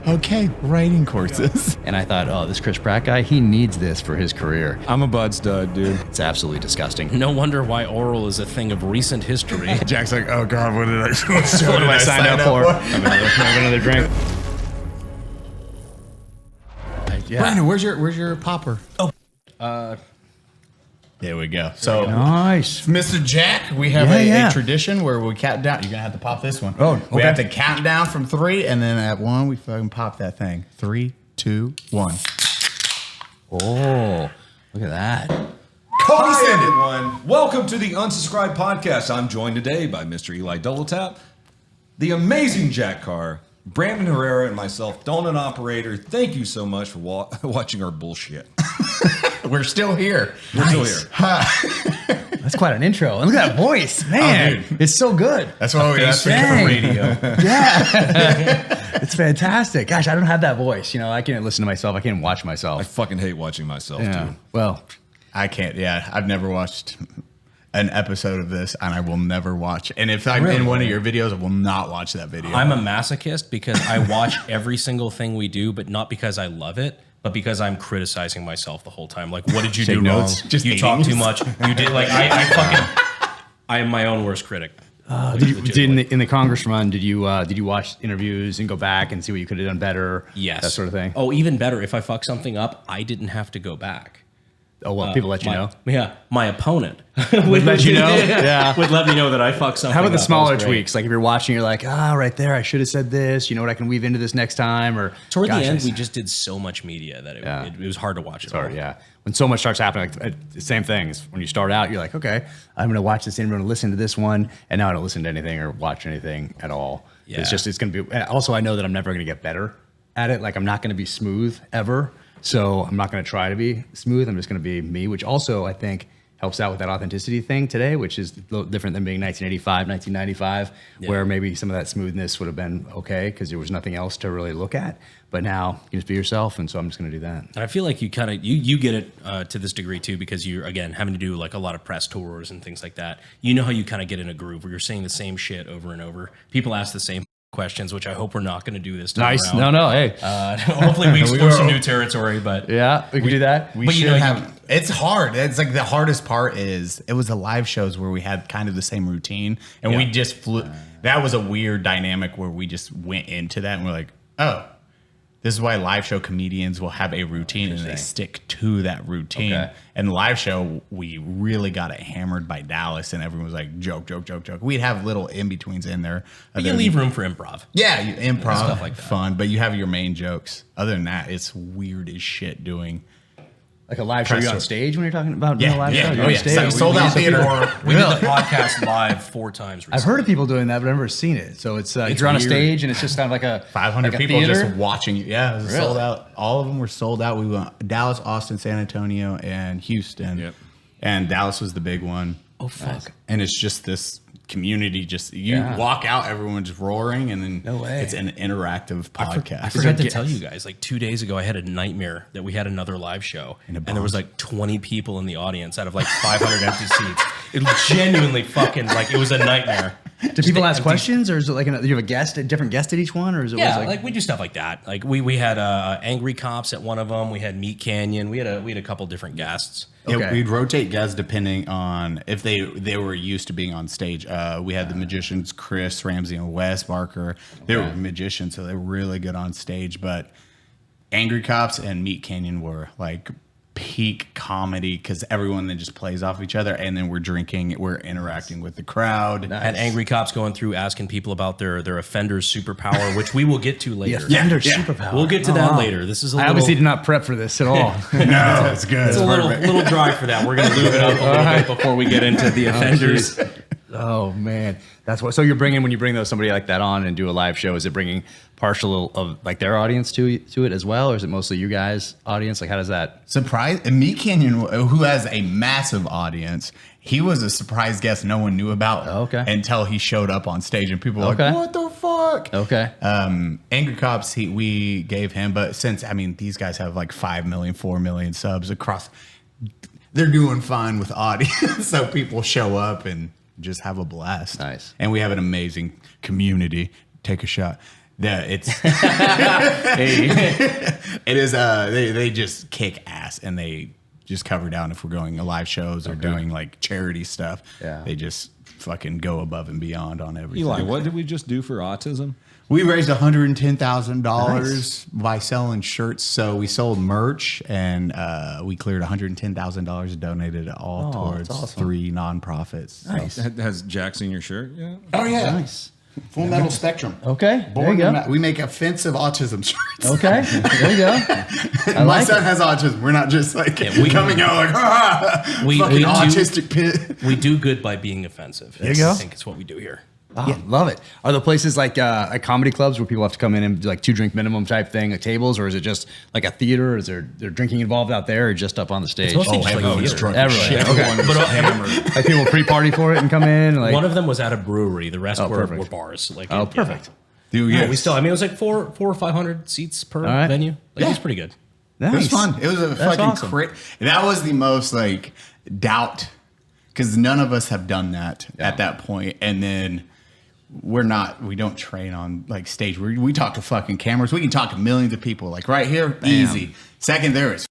Okay, writing courses. And I thought, oh, this Chris Pratt guy, he needs this for his career. I'm a bud stud, dude. It's absolutely disgusting. No wonder why oral is a thing of recent history. Jack's like, oh God, what did I sign up for? Have another drink. Yeah. Brandon, where's your popper? Oh. There we go. So, Nice. Mr. Jack, we have a tradition where we count down. You're going to have to pop this one. Oh, okay. We have to count down from 3, and then at 1, we fucking pop that thing. 3, 2, 1. Oh, look at that. Cody Hi, said it. everyone. Welcome to the Unsubscribed Podcast. I'm joined today by Mr. Eli Doubletap, the amazing Jack Carr, Brandon Herrera, and myself, Donut Operator. Thank you so much for watching our bullshit. We're still here. We're still here. That's quite an intro. And look at that voice. Man, it's so good. That's why that's for radio. Yeah. It's fantastic. Gosh, I don't have that voice. You know, I can't listen to myself. I can't watch myself. I fucking hate watching myself, too. Well, I can't. Yeah, I've never watched an episode of this, and I will never watch. And if I'm in one of your videos, I will not watch that video. I'm a masochist because I watch every single thing we do, but not because I love it, but because I'm criticizing myself the whole time. Like, what did you do notes. wrong? Just you talk too much. You did like I am my own worst critic. in the Congress run, did you watch interviews and go back and see what you could have done better? Yes, that sort of thing. Oh, even better. If I fuck something up, I didn't have to go back. Oh, well, people let you know. Yeah, my opponent would let you know. Yeah, would let me know that I fucked something. How about the up. smaller tweaks? Like if you're watching, you're like, right there, I should have said this. You know what? I can weave into this next time. Or toward the end, we just did so much media that it was hard to watch. It's hard, yeah. When so much starts happening, like the same thing. Is when you start out, you're like, okay, I'm going to watch this, and I'm going to listen to this one, and now I don't listen to anything or watch anything at all. Yeah. It's going to be. Also, I know that I'm never going to get better at it. Like I'm not going to be smooth ever. So I'm not going to try to be smooth. I'm just going to be me, which also I think helps out with that authenticity thing today, which is a little different than being 1985, 1995, where maybe some of that smoothness would have been okay because there was nothing else to really look at. But now you just be yourself, and so I'm just going to do that. And I feel like you kind of you get it to this degree too because you're again having to do like a lot of press tours and things like that. You know how you kind of get in a groove where you're saying the same shit over and over. People ask the same questions, which I hope we're not going to do this time nice. around. No, hey. Hopefully we explore some new territory, but yeah, we can do that. We should have. It's hard. It's like the hardest part is it was the live shows where we had kind of the same routine, and we just flew. That was a weird dynamic where we just went into that and we're like, oh. This is why live show comedians will have a routine and they stick to that routine. Okay. And live show, we really got it hammered by Dallas, and everyone was like, joke. We'd have little in-betweens in there. But you leave room for improv. Yeah, you improv, stuff like that. Fun, but you have your main jokes. Other than that, it's weird as shit doing. Like a live show, you on stage when you're talking about doing a live show? You're on stage. Like sold out theater. We did the podcast live 4 times recently. I've heard of people doing that, but I've never seen it. So it's you're on a stage and it's just kind of like a 500 like people theater? just watching you. Yeah, it was sold out. All of them were sold out. We went Dallas, Austin, San Antonio, and Houston. Yep. And Dallas was the big one. Oh, fuck. And it's just this community, just you walk out, everyone's roaring, and then it's an interactive podcast. I forgot to tell you guys, like 2 days ago, I had a nightmare that we had another live show, and there was like 20 people in the audience out of like 500 empty seats. It was genuinely fucking like it was a nightmare. Do people ask questions, or is it like do you have a different guest at each one, or is it like we do stuff like that? Like we had Angry Cops at one of them. We had Meat Canyon. We had a couple different guests. Okay. Yeah, we'd rotate guests depending on if they were used to being on stage. We had the magicians Chris, Ramsey, and Wes Barker. They were magicians, so they were really good on stage. But Angry Cops and Meat Canyon were like peak comedy because everyone then just plays off each other, and then we're drinking, we're interacting with the crowd. Nice. And Angry Cops going through asking people about their offender's superpower, which we will get to later. Offender's superpower. We'll get to that later. This is a little, obviously did not prep for this at all. No, it's good. It's a little dry for that. We're going to lube it up a little bit before we get into the offenders. Oh man, that's what. So you're bringing when you bring somebody like that on and do a live show, is it bringing partial of like their audience to it as well, or is it mostly you guys' audience? Like how does that surprise? Meat Canyon, who has a massive audience, he was a surprise guest no one knew about until he showed up on stage, and people were like, "What the fuck?" Okay. Angry Cops, we gave him, but since these guys have like 5 million, 4 million subs across, they're doing fine with audience, so people show up and just have a blast. Nice. And we have an amazing community. Take a shot. It's it is they just kick ass, and they just cover down if we're going to live shows or doing like charity stuff. Yeah. They just fucking go above and beyond on everything. Eli, what did we just do for autism? We raised $110,000 by selling shirts. So we sold merch, and we cleared $110,000 and donated it all towards awesome. 3 nonprofits. Nice. Has Jack seen your shirt yet? Oh yeah, Nice. Full Metal Spectrum. Okay, there you go. We make offensive autism shirts. Okay, there you go. My son has autism. We're not just like coming out like We fucking do- autistic pit. We do good by being offensive. There you go. I think it's what we do here. Oh, love it. Are there places like comedy clubs where people have to come in and do like 2 drink minimum type thing at tables, or is it just like a theater? Or is there drinking involved out there, or just up on the stage? mostly just like everyone's theater. drunk as Everyone. shit. Everyone is hammered. Like people pre-party for it and come in. Like, One of them was at a brewery. The rest were perfect. bars. Like, oh, perfect. Dude, Yeah, yeah, we still. I mean, it was like 400 or 500 seats per right. venue. Like, Yeah. it was pretty good. Nice. It was fun. It was a fucking awesome. That was the most like doubt, because none of us have done that at that point. And then we don't train on like stage. We talk to fucking cameras. We can talk to millions of people. Like right here, easy. Second, there is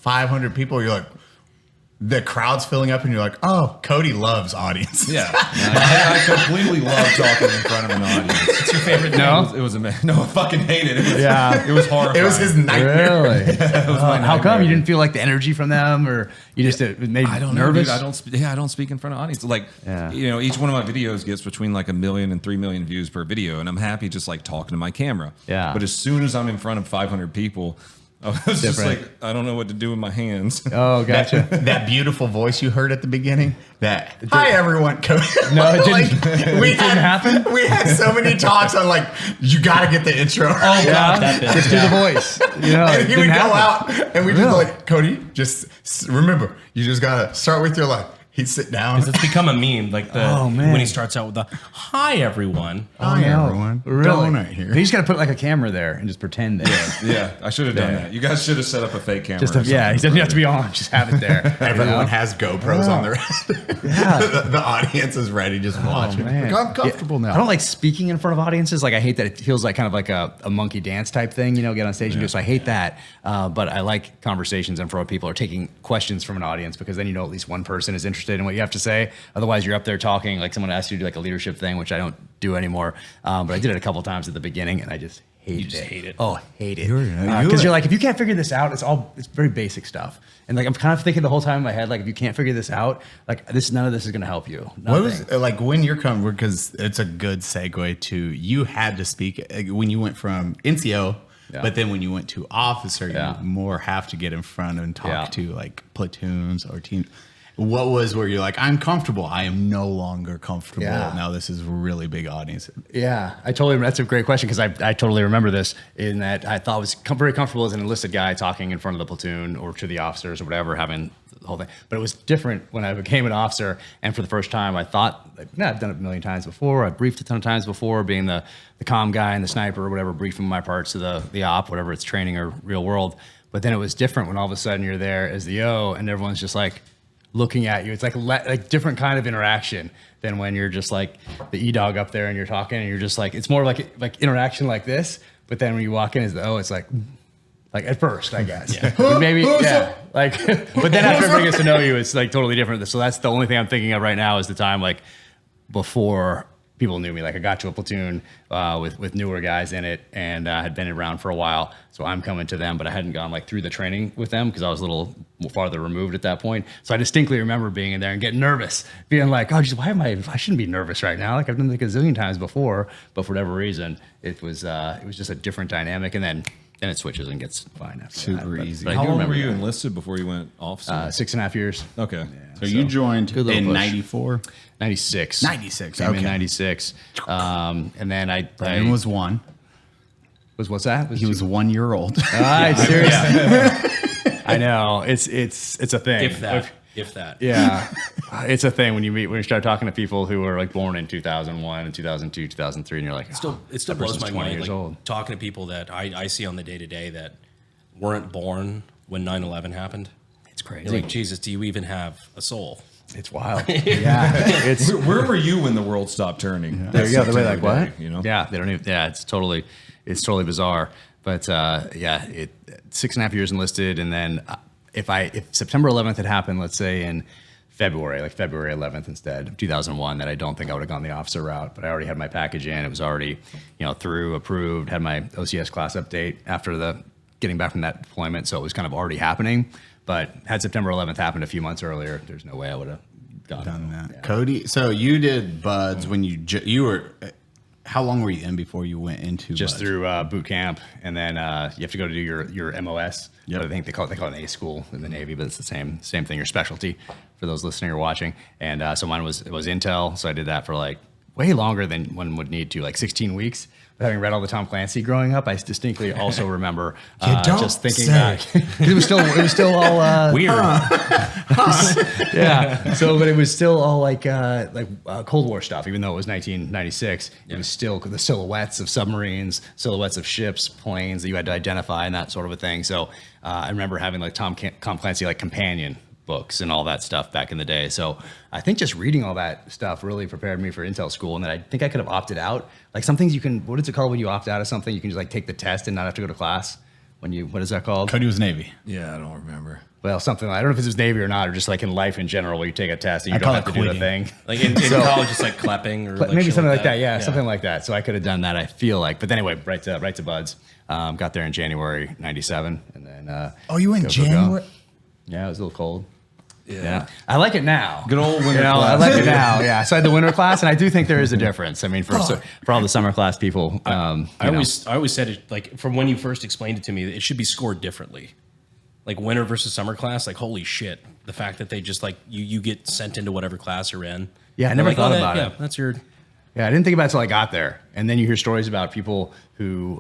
500 people. You're like, the crowd's filling up, and you're like, oh, Cody loves audiences. Yeah, I completely love talking in front of an audience. What's your favorite thing? No? It was amazing. No, I fucking hated it. Yeah. It was horrifying. It was his nightmare. Really? How come nightmare. you didn't feel like the energy from them, or you just it made you I don't know, nervous? dude. I don't speak in front of audience. Like, Yeah. you know, each one of my videos gets between like 1 million and 3 million views per video, and I'm happy just like talking to my camera. Yeah. But as soon as I'm in front of 500 people, I was just Different. like, I don't know what to do with my hands. Oh, gotcha. That beautiful voice you heard at the beginning. Hi everyone. Cody. No, it didn't. We It didn't happen? We had so many talks on like, you got to get the intro. Oh, Yeah, God, that bit. just do the voice. You know, it And he would didn't go happen. out, and we just Really? like, Cody, just remember, you just gotta start with your life. He'd sit down. It's become a meme. Like Oh, man. when he starts out with the "Hi everyone." Hi no. everyone. Really? Donut here. You just got to put like a camera there and just pretend that. Yeah, I should have done Yeah. that. You guys should have set up a fake camera. Just or to, yeah, he something. doesn't have to be on. Just have it there. Everyone You know? has GoPros on their head. Yeah. the audience is ready, just watching. Man. Like, I'm comfortable now. I don't like speaking in front of audiences. Like I hate that it feels like kind of like a monkey dance type thing, you know, get on stage and do. So I hate that. But I like conversations in front of people or taking questions from an audience, because then you know at least one person is interested in what you have to say. Otherwise you're up there talking like someone asked you to do like a leadership thing, which I don't do anymore. But I did it a couple times at the beginning, and I just hated just it. hate it. Oh, hate it. You're- Because you're like, if you can't figure this out, it's very basic stuff. And like I'm kind of thinking the whole time in my head, like if you can't figure this out, like none of this is going to help you. What was Nothing. like when you're coming, because it's a good segue to, you had to speak when you went from NCO, Yeah. but then when you went to officer, Yeah. you more have to get in front and talk Yeah. to like platoons or teams. What was where you're like, I'm comfortable. I am no longer comfortable. Yeah. Now this is a really big audience. Yeah, that's a great question, because I totally remember this, in that I thought I was very comfortable as an enlisted guy talking in front of the platoon or to the officers or whatever, having the whole thing. But it was different when I became an officer, and for the first time I thought, like, I've done it a million times before. I've briefed a ton of times before, being the comm guy and the sniper or whatever, briefing my parts to the op, whatever it's training or real world. But then it was different when all of a sudden you're there as the O and everyone's just like looking at you. It's like different kind of interaction than when you're just like the E-dog up there and you're talking and you're just like, it's more like interaction like this. But then when you walk in as the O, it's like at first, I guess. Yeah. But maybe, yeah. Like, but then after everybody gets to know you, it's like totally different. So that's the only thing I'm thinking of right now, is the time like before people knew me. Like I got to a platoon with newer guys in it, and I had been around for a while. So I'm coming to them, but I hadn't gone like through the training with them because I was a little farther removed at that point. So I distinctly remember being in there and getting nervous, being like, oh, geez, I shouldn't be nervous right now. Like I've done it a gazillion times before, but for whatever reason, it was just a different dynamic. And then it switches and gets fine after Super that. easy. But I How do long remember were you that. enlisted before you went officer? 6.5 years. Okay. So you joined Good little in push. 94? 96. 96, Came in okay. 96. And then I Brandon was one. what's that? He was 1 year old. All right, seriously. I know. It's a thing. If that. Yeah. It's a thing when you start talking to people who were like born in 2001 and 2002, 2003, and you're like, It still that blows person's my 20 mind, years like, old. talking to people that I see on the day-to-day that weren't born when 9/11 happened. It's crazy. You're like, Jesus, do you even have a soul? It's wild. Yeah. It's Where were you when the world stopped turning? there you go. They're like, September what? Day, you know? Yeah, they don't even. Yeah, it's totally bizarre. But yeah, 6.5 years enlisted, and then if September 11th had happened, let's say in February, like February 11th instead of 2001, that I don't think I would have gone the officer route. But I already had my package in; it was already, through, approved. Had my OCS class update after the getting back from that deployment, so it was kind of already happening. But had September 11th happened a few months earlier, there's no way I would have done that. Yeah. Cody, so you did buds when you were. How long were you in before you went into Just buds? through boot camp, and then you have to go to do your MOS. Yep. I think they call it an A school in the Navy, but it's the same thing. Your specialty for those listening or watching. And so mine was Intel, so I did that for like way longer than one would need to, like 16 weeks. But having read all the Tom Clancy growing up, I distinctly also remember just thinking back. It was still all Weird. yeah. So, but it was still all like Cold War stuff, even though it was 1996. It was still the silhouettes of submarines, silhouettes of ships, planes that you had to identify, and that sort of a thing. So, I remember having like Tom Clancy like companion books and all that stuff back in the day. So I think just reading all that stuff really prepared me for Intel school, and then I think I could have opted out. Like some things you can, what is it called when you opt out of something? You can just like take the test and not have to go to class. What is that called? Cody was Navy. Yeah, I don't remember. Well, something like, I don't know if it was Navy or not, or just like in life in general, where you take a test and you I don't call have it to do the quitting. thing. Like in college, it's like clapping or like Maybe shit something like that. Yeah, something like that. So I could have done that, I feel like. But anyway, right to buds. Got there in January '97, and then. You went January? Yeah, it was a little cold. Yeah, I like it now. Good old winter I class. like it now. Yeah, so I had the winter class, and I do think there is a difference. I mean, for all the summer class people, I always said it, like, from when you first explained it to me, it should be scored differently. Like winter versus summer class, like holy shit, the fact that they just like you get sent into whatever class you're in. Yeah, I never thought about it. Yeah, that's your. Yeah, I didn't think about it until I got there, and then you hear stories about people who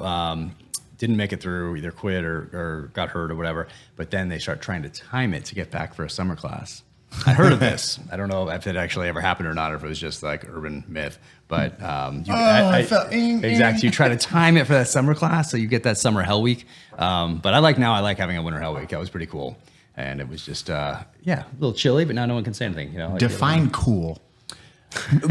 didn't make it through, either quit or got hurt or whatever, but then they start trying to time it to get back for a summer class. I heard of this. I don't know if it actually ever happened or not, or if it was just like urban myth. But exactly, you try to time it for that summer class, so you get that summer hell week. But I like having a winter hell week. That was pretty cool, and it was just a little chilly, but now no one can say anything. Define cool.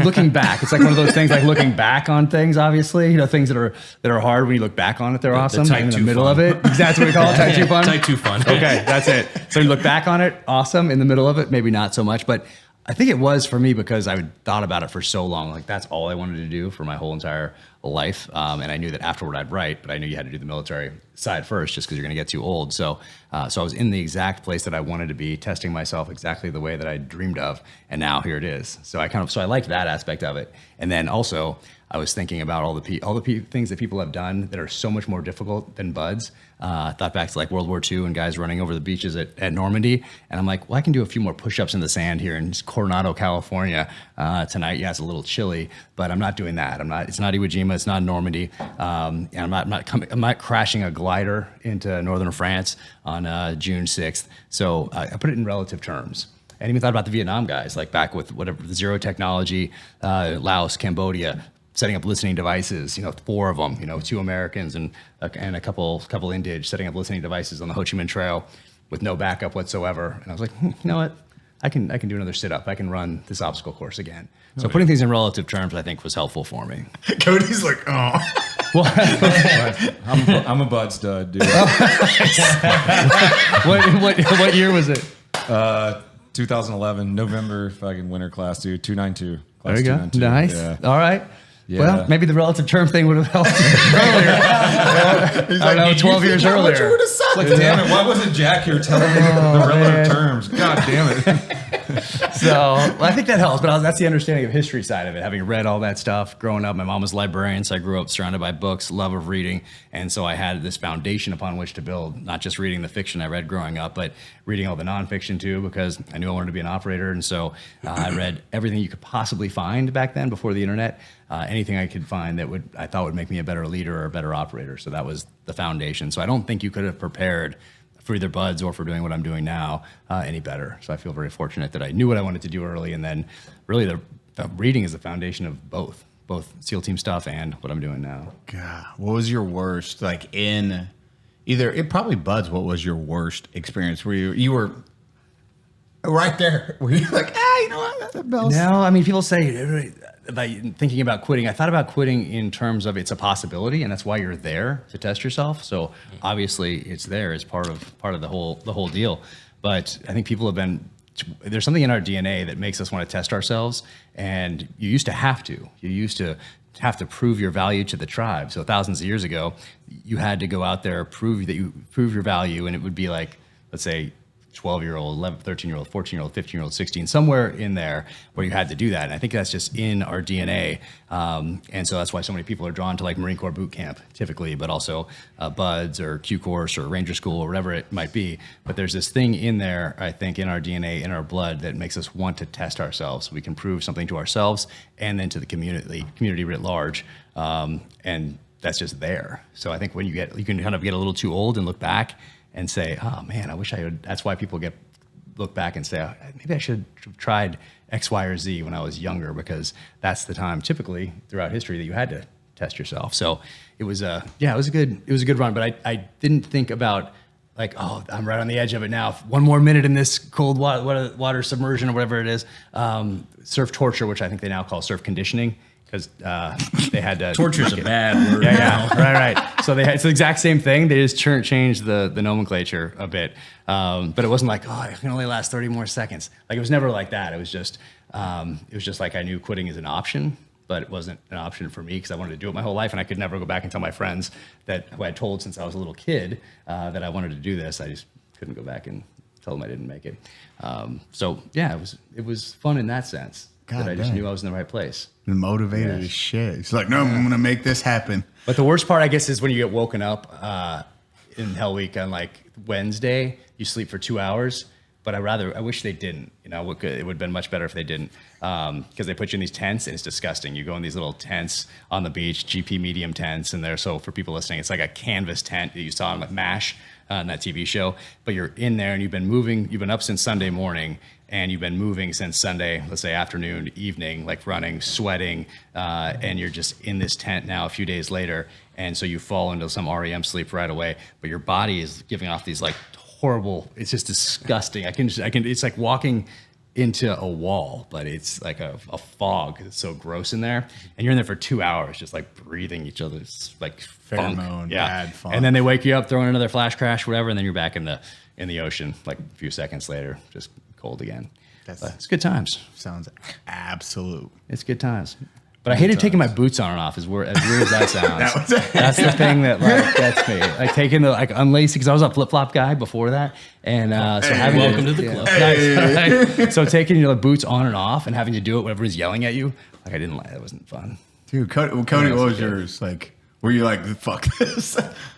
Looking back, it's like one of those things, like looking back on things, obviously, things that are hard. When you look back on it, they're awesome. type In the 2 middle fun. of it, exactly what we call it, type 2 fun. Type 2 fun. Okay, that's it. So you look back on it, awesome. In the middle of it, maybe not so much, but I think it was for me because I thought about it for so long. Like that's all I wanted to do for my whole entire life. And I knew that afterward I'd write, but I knew you had to do the military side first just because you're going to get too old. So I was in the exact place that I wanted to be, testing myself exactly the way that I dreamed of. And now here it is. So I liked that aspect of it. And then also I was thinking about all the things that people have done that are so much more difficult than buds. I thought back to like World War II and guys running over the beaches at Normandy. And I'm like, well, I can do a few more push-ups in the sand here in Coronado, California tonight. Yeah, it's a little chilly, but I'm not doing that. It's not Iwo Jima. It's not Normandy. And I'm not crashing a glider into northern France on June 6th. So I put it in relative terms. And even thought about the Vietnam guys, like back with whatever the zero technology, Laos, Cambodia, setting up listening devices, 4 of them, 2 Americans and a couple Indige setting up listening devices on the Ho Chi Minh Trail with no backup whatsoever. And I was like, you know what? I can do another sit-up. I can run this obstacle course again. So putting things in relative terms, I think, was helpful for me. Cody's like, oh. I'm a bud stud, dude. What year was it? 2011, November, fucking winter class, dude. 292. There you go. 292. Nice. Yeah. All right. Yeah. Well, maybe the relative term thing would have helped earlier. I don't know, 12 years earlier. Like, damn it, why wasn't Jack here telling me the relative terms? God damn it. So I think that helps, but that's the understanding of history side of it. Having read all that stuff growing up, my mom was a librarian, so I grew up surrounded by books, love of reading, and so I had this foundation upon which to build, not just reading the fiction I read growing up, but reading all the nonfiction too, because I knew I wanted to be an operator, and so I read everything you could possibly find back then before the internet, anything I could find that I thought would make me a better leader or a better operator, so that was the foundation. So I don't think you could have prepared for either buds or for doing what I'm doing now any better. So I feel very fortunate that I knew what I wanted to do early, and then really the reading is the foundation of both SEAL team stuff and what I'm doing now. God, what was your worst, like in either, it probably buds, what was your worst experience where you were right there, where you're like, you know what? That bell's No, I mean, people say about thinking about quitting. I thought about quitting in terms of it's a possibility, and that's why you're there to test yourself. So obviously, it's there as part of the whole deal. But I think people have been. There's something in our DNA that makes us want to test ourselves, and you used to have to. You used to have to prove your value to the tribe. So thousands of years ago, you had to go out there, prove your value, and it would be like, let's say, 12-year-old, 11, 13-year-old, 14-year-old, 15-year-old, 16, somewhere in there where you had to do that. And I think that's just in our DNA. And so that's why so many people are drawn to like Marine Corps boot camp typically, but also BUDS or Q course or Ranger School or whatever it might be. But there's this thing in there, I think, in our DNA, in our blood that makes us want to test ourselves. We can prove something to ourselves and then to the community writ large. And that's just there. So I think when you can kind of get a little too old and look back and say, oh man, I wish I would. That's why people look back and say, oh, maybe I should have tried X, Y, or Z when I was younger, because that's the time typically throughout history that you had to test yourself. So it was a good run, but I didn't think about like, oh, I'm right on the edge of it now. One more minute in this cold water submersion or whatever it is. Surf torture, which I think they now call surf conditioning. Because they had to torture's a bad word. Right. So it's the exact same thing. They just changed the nomenclature a bit, but it wasn't like, oh, it can only last 30 more seconds. Like it was never like that. It was just like I knew quitting is an option, but it wasn't an option for me because I wanted to do it my whole life, and I could never go back and tell my friends who I had told since I was a little kid that I wanted to do this. I just couldn't go back and tell them I didn't make it. So yeah, it was fun in that sense. God, that I just knew I was in the right place. Motivated as shit. It's like, no, I'm going to make this happen. But the worst part, I guess, is when you get woken up in Hell Week on like Wednesday, you sleep for 2 hours. But I wish they didn't. You know, it would have been much better if they didn't, because they put you in these tents and it's disgusting. You go in these little tents on the beach, GP medium tents, and so for people listening, it's like a canvas tent that you saw on like MASH in that TV show. But you're in there and you've been up since Sunday morning. And you've been moving since Sunday, let's say afternoon, evening, like running, sweating, and you're just in this tent now a few days later. And so you fall into some REM sleep right away, but your body is giving off these like horrible, it's just disgusting. It's like walking into a wall, but it's like a fog. It's so gross in there. And you're in there for 2 hours, just like breathing each other's like funk. Pheromone, bad funk. And then they wake you up, throw in another flash crash, whatever, and then you're back in the ocean like a few seconds later, just cold again. It's good times. Sounds absolute. It's good times. But I hated taking my boots on and off, as weird as that sounds. That's the thing that like gets me. Like taking unlacing, because I was a flip flop guy before that, and so having welcome to the club. Nice, right? So taking your boots on and off and having to do it when everybody's yelling at you, like I didn't like. That wasn't fun. Dude, Cody, what was yours? Like, were you like, fuck this?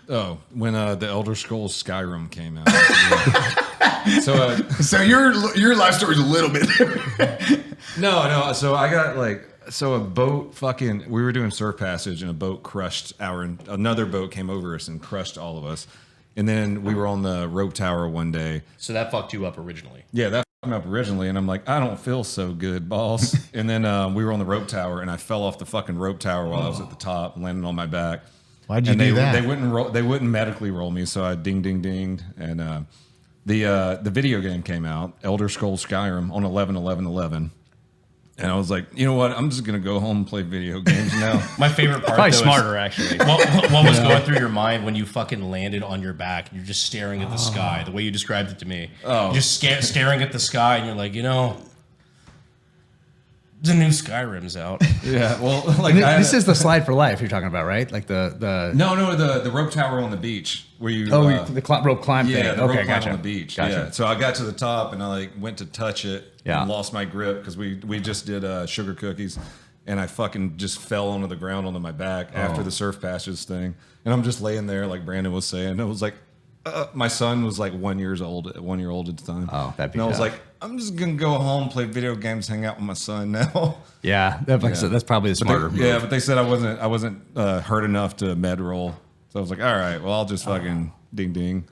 Oh, when the Elder Scrolls Skyrim came out. Yeah. So your life story is a little bit different. No. So I got a boat we were doing surf passage and a boat crushed another boat came over us and crushed all of us. And then we were on the rope tower one day. So that fucked you up originally. Yeah, that fucked me up originally. And I'm like, I don't feel so good, boss. And then we were on the rope tower and I fell off the fucking rope tower while I was at the top, landing on my back. Why'd you do that? They wouldn't medically roll me, so I dinged. And the video game came out, Elder Scrolls Skyrim, on 11/11/11. And I was like, you know what? I'm just gonna go home and play video games now. My favorite part, probably though, smarter actually. What was going through your mind when you fucking landed on your back and you're just staring at the sky? The way you described it to me, you're just staring at the sky, and you're like, the new Skyrim's out. Yeah, well, this is the slide for life you're talking about, right? Like the the rope tower on the beach where you the rope climb thing. Yeah, the okay, rope climb gotcha. on the beach. Gotcha. Yeah, so I got to the top and I went to touch it and lost my grip because we just did sugar cookies and I fucking just fell onto the ground onto my back after the surf passage thing, and I'm just laying there like Brandon was saying. It was like my son was like 1 year old at the time. Oh, that'd be and I was tough. like, I'm just gonna go home, play video games, hang out with my son now. Yeah, that's probably the smarter move. But they said I wasn't hurt enough to med roll, so I was like, all right, well, I'll just fucking ding.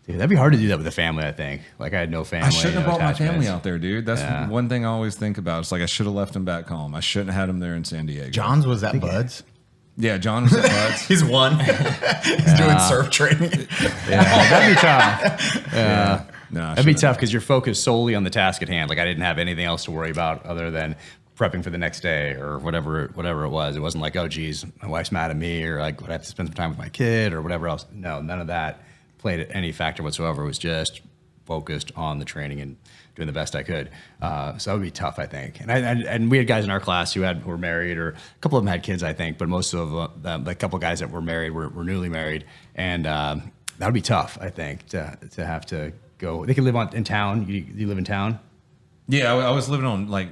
Dude, that'd be hard to do that with a family, I think. Like I had no family. I shouldn't have brought my attachments. family out there, dude. That's one thing I always think about. It's like I should have left them back home. I shouldn't have had them there in San Diego. John's was that Bud's? Yeah, John was at Bud's. He's one. He's doing surf training. Yeah, that'd be tough. Yeah. That'd be tough because you're focused solely on the task at hand. Like I didn't have anything else to worry about other than prepping for the next day or whatever it was. It wasn't like, oh geez, my wife's mad at me, or like, would I have to spend some time with my kid or whatever else? No, none of that played any factor whatsoever. It was just focused on the training and doing the best I could. So that would be tough, I think. And we had guys in our class who were married, or a couple of them had kids, I think, but most of them, the couple of guys that were married were newly married, and that would be tough, I think, to have to go. They could live in town. You live in town? Yeah, I was living on like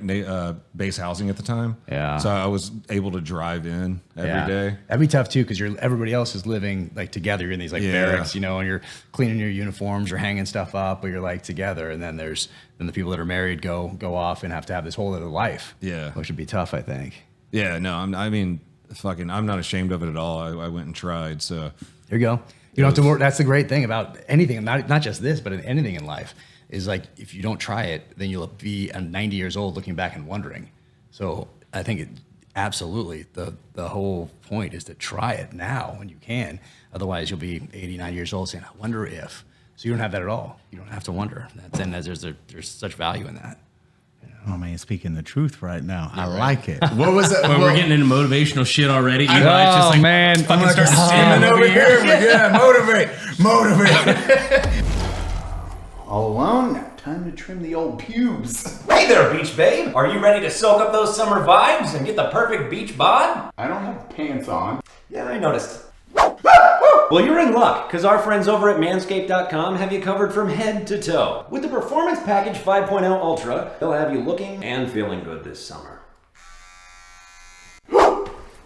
base housing at the time. Yeah. So I was able to drive in every day. That'd be tough too, because everybody else is living like together. You're in these like barracks, and you're cleaning your uniforms, you're hanging stuff up, but you're like together. And then the people that are married go off and have to have this whole other life. Yeah. Which would be tough, I think. Yeah, no, I'm not ashamed of it at all. I went and tried. So there you go. You don't have to work. That's the great thing about anything, not just this, but anything in life. Is like, if you don't try it, then you'll be 90 years old looking back and wondering. So I think absolutely the whole point is to try it now when you can. Otherwise, you'll be 89 years old saying, I wonder if. So you don't have that at all. You don't have to wonder. There's such value in that. Oh man, speaking the truth right now. I like it. What was it? Well, we're getting into motivational shit already. You guys just like, man, fucking start standing over here. Yeah, motivate. All alone? Now time to trim the old pubes. Hey there, beach babe. Are you ready to soak up those summer vibes and get the perfect beach bod? I don't have pants on. Yeah, I noticed. Well, you're in luck, because our friends over at MANSCAPED.com have you covered from head to toe. With the Performance Package 5.0 Ultra, they'll have you looking and feeling good this summer.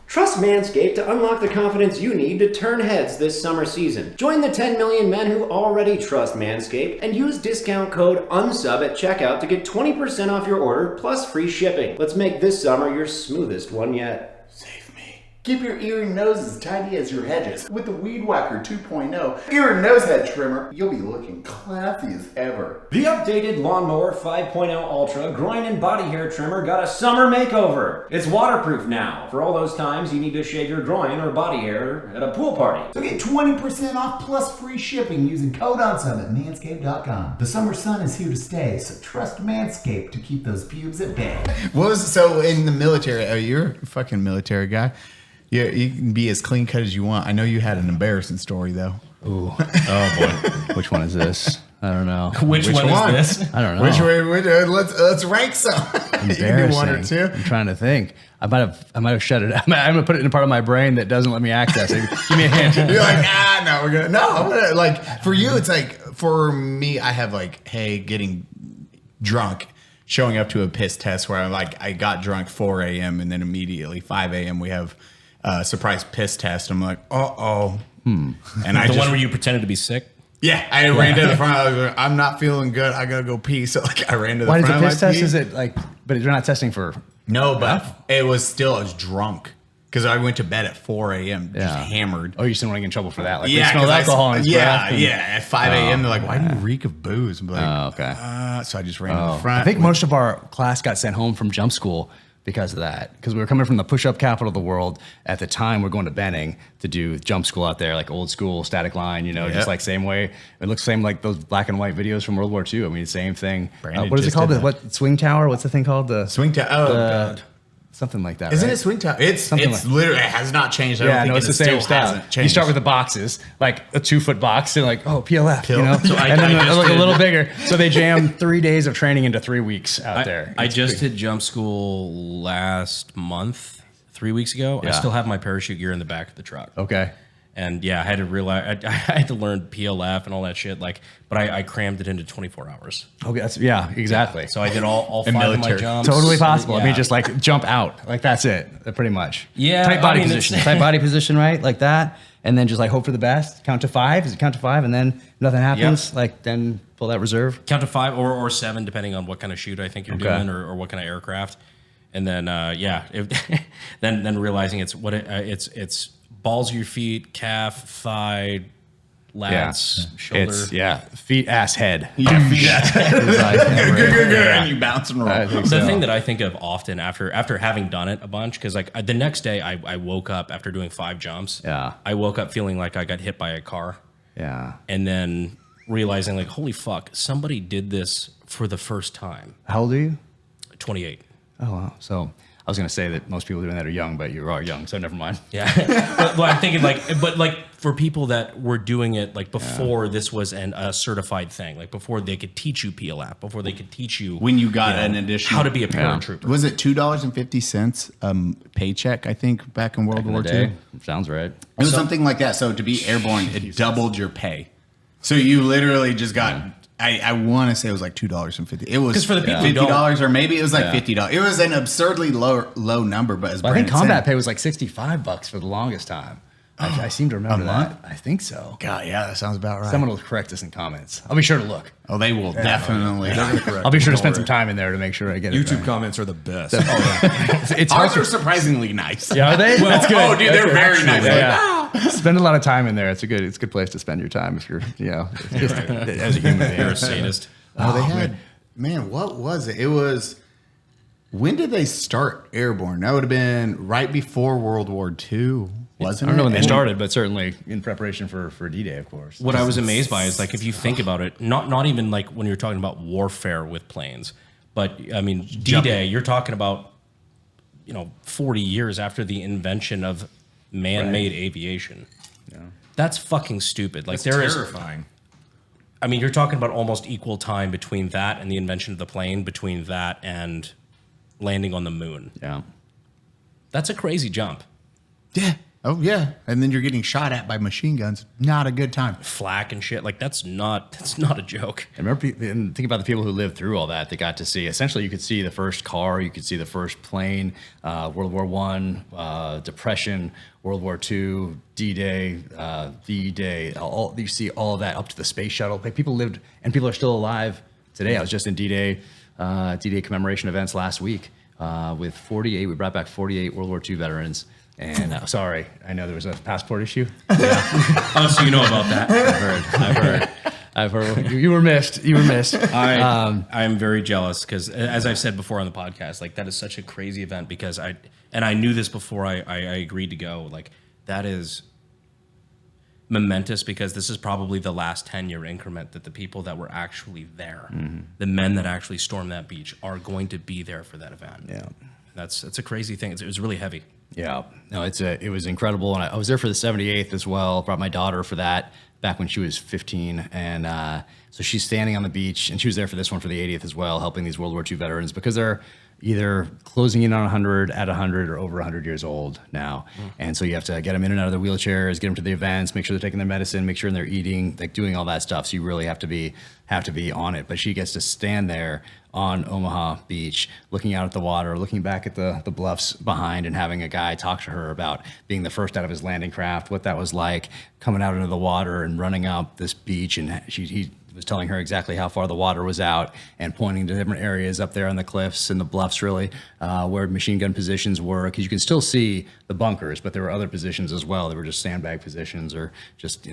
Trust Manscaped to unlock the confidence you need to turn heads this summer season. Join the 10 million men who already trust Manscaped and use discount code UNSUB at checkout to get 20% off your order plus free shipping. Let's make this summer your smoothest one yet. Keep your ear and nose as tidy as your hedges. With the Weed Whacker 2.0 ear and nose head trimmer, you'll be looking classy as ever. The updated Lawnmower 5.0 Ultra groin and body hair trimmer got a summer makeover. It's waterproof now for all those times you need to shave your groin or body hair at a pool party. So get 20% off plus free shipping using code UNSUB at manscaped.com. The summer sun is here to stay, so trust Manscaped to keep those pubes at bay. So in the military, you're a fucking military guy. Yeah, you can be as clean cut as you want. I know you had an embarrassing story though. Ooh. Oh boy. Which one is this? I don't know. Which one is this? I don't know. Let's rank some. You can do one or two. I'm trying to think. I might have shut it out. I'm gonna put it in a part of my brain that doesn't let me access it. Give me a hint. You're like, I'm gonna like, for you, it's like, for me, I have like, hey, getting drunk, showing up to a piss test where I got drunk 4 a.m. and then immediately 5 a.m. we have surprise piss test. I'm like, And the one where you pretended to be sick? Yeah, I ran to the front. I was like, I'm not feeling good. I gotta go pee. So like, I ran to the front. Why is the piss test? Is it like? But you're not testing for. No, but I was drunk because I went to bed at 4 a.m. just hammered. Oh, you still want to get in trouble for that? Like, yeah, smell alcohol and at 5 a.m. They're like, why do you reek of booze? I'm like, okay. So I just ran to the front. I think most of our class got sent home from jump school because of that. Because we were coming from the push-up capital of the world. At the time, we're going to Benning to do jump school out there, like old school, static line, just like same way. It looks same like those black and white videos from World War II. I mean, same thing. What is it called? What swing tower? What's the thing called? The swing tower. Oh, God. Something like that. Isn't right? it swing tower? It's literally, it has not changed. It's the same stuff. You start with the boxes, like a 2-foot box, and like, PLF, So and then look a little bigger. So they jam 3 days of training into 3 weeks out there. I just did jump school last month, 3 weeks ago. Yeah. I still have my parachute gear in the back of the truck. Okay. And yeah, I had to realize I had to learn PLF and all that shit. But I crammed it into 24 hours. Okay, exactly. Yeah. So I did all 5 of my jumps. Totally possible. Yeah. I mean, just like jump out, like that's it, pretty much. Yeah, tight body position, right, like that, and then just like hope for the best. Count to 5. Is it count to 5, and then nothing happens? Yep. Like then pull that reserve. Count to 5 or 7, depending on what kind of shoot I think you're doing or what kind of aircraft. And then then realizing it's balls of your feet, calf, thigh, lats, shoulder. Feet, ass, head. Yeah, feet, ass, head. And you bouncing around. The thing that I think of often after having done it a bunch, because like the next day I woke up after doing 5 jumps. Yeah. I woke up feeling like I got hit by a car. Yeah. And then realizing like, holy fuck, somebody did this for the first time. How old are you? 28. Oh, wow. So I was going to say that most people doing that are young, but you are young, so never mind. Yeah. but I'm thinking like for people that were doing it like before this was a certified thing, like before they could teach you PLAP, before they could teach you when you got an additional how to be a paratrooper. Was it $2.50 paycheck? I think back in World War II. Sounds right. It was something like that. So to be airborne, it doubled your pay. So you literally just got. I want to say it was like $2.50. It was because for the people $50, or maybe it was like $50. It was an absurdly low number, but as I think combat said, pay was like $65 for the longest time. I seem to remember that. I think so. God, yeah, that sounds about right. Someone will correct us in comments. I'll be sure to look. Oh, they will definitely. I'll be sure to spend some time in there to make sure I get it. YouTube right. comments are the best. It's Ours are surprisingly nice. Yeah, are they? That's good. Oh, dude, they're very nice. Yeah. Spend a lot of time in there. It's a good place to spend your time if you're, just as a human being. You're a sadist. Oh, they had, man, what was it? It was, when did they start airborne? That would have been right before World War II, wasn't it? I don't know when they started, but certainly in preparation for D-Day, of course. What I was amazed by is like, if you think about it, not even like when you're talking about warfare with planes, but I mean, D-Day, you're talking about, 40 years after the invention of man-made aviation. Yeah. That's fucking stupid. Like That's terrifying. I mean, you're talking about almost equal time between that and the invention of the plane, between that and landing on the moon. Yeah. That's a crazy jump. Yeah. Oh, yeah. And then you're getting shot at by machine guns. Not a good time. Flak and shit. Like, that's not a joke. I remember, and think about the people who lived through all that. They got to see, essentially, you could see the first car, you could see the first plane, World War I, Depression, World War II, D-Day, V-Day. You see all of that up to the space shuttle. Like, people lived, and people are still alive today. I was just in D-Day commemoration events last week with 48. We brought back 48 World War II veterans. And sorry, I know there was a passport issue. Yeah. Oh, so you know about that? I've heard. You were missed. I'm very jealous because, as I've said before on the podcast, like that is such a crazy event because I knew this before I agreed to go. Like that is momentous because this is probably the last 10-year increment that the people that were actually there, the men that actually stormed that beach, are going to be there for that event. Yeah, that's a crazy thing. It was really heavy. Yeah, no, it was incredible, and I was there for the 78th as well. Brought my daughter for that back when she was 15, and so she's standing on the beach, and she was there for this one for the 80th as well, helping these World War II veterans because they're either closing in on 100, at 100, or over 100 years old now, and so you have to get them in and out of their wheelchairs, get them to the events, make sure they're taking their medicine, make sure they're eating, like doing all that stuff. So you really have to be on it. But she gets to stand there on Omaha Beach, looking out at the water, looking back at the bluffs behind, and having a guy talk to her about being the first out of his landing craft, what that was like, coming out into the water and running up this beach. And he was telling her exactly how far the water was out and pointing to different areas up there on the cliffs and the bluffs, really, where machine gun positions were. Because you can still see the bunkers, but there were other positions as well. They were just sandbag positions or just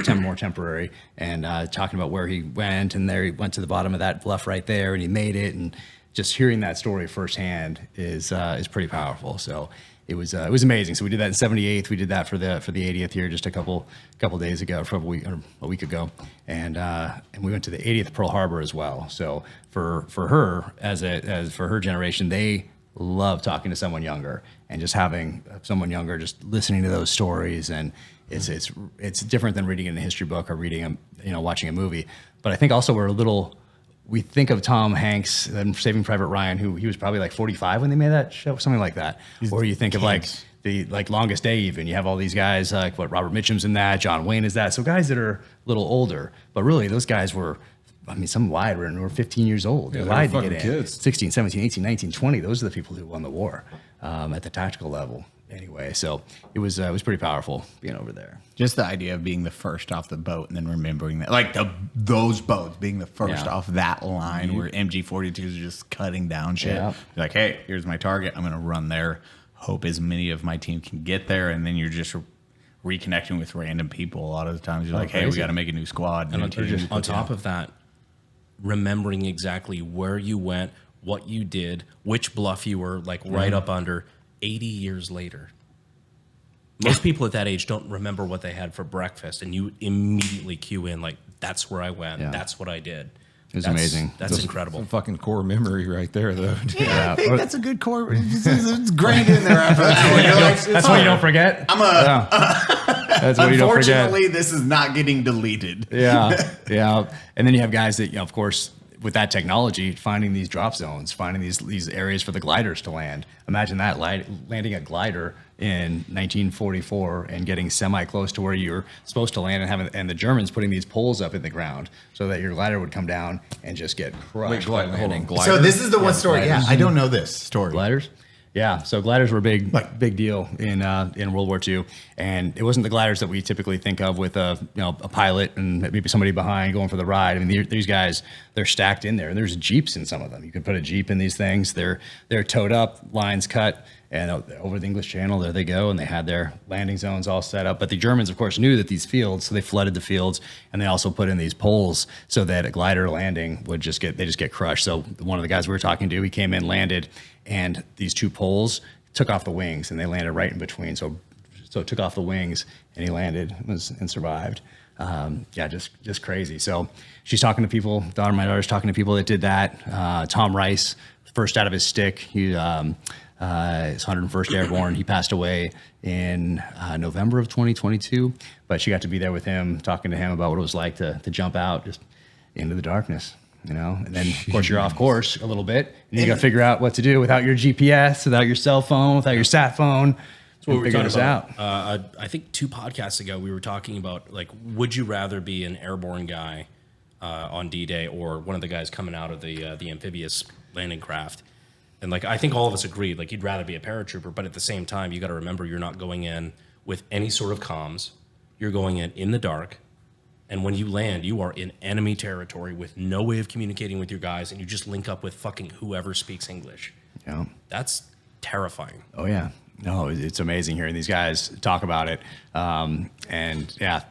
more temporary. And talking about where he went, and there he went to the bottom of that bluff right there, and he made it. And just hearing that story firsthand is pretty powerful. So it was amazing. So we did that in 78th. We did that for the 80th here just a couple days ago, or a week ago, and we went to the 80th Pearl Harbor as well. So for her as for her generation, they love talking to someone younger and just having someone younger just listening to those stories. And it's different than reading in a history book or reading watching a movie. But I think also we think of Tom Hanks and Saving Private Ryan, who he was probably like 45 when they made that show, something like that. Or you think of like the Longest Day, even. You have all these guys like Robert Mitchum's in that, John Wayne is that. So guys that are a little older, but really those guys were, some lied when they were 15 years old. They lied to get in. Kids. 16, 17, 18, 19, 20. Those are the people who won the war at the tactical level. Anyway, so it was pretty powerful being over there. Just the idea of being the first off the boat and then remembering that, like those boats being the first off that line where MG-42s are just cutting down shit. Yeah. You're like, hey, here's my target. I'm going to run there. Hope as many of my team can get there. And then you're just reconnecting with random people. A lot of the times you're like, hey, we got to make a new squad. And on top of that, remembering exactly where you went, what you did, which bluff you were like right up under 80 years later. Most people at that age don't remember what they had for breakfast, and you immediately cue in like, that's where I went. Yeah. That's what I did. It's amazing. That's incredible. Some fucking core memory right there, though. Yeah, I think that's a good core. It's grained in there after that. That's what you don't forget. That's what you don't forget. Unfortunately, this is not getting deleted. Yeah, yeah. And then you have guys that, of course, with that technology, finding these drop zones, finding these areas for the gliders to land. Imagine that, landing a glider in 1944 and getting semi-close to where you're supposed to land, and the Germans putting these poles up in the ground so that your glider would come down and just get crushed. Wait, hold on. Gliders? So this is the one story. gliders. Yeah, I don't know this story. Gliders? Yeah, so gliders were a big deal in World War II, and it wasn't the gliders that we typically think of with a pilot and maybe somebody behind going for the ride. I mean, these guys, they're stacked in there, and there's Jeeps in some of them. You can put a Jeep in these things. They're towed up, lines cut, and over the English Channel, there they go, and they had their landing zones all set up. But the Germans, of course, knew that these fields, so they flooded the fields, and they also put in these poles so that a glider landing would just get crushed. So one of the guys we were talking to, he came in, landed, and these two poles took off the wings, and they landed right in between. So it took off the wings, and he landed and survived. Just crazy. So she's talking to people. My daughter's talking to people that did that. Tom Rice, first out of his stick. He his 101st Airborne. He passed away in November of 2022. But she got to be there with him, talking to him about what it was like to jump out just into the darkness. And then of course you're off course a little bit, and you got to figure out what to do without your GPS, without your cell phone, without your sat phone. That's what we were talking about. I think 2 podcasts ago we were talking about, like, would you rather be an airborne guy on D-Day or one of the guys coming out of the amphibious landing craft? And like, I think all of us agreed, like, you'd rather be a paratrooper, but at the same time, you got to remember you're not going in with any sort of comms. You're going in the dark. And when you land, you are in enemy territory with no way of communicating with your guys, and you just link up with fucking whoever speaks English. Yeah. That's terrifying. Oh, yeah. No, it's amazing hearing these guys talk about it. And yeah,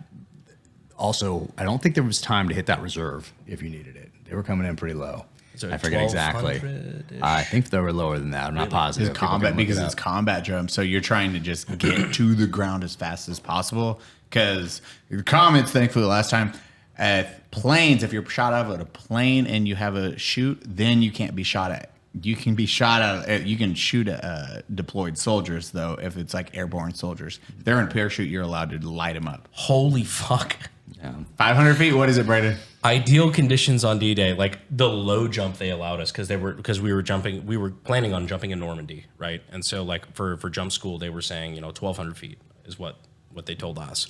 also, I don't think there was time to hit that reserve if you needed it. They were coming in pretty low. I forget exactly. I think they were lower than that. I'm not positive. It's combat because it's combat drum. So you're trying to just get to the ground as fast as possible. Because your comments, thankfully, last time, planes, if you're shot out of a plane and you have a shoot, then you can't be shot at. You can be shot at. You can shoot at deployed soldiers, though, if it's like airborne soldiers. If they're in parachute, you're allowed to light them up. Holy fuck. Yeah. 500 feet? What is it, Brandon? Ideal conditions on D-Day, like the low jump they allowed us because we were planning on jumping in Normandy, right? And so like for jump school, they were saying 1,200 feet is what they told us.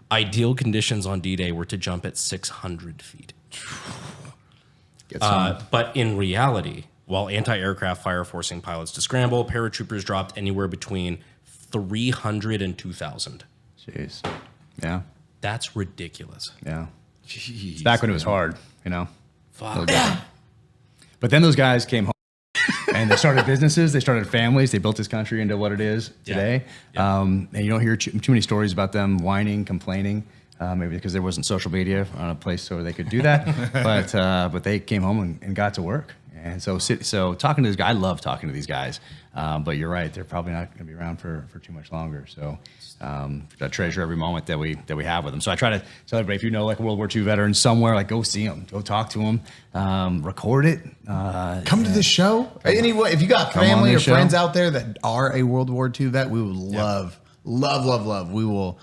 Ideal conditions on D-Day were to jump at 600 feet. But in reality, while anti-aircraft fire forcing pilots to scramble, paratroopers dropped anywhere between 300 and 2,000. Jeez. Yeah. That's ridiculous. Yeah. Jeez, back when it was hard, Fuck. But then those guys came home and they started businesses, they started families, they built this country into what it is today. Yeah. And you don't hear too many stories about them whining, complaining, maybe because there wasn't social media on a place where they could do that. But they came home and got to work. And so talking to this guy, I love talking to these guys. But you're right, they're probably not going to be around for too much longer. So I treasure every moment that we have with them. So I try to tell everybody, if you know like a World War II veteran somewhere, like go see them, go talk to them, record it. Come to the show. Anyway, if you got family or friends out there that are a World War II vet, we would love. We will.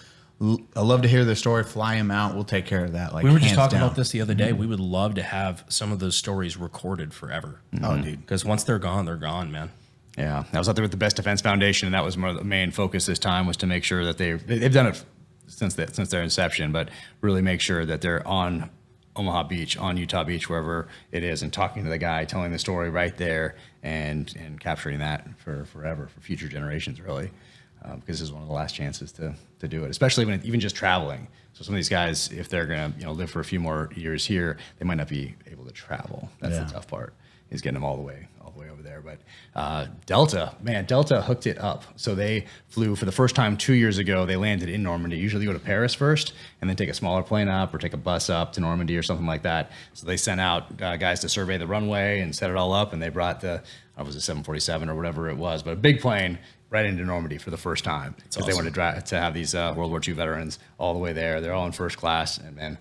I love to hear their story. Fly them out. We'll take care of that. Like we were just talking about this the other day. We would love to have some of those stories recorded forever. Oh, dude. Because once they're gone, man. Yeah, I was out there with the Best Defense Foundation, and that was more the main focus this time was to make sure that they've done it since their inception, but really make sure that they're on Omaha Beach, on Utah Beach, wherever it is, and talking to the guy, telling the story right there, and capturing that for forever, for future generations, really. Because this is one of the last chances to do it, especially when even just traveling. So some of these guys, if they're going to live for a few more years here, they might not be able to travel. That's the tough part, is getting them all the way over there. But Delta hooked it up. So they flew for the first time 2 years ago. They landed in Normandy. Usually you go to Paris first and then take a smaller plane up or take a bus up to Normandy or something like that. So they sent out guys to survey the runway and set it all up, and they brought the 747 or whatever it was, but a big plane, right into Normandy for the first time because they wanted to have these World War II veterans all the way there. They're all in first class, and then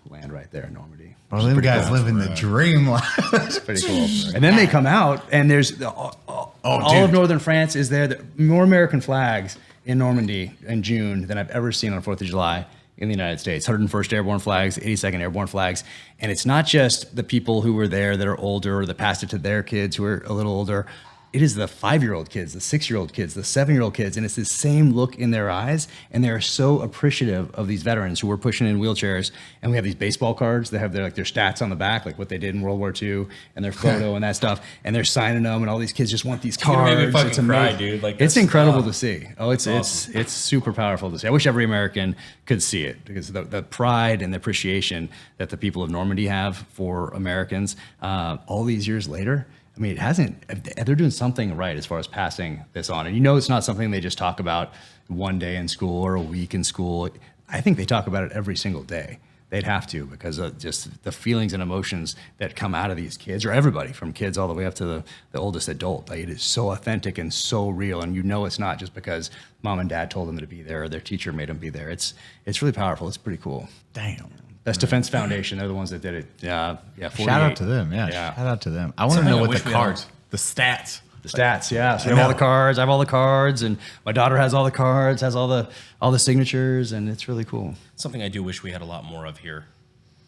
land right there in Normandy. Well, them guys living the dream life. It's pretty cool. And then they come out, and there's all of northern France is there. More American flags in Normandy in June than I've ever seen on 4th of July in the United States. 101st Airborne flags, 82nd Airborne flags. And it's not just the people who were there that are older or that passed it to their kids who are a little older. It is the 5-year-old kids, the 6-year-old kids, the 7-year-old kids, and it's the same look in their eyes, and they're so appreciative of these veterans who were pushing in wheelchairs. And we have these baseball cards that have their stats on the back, like what they did in World War II, and their photo and that stuff, and they're signing them, and all these kids just want these cards. Made me fucking it's cry, amazing. dude. Like, it's that's incredible to see. Oh, it's awesome. it's super powerful to see. I wish every American could see it because the pride and the appreciation that the people of Normandy have for Americans all these years later. I mean, they're doing something right as far as passing this on. And it's not something they just talk about one day in school or a week in school. I think they talk about it every single day. They'd have to because of just the feelings and emotions that come out of these kids, or everybody from kids all the way up to the oldest adult. Like, it is so authentic and so real. And it's not just because mom and dad told them to be there or their teacher made them be there. It's really powerful. It's pretty cool. Damn. Best Defense Foundation, they're the ones that did it. Yeah, 48. Shout out to them. Yeah. Shout out to them. I want to know what the cards, the stats. The stats, yeah. So I have all the cards. I have all the cards, and my daughter has all the cards, has all the signatures, and it's really cool. Something I do wish we had a lot more of here,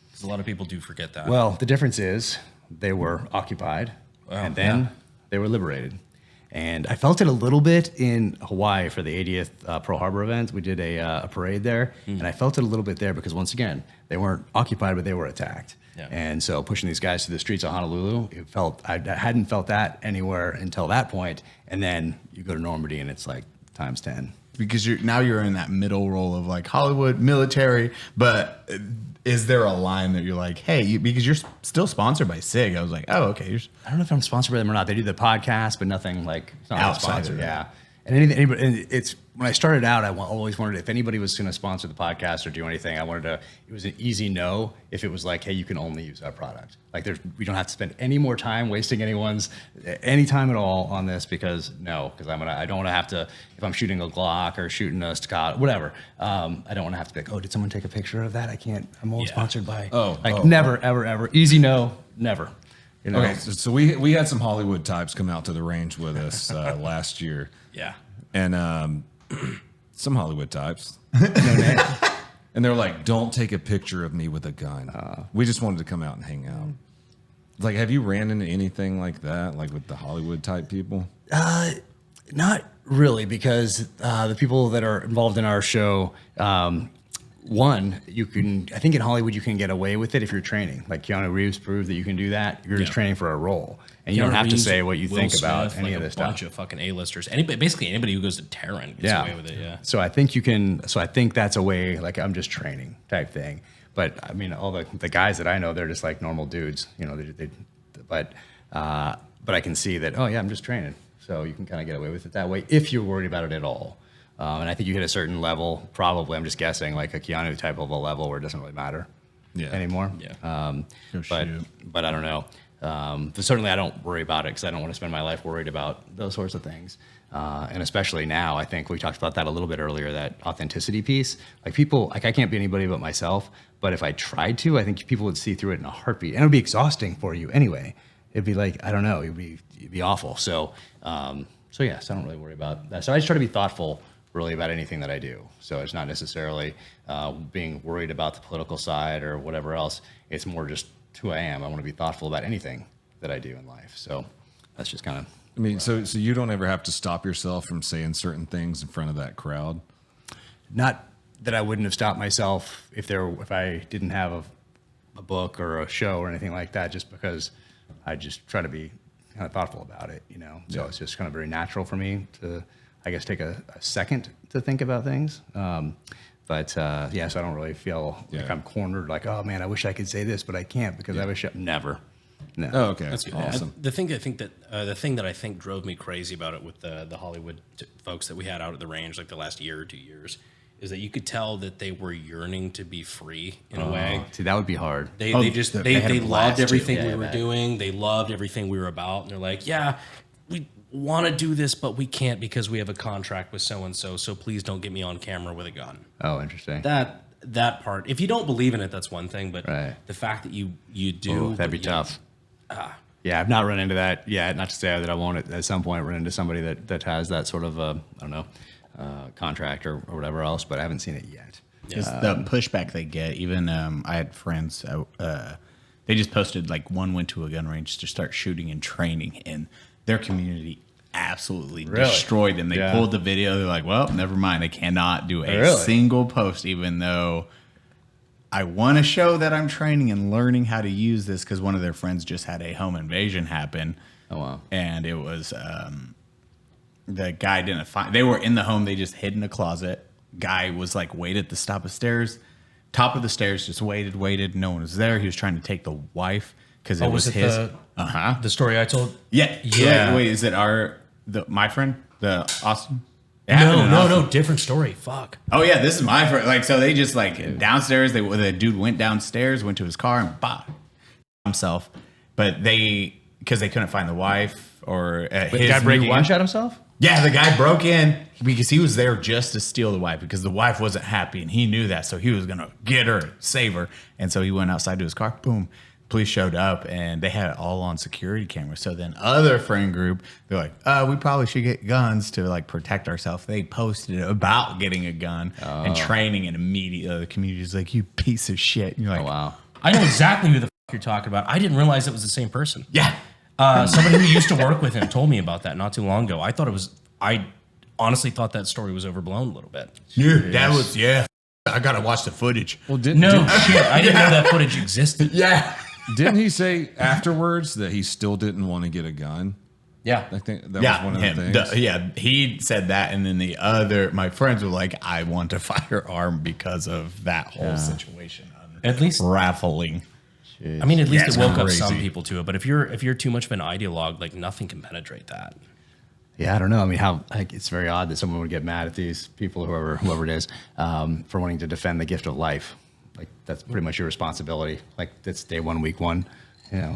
because a lot of people do forget that. Well, the difference is they were occupied, and then they were liberated. And I felt it a little bit in Hawaii for the 80th Pearl Harbor event. We did a parade there, and I felt it a little bit there because, once again, they weren't occupied, but they were attacked. Yeah. And so pushing these guys to the streets of Honolulu, I hadn't felt that anywhere until that point. And then you go to Normandy, and it's like times 10. Because you're in that middle role of like Hollywood, military, but is there a line that you're like, hey, because you're still sponsored by SIG? I was like, oh, okay. I don't know if I'm sponsored by them or not. They do the podcast, but nothing like it's not outside sponsored. Yeah. And anybody, and it's when I started out, I always wondered if anybody was going to sponsor the podcast or do anything. It was an easy no if it was like, hey, you can only use our product. Like, we don't have to spend any more time wasting any time at all on this because I don't want to have to, if I'm shooting a Glock or shooting a Scott, whatever. I don't want to have to be like, oh, did someone take a picture of that? I can't. I'm only sponsored by. Never, ever. Easy no, never. Okay, so we had some Hollywood types come out to the range with us last year. Yeah. And some Hollywood types. And they're like, don't take a picture of me with a gun. We just wanted to come out and hang out. Like, have you ran into anything like that, like with the Hollywood type people? Not really, because the people that are involved in our show, I think in Hollywood you can get away with it if you're training. Like Keanu Reeves proved that you can do that. You're just training for a role. And you don't have to say what you think about any of this stuff. A bunch of fucking A-listers. Basically anybody who goes to Terran gets away with it, yeah. So I think that's a way, like, I'm just training type thing. But I mean, all the guys that I know, they're just like normal dudes, but I can see that, oh yeah, I'm just training. So you can kind of get away with it that way if you're worried about it at all. And I think you hit a certain level, probably, I'm just guessing, like a Keanu type of a level where it doesn't really matter anymore. Yeah. But I don't know. But certainly I don't worry about it because I don't want to spend my life worried about those sorts of things. And especially now, I think we talked about that a little bit earlier, that authenticity piece. Like, people, like, I can't be anybody but myself, but if I tried to, I think people would see through it in a heartbeat. And it would be exhausting for you anyway. It'd be like, I don't know, it'd be awful. So yes, I don't really worry about that. So I just try to be thoughtful really about anything that I do. So it's not necessarily being worried about the political side or whatever else. It's more just who I am. I want to be thoughtful about anything that I do in life. So that's just kind of. I mean, so you don't ever have to stop yourself from saying certain things in front of that crowd? Not that I wouldn't have stopped myself if I didn't have a book or a show or anything like that, just because I just try to be kind of thoughtful about it, So it's just kind of very natural for me to, I guess, take a second to think about things. So I don't really feel like I'm cornered, like, oh man, I wish I could say this, but I can't because I wish never. No. Oh, okay. That's good. Awesome. The thing that I think drove me crazy about it with the Hollywood folks that we had out at the range, like the last year or 2 years, is that you could tell that they were yearning to be free in a way. See, that would be hard. They loved everything we were doing. They loved everything we were about. And they're like, yeah, we want to do this, but we can't because we have a contract with so and so. So please don't get me on camera with a gun. Oh, interesting. That part. If you don't believe in it, that's one thing. But the fact that you do, that'd be tough. Yeah, I've not run into that yet. Not to say that I won't at some point run into somebody that has that sort of I don't know contract or whatever else, but I haven't seen it yet. Just the pushback they get. Even I had friends. They just posted like one went to a gun range to start shooting and training, and their community absolutely destroyed them. They pulled the video. They're like, well, never mind. I cannot do a single post, even though I want to show that I'm training and learning how to use this, because one of their friends just had a home invasion happen. Oh, wow. And it was the guy didn't find. They were in the home. They just hid in a closet. Guy was like waited at the top of the stairs, just waited. No one was there. He was trying to take the wife because it was his. The story I told. Yeah. Wait, is it my friend, the Austin? No, different story. Fuck. Oh yeah, this is my friend. Like, so they just like downstairs. The dude went downstairs, went to his car, and himself. But because they couldn't find the wife or the guy breaking one shot himself. Yeah, the guy broke in because he was there just to steal the wife, because the wife wasn't happy and he knew that, so he was gonna get her, save her, and so he went outside to his car. Boom. Police showed up and they had it all on security cameras. So then other friend group, they're like, we probably should get guns to like protect ourselves. They posted about getting a gun and training, and immediately the community's like, you piece of shit. And you're like, wow. I know exactly who the fuck you're talking about. I didn't realize it was the same person. Yeah. Somebody who used to work with him told me about that not too long ago. I honestly thought that story was overblown a little bit. Dude, that was, I gotta watch the footage. Well, I didn't know that footage existed. Yeah. Didn't he say afterwards that he still didn't want to get a gun? Yeah. I think that was one of the things. He said that, and then my friends were like, I want a firearm because of that whole situation. At least raffling. I mean, at least it woke up some people to it. But if you're too much of an ideologue, like nothing can penetrate that. Yeah, I don't know. I mean, it's very odd that someone would get mad at these people, whoever it is, for wanting to defend the gift of life. Like, that's pretty much your responsibility. Like, that's day one, week one,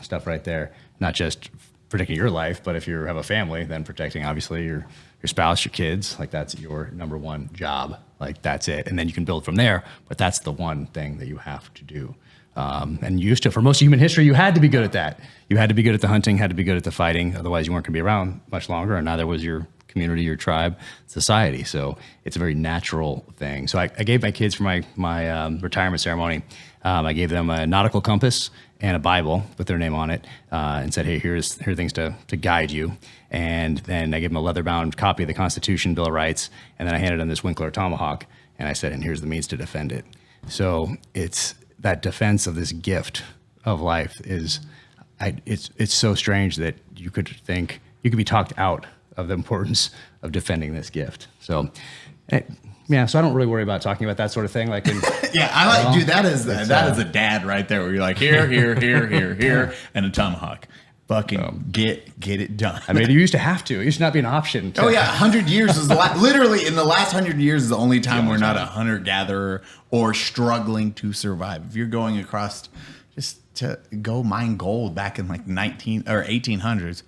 stuff right there. Not just protecting your life, but if you have a family, then protecting obviously your spouse, your kids. Like, that's your number one job. Like, that's it. And then you can build from there. But that's the one thing that you have to do. And you used to, for most of human history, you had to be good at that. You had to be good at the hunting, had to be good at the fighting. Otherwise, you weren't going to be around much longer, and neither was your community, your tribe, society. So it's a very natural thing. So I gave my kids for my retirement ceremony, I gave them a nautical compass and a Bible with their name on it, and said, hey, here are things to guide you. And then I gave them a leather-bound copy of the Constitution, Bill of Rights, and then I handed them this Winkler tomahawk, and I said, and here's the means to defend it. So it's that defense of this gift of life it's so strange that you could be talked out of the importance of defending this gift. So, so I don't really worry about talking about that sort of thing. Like, I like, dude, that is a dad right there, where you're like, here, and a tomahawk. Fucking get it done. I mean, you used to have to. It used to not be an option. 100 years is literally in the last 100 years is the only time we're not a hunter gatherer or struggling to survive. If you're going across just to go mine gold back in like 1800s,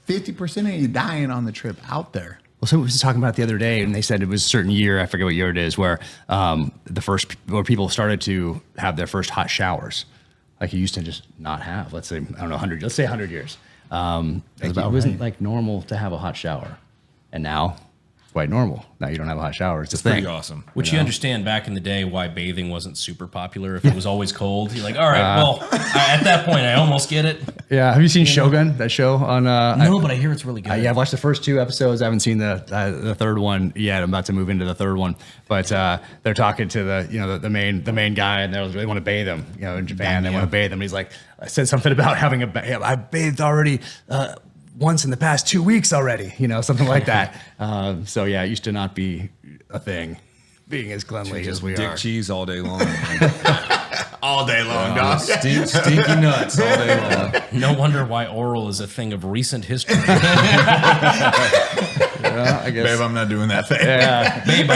50% of you dying on the trip out there. Well, someone was talking about it the other day, and they said it was a certain year, I forget what year it is, where where people started to have their first hot showers. Like, you used to just not have, let's say, I don't know, 100, let's say 100 years. It wasn't like normal to have a hot shower. And now it's quite normal. Now you don't have a hot shower. It's a thing. Pretty awesome. Which you understand back in the day why bathing wasn't super popular. If it was always cold, you're like, all right, well, at that point, I almost get it. Yeah. Have you seen Shogun, that show on? No, but I hear it's really good. Yeah, I've watched the first 2 episodes. I haven't seen the third one yet. I'm about to move into the third one. But they're talking to the main guy, and they want to bathe him. In Japan, they want to bathe him. And he's like, I said something about having I bathed already once in the past 2 weeks already. Something like that. So yeah, it used to not be a thing, being as cleanly as we dick are. Cheese all day long. All day long, dog. Stinky nuts all day long. No wonder why oral is a thing of recent history. I guess. Babe, I'm not doing that thing. Yeah. Babe,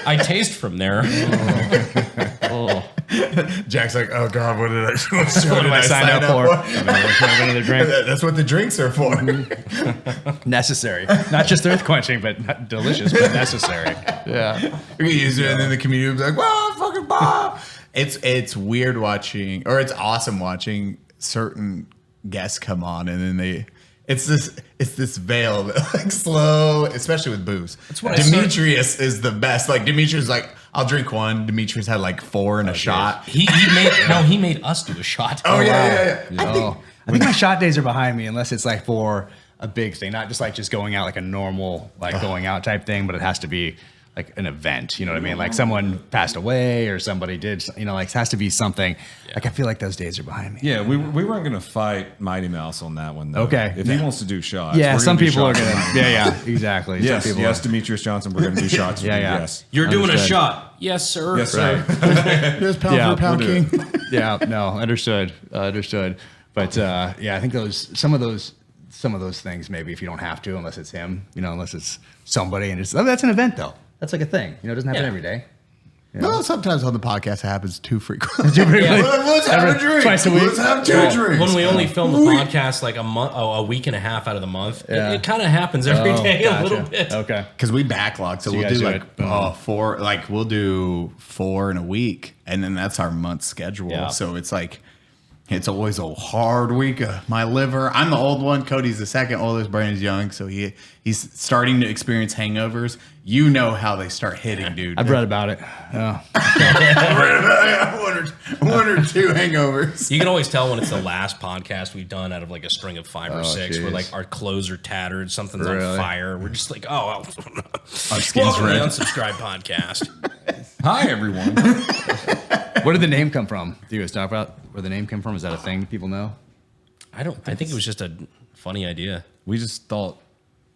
I taste from there. Jack's like, oh God, what did I sign up for? Another drink. That's what the drinks are for. Necessary. Not just thirst quenching, but not delicious, but necessary. Yeah. We can use it, and then the community will be like, well, fucking Bob. It's weird watching, or it's awesome watching certain guests come on, and then it's this veil that like slow, especially with booze. That's what Demetrious is the best. Like Demetrious, like I'll drink one. Demetrious had like 4 in a shot. He made us do a shot. Oh yeah. I think my shot days are behind me, unless it's like for a big thing, not just going out like a normal going out type thing, but it has to be like an event, you know what I mean? Like someone passed away or somebody did, like it has to be something. Yeah. Like I feel like those days are behind me. Yeah, we weren't going to fight Mighty Mouse on that one, though. Okay. If he wants to do shots. Yeah, some people are going to. Yeah, exactly. Yes, Demetrious Johnson, we're going to do shots. Yes. You're doing a shot. Yes, sir. Yes, sir. There's pound for pound king. Yeah, no, understood. But I think some of those things, maybe if you don't have to, unless it's him, unless it's somebody, and that's an event though. That's like a thing. It doesn't happen every day. No, sometimes on the podcast it happens too frequently. Let's have a drink. Twice a week. Let's have 2 drinks. When we only film the podcast like a week and a half out of the month, it kind of happens every day a little bit. Okay. Because we backlog, so we'll do like 4. Like we'll do 4 in a week, and then that's our month schedule. Yeah. So it's like. It's always a hard week. My liver. I'm the old one. Cody's the second oldest. Brandon's young, so he's starting to experience hangovers. You know how they start hitting, dude. I've read about it. Yeah. one or 2 hangovers. You can always tell when it's the last podcast we've done out of like a string of 5 or 6, geez. where like our clothes are tattered, something's on fire. We're just like, our skin's welcome red. to the Unsubscribe podcast. Hi, everyone. Where did the name come from? Do you guys talk about where the name came from? Is that a thing people know? I think it was just a funny idea. We just thought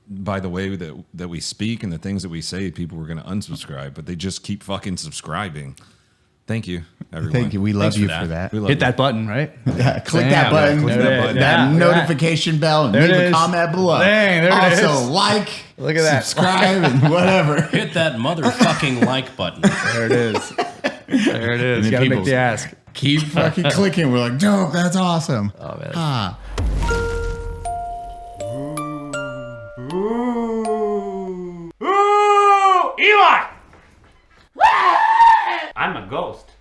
by the way that we speak and the things that we say, people were going to unsubscribe, but they just keep fucking subscribing. Thank you, everyone. Thank you. We love Thanks you for that. for that. Hit that button, right? Yeah, click that button. Click that button. That notification bell, and leave a comment below. Dang, there it is. Also, like, look at that, subscribe, and whatever. Hit that motherfucking like button. There it is. There it is. You gotta make the ask. Keep fucking clicking. We're like, dope, that's awesome. Oh, man. Ooh, Eli! I'm a ghost.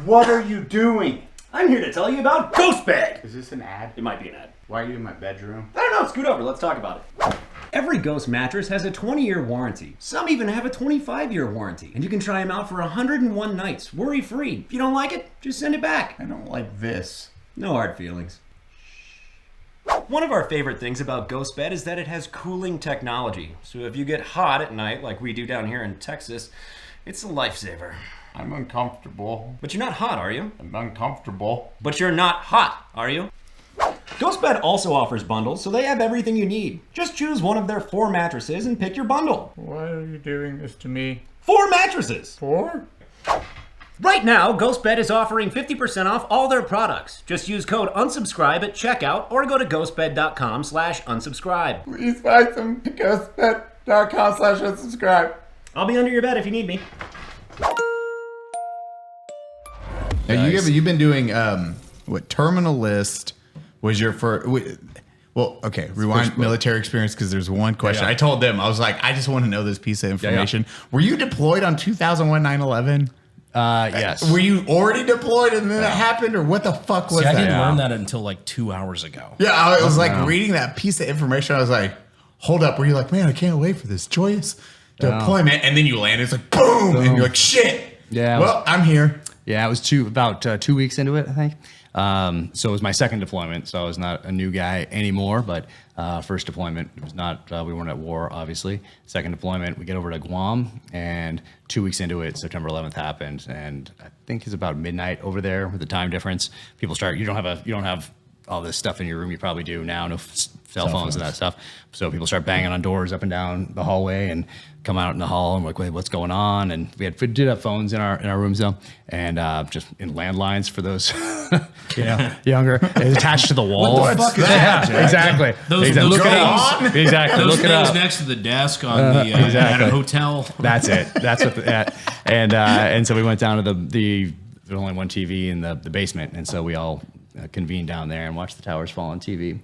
What are you doing? I'm here to tell you about GHOSTBED. Is this an ad? It might be an ad. Why are you in my bedroom? I don't know, scoot over, let's talk about it. Every Ghost mattress has a 20-year warranty. Some even have a 25-year warranty. And you can try them out for 101 nights, worry-free. If you don't like it, just send it back. I don't like this. No hard feelings. One of our favorite things about GHOSTBED is that it has cooling technology. So if you get hot at night, like we do down here in Texas, it's a lifesaver. I'm uncomfortable. But you're not hot, are you? I'm uncomfortable. But you're not hot, are you? GHOSTBED also offers bundles, so they have everything you need. Just choose one of their 4 mattresses and pick your bundle. Why are you doing this to me? 4 mattresses! 4? Right now, GHOSTBED is offering 50% off all their products. Just use code UNSUBSCRIBE at checkout or go to ghostbed.com/unsubscribe. Please buy some ghostbed.com/unsubscribe. I'll be under your bed if you need me. Now, you've been doing what? Terminal List was your first. Well, okay, rewind military experience because there's one question. Yeah. I told them, I was like, I just want to know this piece of information. Were you deployed on 2001 9/11? Yes. Were you already deployed and then it happened, or what the fuck was See, I that? didn't learn that until like 2 hours ago. Yeah, I was like reading that piece of information. I was like, hold up. Were you like, man, I can't wait for this joyous deployment? And then you land. It's like, boom. And you're like, shit. Yeah. Well, I'm here. Yeah, it was about 2 weeks into it, I think. So it was my second deployment, so I was not a new guy anymore, but first deployment, it was not, we weren't at war, obviously. Second deployment, we get over to Guam, and 2 weeks into it, September 11th happened, and I think it's about midnight over there with the time difference. People start, you don't have all this stuff in your room you probably do now, no cell phones and that stuff. So people start banging on doors up and down the hallway and come out in the hall and we're like, wait, what's going on? And we did have phones in our rooms though, and just in landlines for those younger. It's attached to the wall. What the fuck is that, Jack? Exactly. Those look it up. things- Exactly. Those Look it things up. next to the desk on the at a hotel. That's it. That's what. And so we went down to the there's only one TV in the basement, and so we all convened down there and watched the towers fall on TV.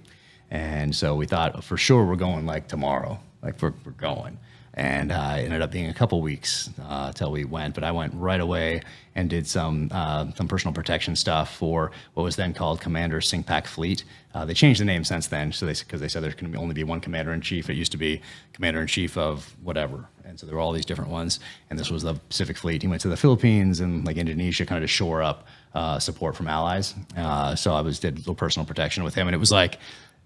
And so we thought for sure we're going like tomorrow, like we're going. And it ended up being a couple weeks till we went, but I went right away and did some personal protection stuff for what was then called Commander Singpack Fleet. They changed the name since then, so because they said there's going to only be one commander-in-chief. It used to be commander-in-chief of whatever, and so there were all these different ones. And this was the Pacific Fleet. He went to the Philippines and like Indonesia, kind of to shore up support from allies. So I did a little personal protection with him, and it was like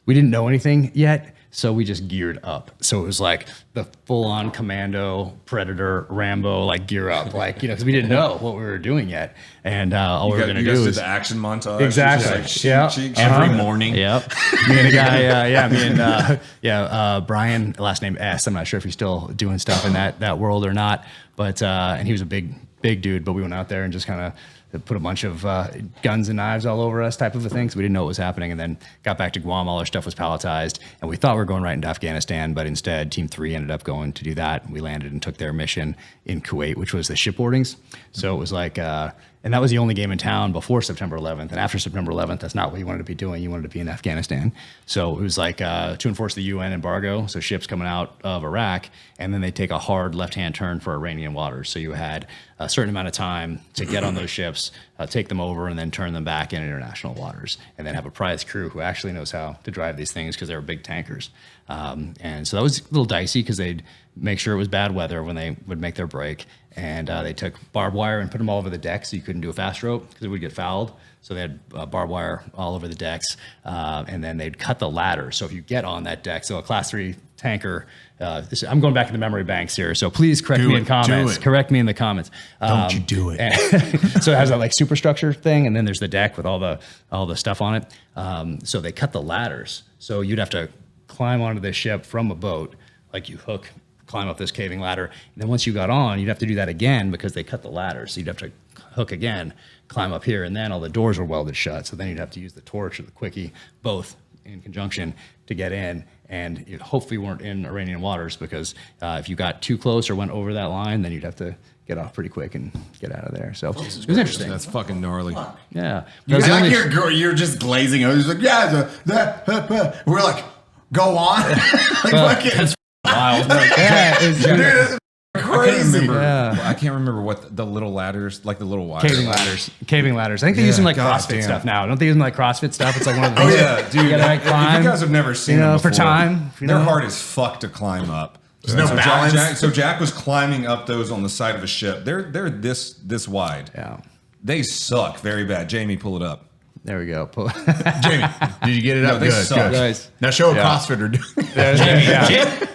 we didn't know anything yet. So we just geared up. So it was like the full-on commando, predator, Rambo, like gear up, like, because we didn't know what we were doing yet. And all we were going to do did was the action montage. Exactly. Yeah. Every morning. Yep. Me and a guy, Brian, last name S. I'm not sure if he's still doing stuff in that world or not. But and he was a big dude. But we went out there and just kind of put a bunch of guns and knives all over us, type of a thing. So we didn't know what was happening, and then got back to Guam. All our stuff was palletized, and we thought we were going right into Afghanistan, but instead, Team 3 ended up going to do that. We landed and took their mission in Kuwait, which was the shipboardings. So it was like, and that was the only game in town before September 11th. And after September 11th, that's not what you wanted to be doing. You wanted to be in Afghanistan. So it was like to enforce the UN embargo. So ships coming out of Iraq, and then they take a hard left-hand turn for Iranian waters. So you had a certain amount of time to get on those ships, take them over, and then turn them back in international waters, and then have a prize crew who actually knows how to drive these things because they were big tankers. And so that was a little dicey because they'd make sure it was bad weather when they would make their break. And they took barbed wire and put them all over the deck so you couldn't do a fast rope because it would get fouled. So they had barbed wire all over the decks. And then they'd cut the ladder. So if you get on that deck, so a Class 3 tanker, I'm going back to the memory banks here, so please correct me in comments. Correct me in the comments. Don't you do it. So it has that like superstructure thing, and then there's the deck with all the stuff on it. So they cut the ladders. So you'd have to climb onto the ship from a boat, like you climb up this caving ladder. And then once you got on, you'd have to do that again because they cut the ladder. So you'd have to hook again, climb up here, and then all the doors were welded shut. So then you'd have to use the torch or the quickie, both in conjunction, to get in. And you hopefully weren't in Iranian waters because if you got too close or went over that line, then you'd have to get off pretty quick and get out of there. So it was interesting. That's fucking gnarly. Yeah. You're just glazing over. He's like, we're like, go on. Like, That's wild. dude, crazy. I can't remember what the little ladders, like the little wire. Caving ladders. I think they use them like CrossFit stuff now. Don't they use them like CrossFit stuff? It's like one of the things. Dude. You gotta like climb. If you guys have never seen them for before, time. They're hard as fuck to climb up. No balance. So Jack was climbing up those on the side of a ship. They're this wide. Yeah. They suck very bad. Jamie, pull it up. There we go. Jamie, did you get it up? they Good, suck. good. Nice. Now show a CrossFitter.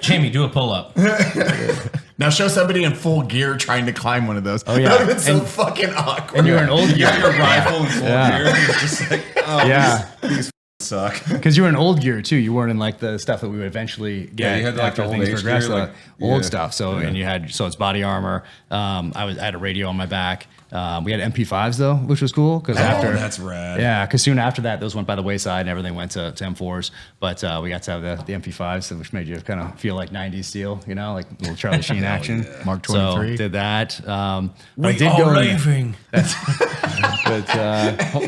Jamie, do a pull up. Now show somebody in full gear trying to climb one of those. Oh, yeah. That would have been so fucking awkward. And you're an old You gear. got your rifle in full gear. And it's just like, these suck. Because you were in old gear too. You weren't in like the stuff that we would eventually get you had, like, after the things old age progress. gear, Like, like, old yeah. stuff. So and you had it's body armor. I had a radio on my back. We had MP5s though, which was cool because after that's rad. Yeah, because soon after that, those went by the wayside and everything went to M4s. But we got to have the MP5s, which made you kind of feel like 90s steel, you know, like little Charlie Sheen action. Mark 23. So did that. We are leaving.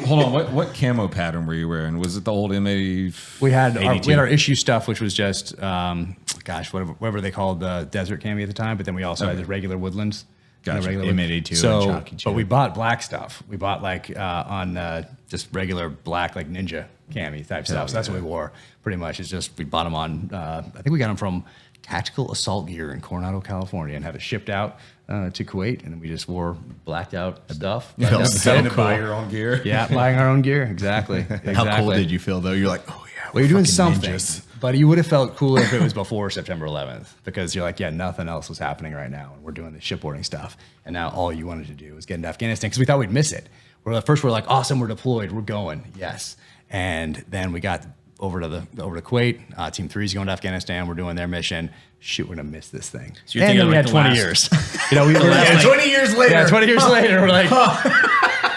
Hold on. What camo pattern were you wearing? Was it the old M80? We had our issue stuff, which was just, whatever they called the desert cami at the time. But then we also had the regular woodlands. Gotcha. M82 So, and Chalky but we bought black stuff. We bought like on just regular black, like ninja cami type stuff. So that's what we wore pretty much. It's just we bought them on. I think we got them from Tactical Assault Gear in Coronado, California, and had it shipped out to Kuwait, and then we just wore blacked out stuff. So cool. Buy your own gear. Yeah, buying our own gear. Exactly. How cool did you feel though? You're like, oh yeah. Well, you're doing fucking something, ninjas. but you would have felt cooler if it was before September 11th because you're like, yeah, nothing else was happening right now, and we're doing the shipboarding stuff, and now all you wanted to do was get into Afghanistan because we thought we'd miss it. we're like, awesome, we're deployed, we're going, yes. And then we got over to Kuwait. Team 3's going to Afghanistan. We're doing their mission. Shoot, we're gonna miss this thing. So you're and thinking then we like had the 20 last- years. You know, we were last, 20 years later. Yeah, 20 years later, we're like,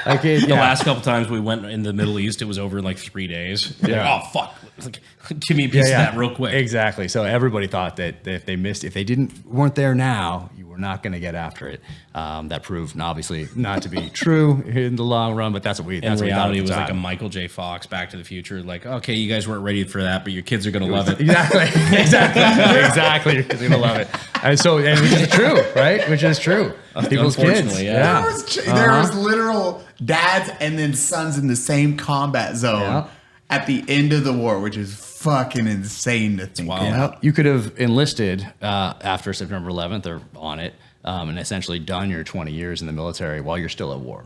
okay, The last couple times we went in the Middle East, it was over in like 3 days. Yeah. Like, oh fuck! Like, give me a piece of that real quick. Exactly. So everybody thought that if they weren't there now, you were not going to get after it. That proved obviously not to be true in the long run, but that's what we. In That's what we thought reality, at it the was like a time. Michael J. Fox, Back to the Future. Like, okay, you guys weren't ready for that, but your kids are gonna love it. Exactly. Your kids are gonna love it. And which is true, right? Which is true. People's kids. Unfortunately, yeah. There was literal dads and then sons in the same combat zone Yeah. at the end of the war, which is fucking insane to think wild. about. You could have enlisted after September 11th or on it, and essentially done your 20 years in the military while you're still at war.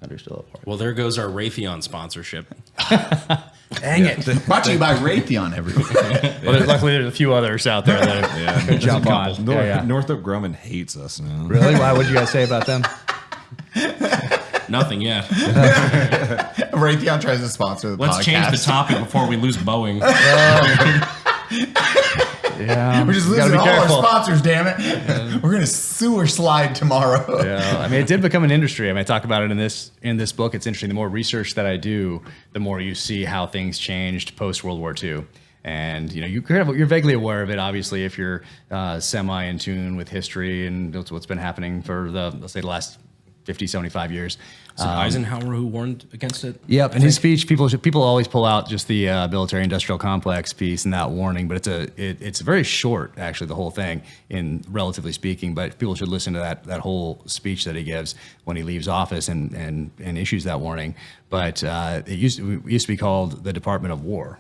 You're still at war. Well, there goes our Raytheon sponsorship. Dang it. Brought to you by Raytheon, everybody. Well, luckily, there's a few others out there that could jump on. Northrop Grumman hates us now. Really? Why? What did you guys say about them? Nothing yet. Raytheon tries to sponsor the Let's podcast. change the topic before we lose Boeing. Yeah, We're just you gotta losing be all our careful. sponsors, damn it. We're going to sewer slide tomorrow. Yeah, I mean, it did become an industry. I mean, I talk about it in this book. It's interesting. The more research that I do, the more you see how things changed post World War II. And you're vaguely aware of it, obviously, if you're semi in tune with history and what's been happening for let's say the last 50, 75 years. Eisenhower who warned against it. Yep, in his speech, people always pull out just the military-industrial complex piece and that warning, but it's very short, actually, the whole thing, in relatively speaking. But people should listen to that whole speech that he gives when he leaves office and issues that warning. But we used to be called the Department of War,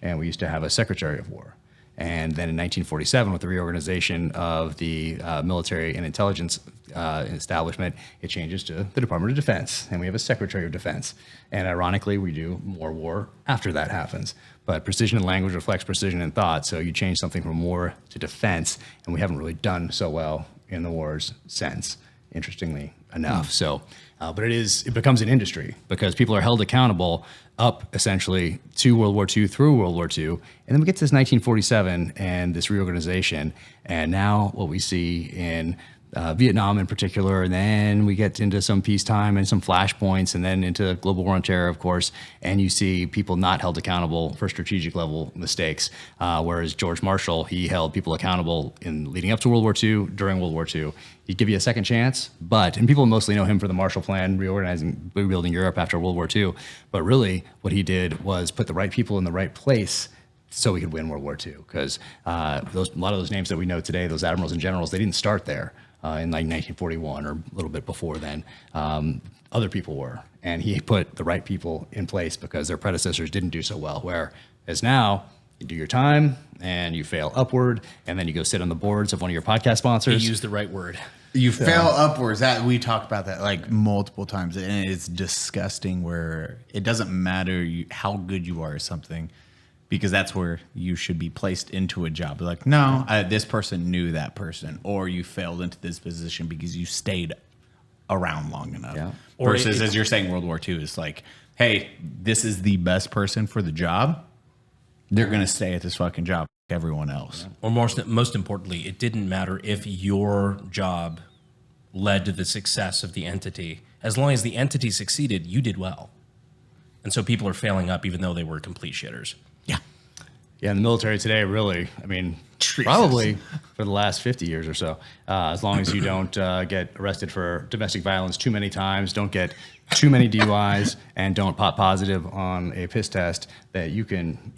and we used to have a Secretary of War. And then in 1947, with the reorganization of the military and intelligence establishment, it changes to the Department of Defense, and we have a Secretary of Defense. And ironically, we do more war after that happens. But precision in language reflects precision in thought, so you change something from war to defense, and we haven't really done so well in the wars since, interestingly enough. So, but it becomes an industry because people are held accountable up essentially to World War II through World War II. And then we get to this 1947 and this reorganization. And now what we see in Vietnam in particular, and then we get into some peacetime and some flashpoints, and then into global war on terror, of course, and you see people not held accountable for strategic level mistakes, whereas George Marshall, he held people accountable in leading up to World War II, during World War II. He'd give you a second chance, and people mostly know him for the Marshall Plan, rebuilding Europe after World War II, but really what he did was put the right people in the right place so we could win World War II, because a lot of those names that we know today, those admirals and generals, they didn't start there. In like 1941 or a little bit before then, other people were. And he put the right people in place because their predecessors didn't do so well. Whereas now, you do your time and you fail upward, and then you go sit on the boards of one of your podcast sponsors. You use the right word. You fail upwards. That we talk about that like multiple times, and it's disgusting. Where it doesn't matter how good you are at something, because that's where you should be placed into a job. Like, no, this person knew that person, or you failed into this position because you stayed around long enough. Yeah. Or Versus, as you're saying, World War II is like, hey, this is the best person for the job. They're going to stay at this fucking job like everyone else. Or most importantly, it didn't matter if your job led to the success of the entity. As long as the entity succeeded, you did well. And so people are failing up even though they were complete shitters. Yeah, in the military today, really, I mean, probably for the last 50 years or so, as long as you don't get arrested for domestic violence too many times, don't get too many DUIs, and don't pop positive on a piss test, that you can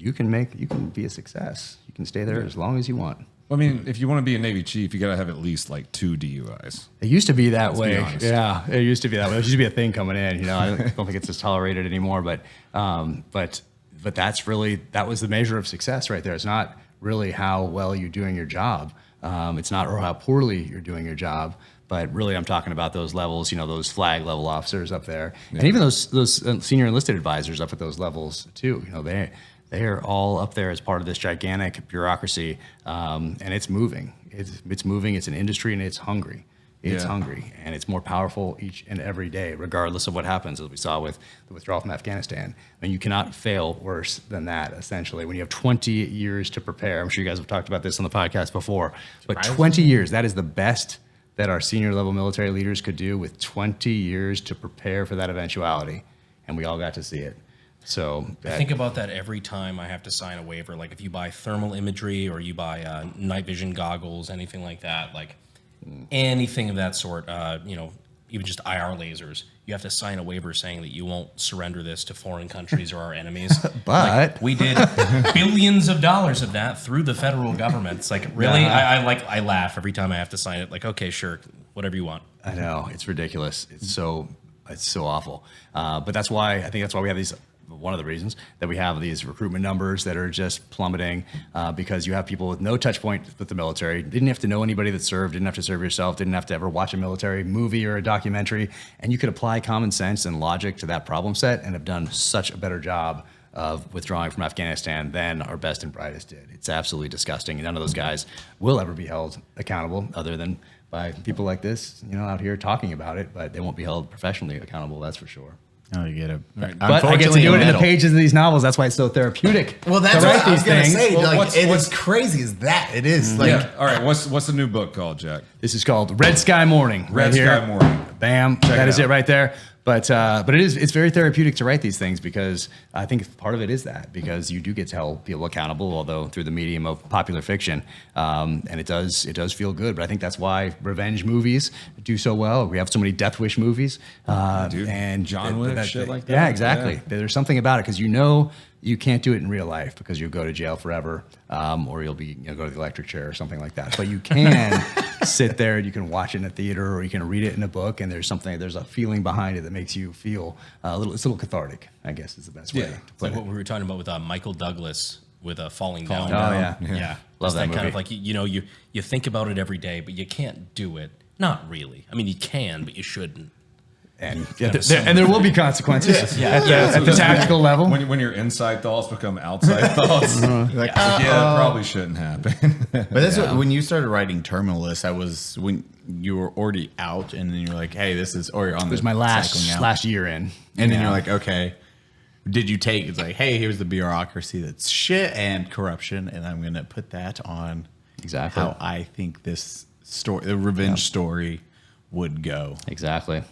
be a success. You can stay there as long as you want. I mean, if you want to be a Navy chief, you got to have at least like 2 DUIs. It used to be that be way. honest. Yeah, it used to be that way. It used to be a thing coming in. I don't think it's as tolerated anymore. But that was the measure of success right there. It's not really how well you're doing your job. It's not or how poorly you're doing your job. But really, I'm talking about those levels. Those flag level officers up there, and even those senior enlisted advisors up at those levels too. They are all up there as part of this gigantic bureaucracy, and it's moving. It's moving. It's an industry, and it's hungry. It's hungry, and it's more powerful each and every day, regardless of what happens, as we saw with the withdrawal from Afghanistan. I mean, you cannot fail worse than that, essentially. When you have 20 years to prepare, I'm sure you guys have talked about this on the podcast before, but 20 years, that is the best that our senior level military leaders could do, with 20 years to prepare for that eventuality. And we all got to see it. So I think about that every time I have to sign a waiver. Like if you buy thermal imagery or you buy night vision goggles, anything like that, like anything of that sort, even just IR lasers, you have to sign a waiver saying that you won't surrender this to foreign countries or our enemies. But like, we did billions of dollars of that through the federal government. It's like, really? I laugh every time I have to sign it. Like, okay, sure, whatever you want. I know, it's ridiculous. It's so awful. But that's why we have these. One of the reasons that we have these recruitment numbers that are just plummeting, because you have people with no touch point with the military, didn't have to know anybody that served, didn't have to serve yourself, didn't have to ever watch a military movie or a documentary, and you could apply common sense and logic to that problem set and have done such a better job of withdrawing from Afghanistan than our best and brightest did. It's absolutely disgusting, and none of those guys will ever be held accountable other than by people like this, out here talking about it, but they won't be held professionally accountable, that's for sure. Oh, you get it. But I get to do it in the pages of these novels. That's why it's so therapeutic. Well, that's what I was going to say. Well, like, what's crazy is that it is like. Yeah. All right. What's the new book called, Jack? This is called Red Sky Mourning. Red Sky Mourning. Bam. That is it right there. But it's very therapeutic to write these things, because I think part of it is that, because you do get to hold people accountable, although through the medium of popular fiction, and it does feel good. But I think that's why revenge movies do so well. We have so many Death Wish movies, and John Wick, shit like that. Yeah, exactly. Yeah. There's something about it, because you can't do it in real life, because you'll go to jail forever, or you'll go to the electric chair or something like that. But you can sit there and you can watch it in a theater, or you can read it in a book, and there's a feeling behind it that makes you feel it's a little cathartic, I guess is the best way to It's put like it. what we were talking about with Michael Douglas with Falling Down. Oh, yeah. Love Love that kind movie. of like, you think about it every day, but you can't do it. Not really. I mean, you can, but you shouldn't. And there will be consequences at the tactical level. When your inside thoughts become outside thoughts, like, that probably shouldn't happen. But that's when you started writing Terminal List. When you were already out, and then you're like, "Hey, this is," or you're on. It was my last year in, and then you're like, "Okay." Did you take? It's like, "Hey, here's the bureaucracy that's shit and corruption, and I'm going to put that on exactly how I think this story, the revenge story, would go." Exactly.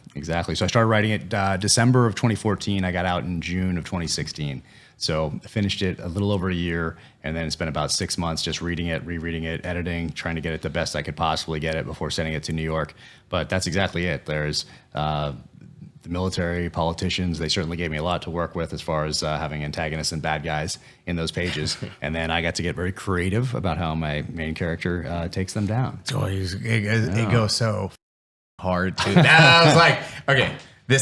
So I started writing it December of 2014. I got out in June of 2016. So I finished it a little over a year, and then spent about 6 months just reading it, rereading it, editing, trying to get it the best I could possibly get it before sending it to New York. But that's exactly it. There's the military, politicians, they certainly gave me a lot to work with as far as having antagonists and bad guys in those pages. And then I got to get very creative about how my main character takes them down. It goes so hard too. I was like, okay,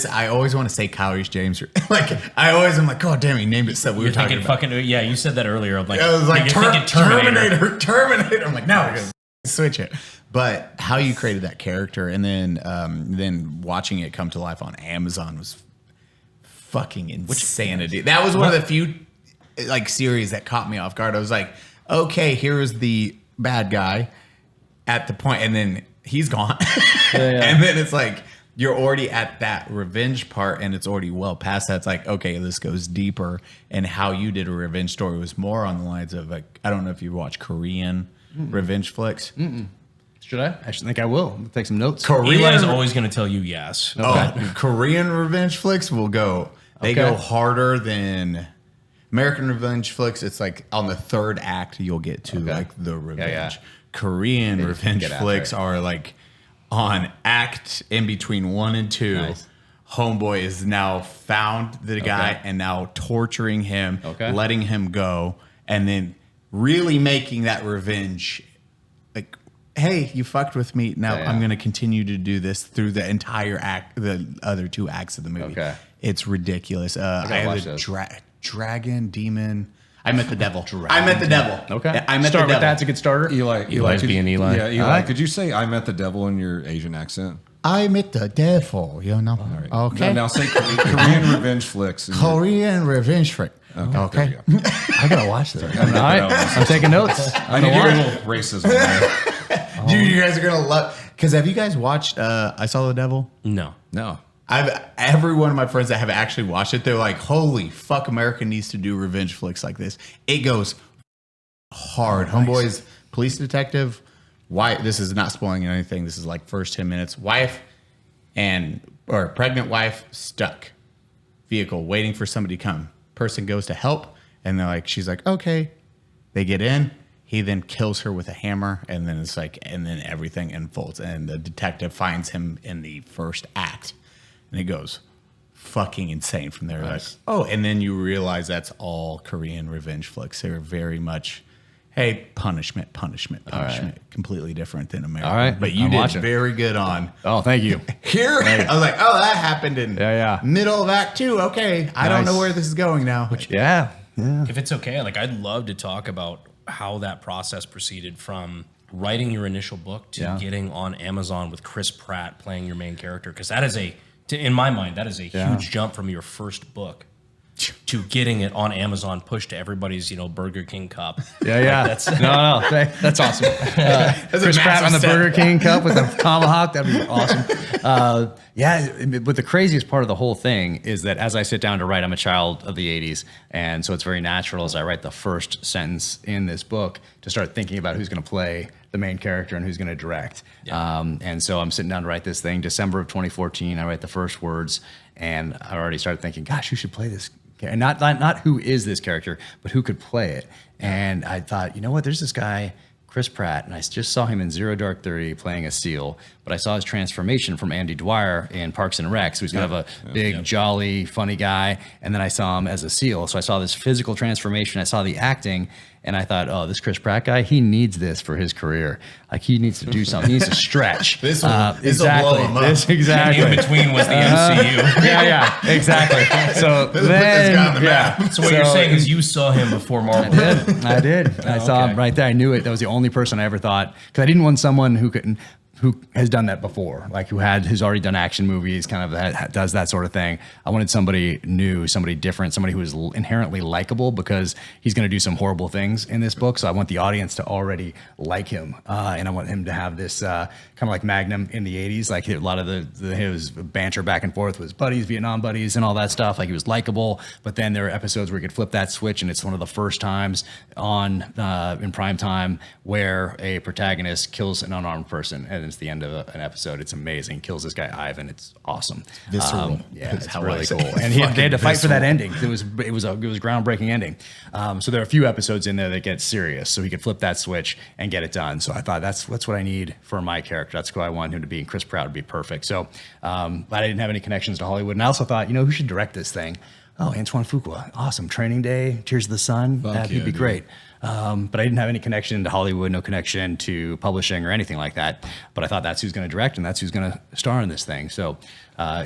I always want to say Cowie's James. Like, I'm like, God damn, he named it stuff we were talking about. You said that earlier. I'm like, I was like, Terminator. Terminator. I'm like, no, we're gonna switch it. But how you created that character, and then watching it come to life on Amazon was fucking insanity. That was one of the few series that caught me off guard. I was like, okay, here is the bad guy at the point, and then he's gone. And then it's like you're already at that revenge part, and it's already well past that. It's like, okay, this goes deeper. And how you did a revenge story was more on the lines of, like, I don't know if you watch Korean revenge flicks. Should I? I think I will. I'll take some notes. Eli's always going to tell you yes. Korean revenge flicks will go. They go harder than American revenge flicks. It's like on the third act you'll get to like the revenge. Yeah. Korean revenge flicks are like on act in between 1 and 2. Nice. Homeboy is now found the guy and now torturing him, letting him go, and then really making that revenge. Like, hey, you fucked with me. Now I'm going to continue to do this through the entire act, the other 2 acts of the movie. It's ridiculous. I have a dragon, demon. I met the devil. I met the devil. Okay. I met Start the with devil. that's a good starter. Eli's being Eli. Yeah, Eli. Could you say I met the devil in your Asian accent? I met the devil, you know. All right. Okay. Now say Korean revenge flicks. Korean revenge flick. Okay. I gotta watch this. All right. I'm taking notes. I need a little racism there. Dude, you guys are gonna love. Because have you guys watched I Saw the Devil? No. Every one of my friends that have actually watched it, they're like, holy fuck, America needs to do revenge flicks like this. It goes hard. Homeboy's police detective. Why? This is not spoiling anything. This is like first 10 minutes. Pregnant wife stuck. Vehicle waiting for somebody to come. Person goes to help, and they're like, she's like, okay. They get in. He then kills her with a hammer, and then it's like, and then everything unfolds. And the detective finds him in the first act, and it goes fucking insane from there. Nice. Like, oh, and then you realize that's all Korean revenge flicks. They're very much, hey, punishment. Right. Completely different than America. All right. But you did very good on. Oh, thank you. Here, I was like, oh, that happened in middle of Act 2. Okay, I don't know where this is going now. Yeah. If it's okay, like I'd love to talk about how that process proceeded from writing your initial book to getting on Amazon with Chris Pratt playing your main character, because that is in my mind, that is a huge jump from your first book to getting it on Amazon, pushed to everybody's, Burger King cup. Yeah. That's awesome. Chris Pratt on the Burger King cup with a tomahawk. That'd be awesome. But the craziest part of the whole thing is that as I sit down to write, I'm a child of the 80s. And so it's very natural as I write the first sentence in this book to start thinking about who's going to play the main character and who's going to direct. And so I'm sitting down to write this thing. December of 2014, I write the first words, and I already started thinking, gosh, who should play this? And not who is this character, but who could play it. And I thought, you know what, there's this guy, Chris Pratt, and I just saw him in Zero Dark 30 playing a SEAL, but I saw his transformation from Andy Dwyer in Parks and Rec. So he's kind of a big, jolly, funny guy. And then I saw him as a SEAL. So I saw this physical transformation. I saw the acting, and I thought, oh, this Chris Pratt guy, he needs this for his career. Like, he needs to do something. He needs to stretch. This will blow him up. And in between was the MCU. Yeah, exactly. So then, So what you're saying is you saw him before Marvel. I did. I saw him right there. I knew it. That was the only person I ever thought, because I didn't want someone who has done that before, like who's already done action movies, kind of does that sort of thing. I wanted somebody new, somebody different, somebody who is inherently likable, because he's going to do some horrible things in this book. So I want the audience to already like him, and I want him to have this kind of like Magnum in the 80s, like a lot of his banter back and forth with buddies, Vietnam buddies, and all that stuff. Like, he was likable, but then there are episodes where he could flip that switch, and it's one of the first times in prime time where a protagonist kills an unarmed person, and it's the end of an episode. It's amazing. Kills this guy Ivan. It's awesome. Visceral. It's really cool. And they had to fight for that ending. It was a groundbreaking ending. So there are a few episodes in there that get serious, so he could flip that switch and get it done. So I thought that's what I need for my character. That's who I want him to be. And Chris Pratt would be perfect. So but I didn't have any connections to Hollywood. And I also thought, who should direct this thing? Oh, Antoine Fuqua. Awesome. Training Day, Tears of the Sun. He'd be great. But I didn't have any connection to Hollywood, no connection to publishing or anything like that. But I thought that's who's going to direct and that's who's going to star in this thing. So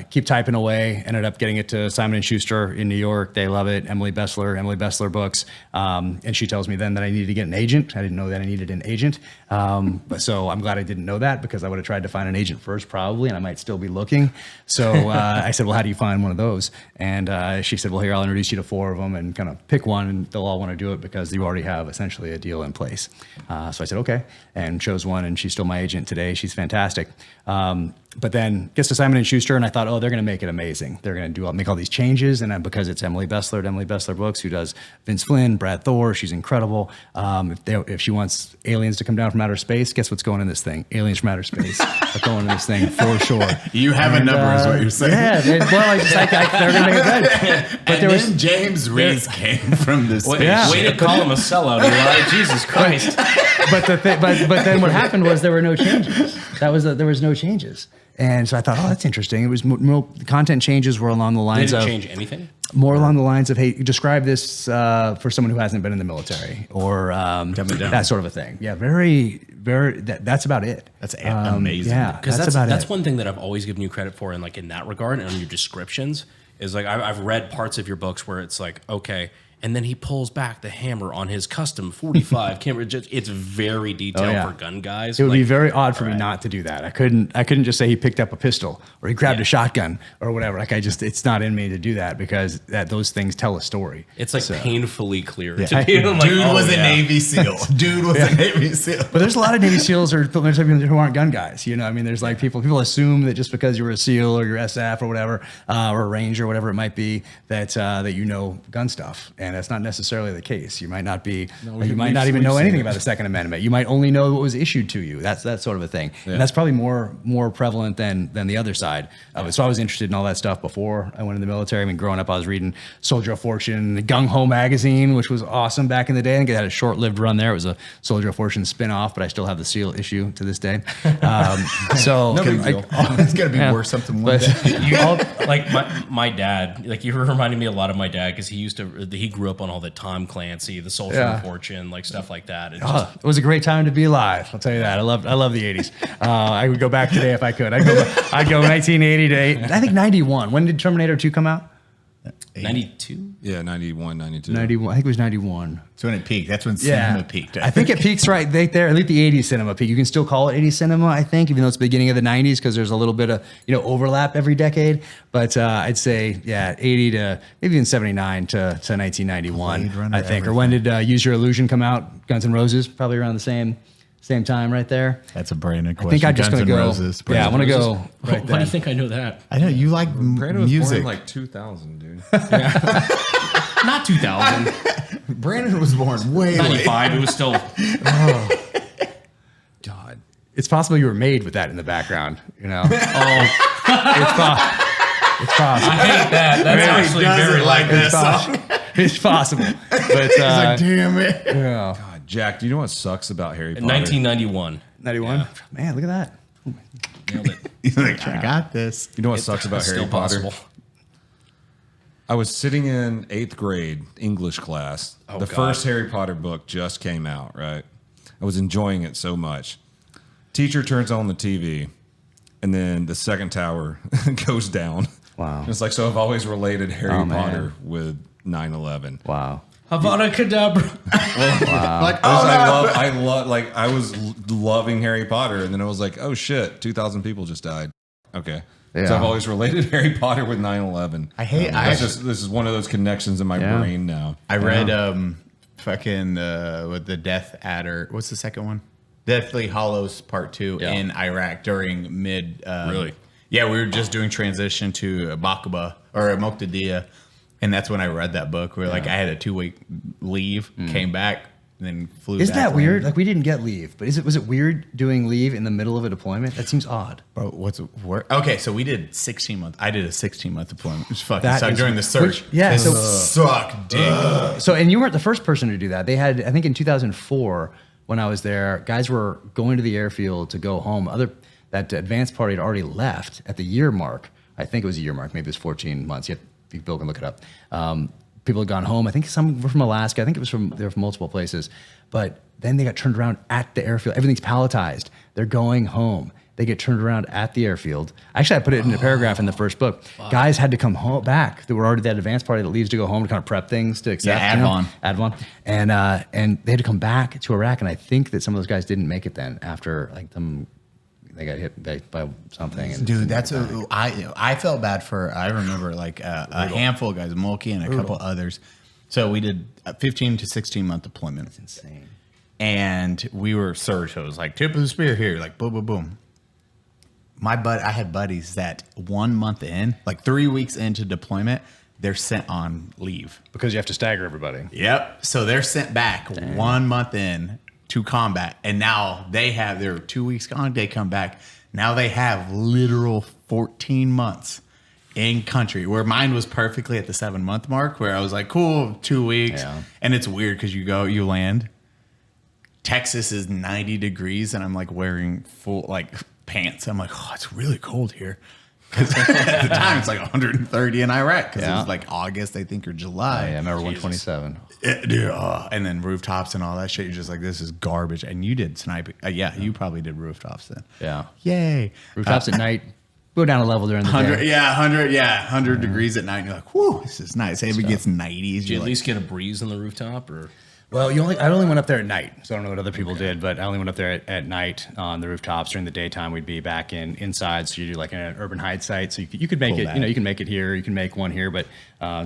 keep typing away. Ended up getting it to Simon & Schuster in New York. They love it. Emily Bestler books. And she tells me then that I needed to get an agent. I didn't know that I needed an agent. So I'm glad I didn't know that, because I would have tried to find an agent first probably, and I might still be looking. So I said, well, how do you find one of those? And she said, well, here, I'll introduce you to 4 of them and kind of pick one, and they'll all want to do it because you already have essentially a deal in place. So I said, okay, and chose one, and she's still my agent today. She's fantastic. But then gets to Simon & Schuster, and I thought, oh, they're going to make it amazing. They're going to make all these changes, and then because it's Emily Bestler at Emily Bestler Books, who does Vince Flynn, Brad Thor, she's incredible. If she wants aliens to come down from outer space, guess what's going in this thing? Aliens from outer space are going in this thing for sure. You have a number, is what you're saying. Yeah, they're going to make it good. But and then James Reese came from this. Way to call him a sellout, Eli. Jesus Christ. But then what happened was there were no changes. There was no changes. And so I thought, oh, that's interesting. It was the content changes were along the lines of... Did it change anything? More along the lines of, hey, describe this for someone who hasn't been in the military, or that sort of a thing. Yeah, very, very, that's about it. That's amazing. Yeah, because that's one thing that I've always given you credit for in that regard, and on your descriptions, is like I've read parts of your books where it's like, okay, and then he pulls back the hammer on his custom 45 camera. It's very detailed for gun guys. It would be very odd for me not to do that. I couldn't just say he picked up a pistol or he grabbed a shotgun or whatever. Like it's not in me to do that because those things tell a story. It's like painfully clear to me. Dude was a Navy SEAL. Dude was a Navy SEAL. But there's a lot of Navy SEAls or people who aren't gun guys. You know, I mean, there's like people assume that just because you're a SEAL or you're SF or whatever, or a Ranger or whatever it might be, that you know gun stuff. And that's not necessarily the case. You might not be, you might not even know anything about the Second Amendment. You might only know what was issued to you. That's that sort of a thing. Yeah. And that's probably more prevalent than the other side of it. So I was interested in all that stuff before I went in the military. I mean, growing up, I was reading Soldier of Fortune, the Gung Ho magazine, which was awesome back in the day. I think it had a short-lived run there. It was a Soldier of Fortune spin-off, but I still have the SEAL issue to this day. So no big deal. It's gonna be worth something one day. Like my dad, like you reminded me a lot of my dad because he grew up on all the Tom Clancy, the Soldier of Fortune, like stuff like that. It was a great time to be alive. I'll tell you that. I love the 80s. I would go back today if I could. I'd go 1980 to I think 91. When did Terminator 2 come out? 92? Yeah, 91, 92. 91. I think it was 91. So when it peaked, that's when cinema peaked. I think it peaks right there. At least the 80s cinema peak. You can still call it 80s cinema, I think, even though it's the beginning of the 90s because there's a little bit of overlap every decade. But I'd say 80 to maybe even 79 to 1991, I think. Or when did Use Your Illusion come out? Guns N' Roses, probably around the same time right there. That's a Brandon question. I think I'm just going to go. Roses, I want to go right there. Why do you think I know that? I know you like Brandon was music. born in like 2000, dude. Not 2000. Brandon was born way 95. It was still. God, it's possible you were made with that in the background. It's possible. I hate that. That's actually very like this song. It's possible. But He's like, damn it. Yeah. God, Jack, do you know what sucks about Harry Potter? 1991. 91. Man, look at that. Nailed it. He's like, I got this. You know what sucks about Harry Potter? Possible. I was sitting in 8th grade English class. The first Harry Potter book just came out, right? I was enjoying it so much. Teacher turns on the TV, and then the second tower goes down. Wow. It's like, so I've always related Harry Potter with 9/11. Wow. Havana Kedavra. Wow. Like, I was loving Harry Potter, and then I was like, oh shit, 2,000 people just died. Okay. Yeah. So I've always related Harry Potter with 9/11. This is one of those connections in my brain now. I read with the Death Adder. What's the second one? Deathly Hollows Part 2 in Iraq during mid. Really? Yeah, we were just doing transition to Bakuba or Moqtadiya, and that's when I read that book. Where like I had a 2-week leave, came back, and then flew. Isn't back that weird? Like we didn't get leave, but was it weird doing leave in the middle of a deployment? That seems odd. Bro, what's work? Okay, so we did 16 month. I did a 16-month deployment. It was fucking That sucked is- during the search. which- so sucked dick. So, and you weren't the first person to do that. They had, I think in 2004, when I was there, guys were going to the airfield to go home. That advanced party had already left at the year mark. I think it was a year mark. Maybe it was 14 months. Bill can look it up. People had gone home. I think some were from Alaska. I think they were from multiple places. But then they got turned around at the airfield. Everything's palletized. They're going home. They get turned around at the airfield. Actually, I put it in a paragraph in the first book. Guys had to come home back. They were already that advanced party that leaves to go home to kind of prep things to accept. Advon. And they had to come back to Iraq. And I think that some of those guys didn't make it then after like them. They got hit by something. And dude, I felt bad for. I remember like a handful of guys, Mulkey and a couple others. So we did a 15 to 16 month deployment. That's insane. And we were surge. So it was like tip of the spear here, like boom, boom, boom. I had buddies that 1 month in, like 3 weeks into deployment, they're sent on leave Because you have to stagger everybody. Yep. So they're sent back 1 month in to combat, and now they're 2 weeks gone. They come back. Now they have literal 14 months in country. Where mine was perfectly at the 7-month mark, where I was like, cool, 2 weeks, and it's weird because you land. Texas is 90 degrees, and I'm like wearing full like pants. I'm like, oh, it's really cold here. Because at the time it's like 130 in Iraq because it was like August, I think, or July. I remember 127. And then rooftops and all that shit. You're just like, this is garbage. And you did sniping. You probably did rooftops then. Yeah. Yay. Rooftops at night, go down a level during the 100, day. 100 degrees at night. And you're like, whew, this is nice. If it gets 90s, Did you at least get a breeze on the rooftop, or? Well, I only went up there at night, so I don't know what other people did, but I only went up there at night on the rooftops. During the daytime, we'd be back inside. So you do like an urban hide site. So you could make it, you can make it here, you can make one here, but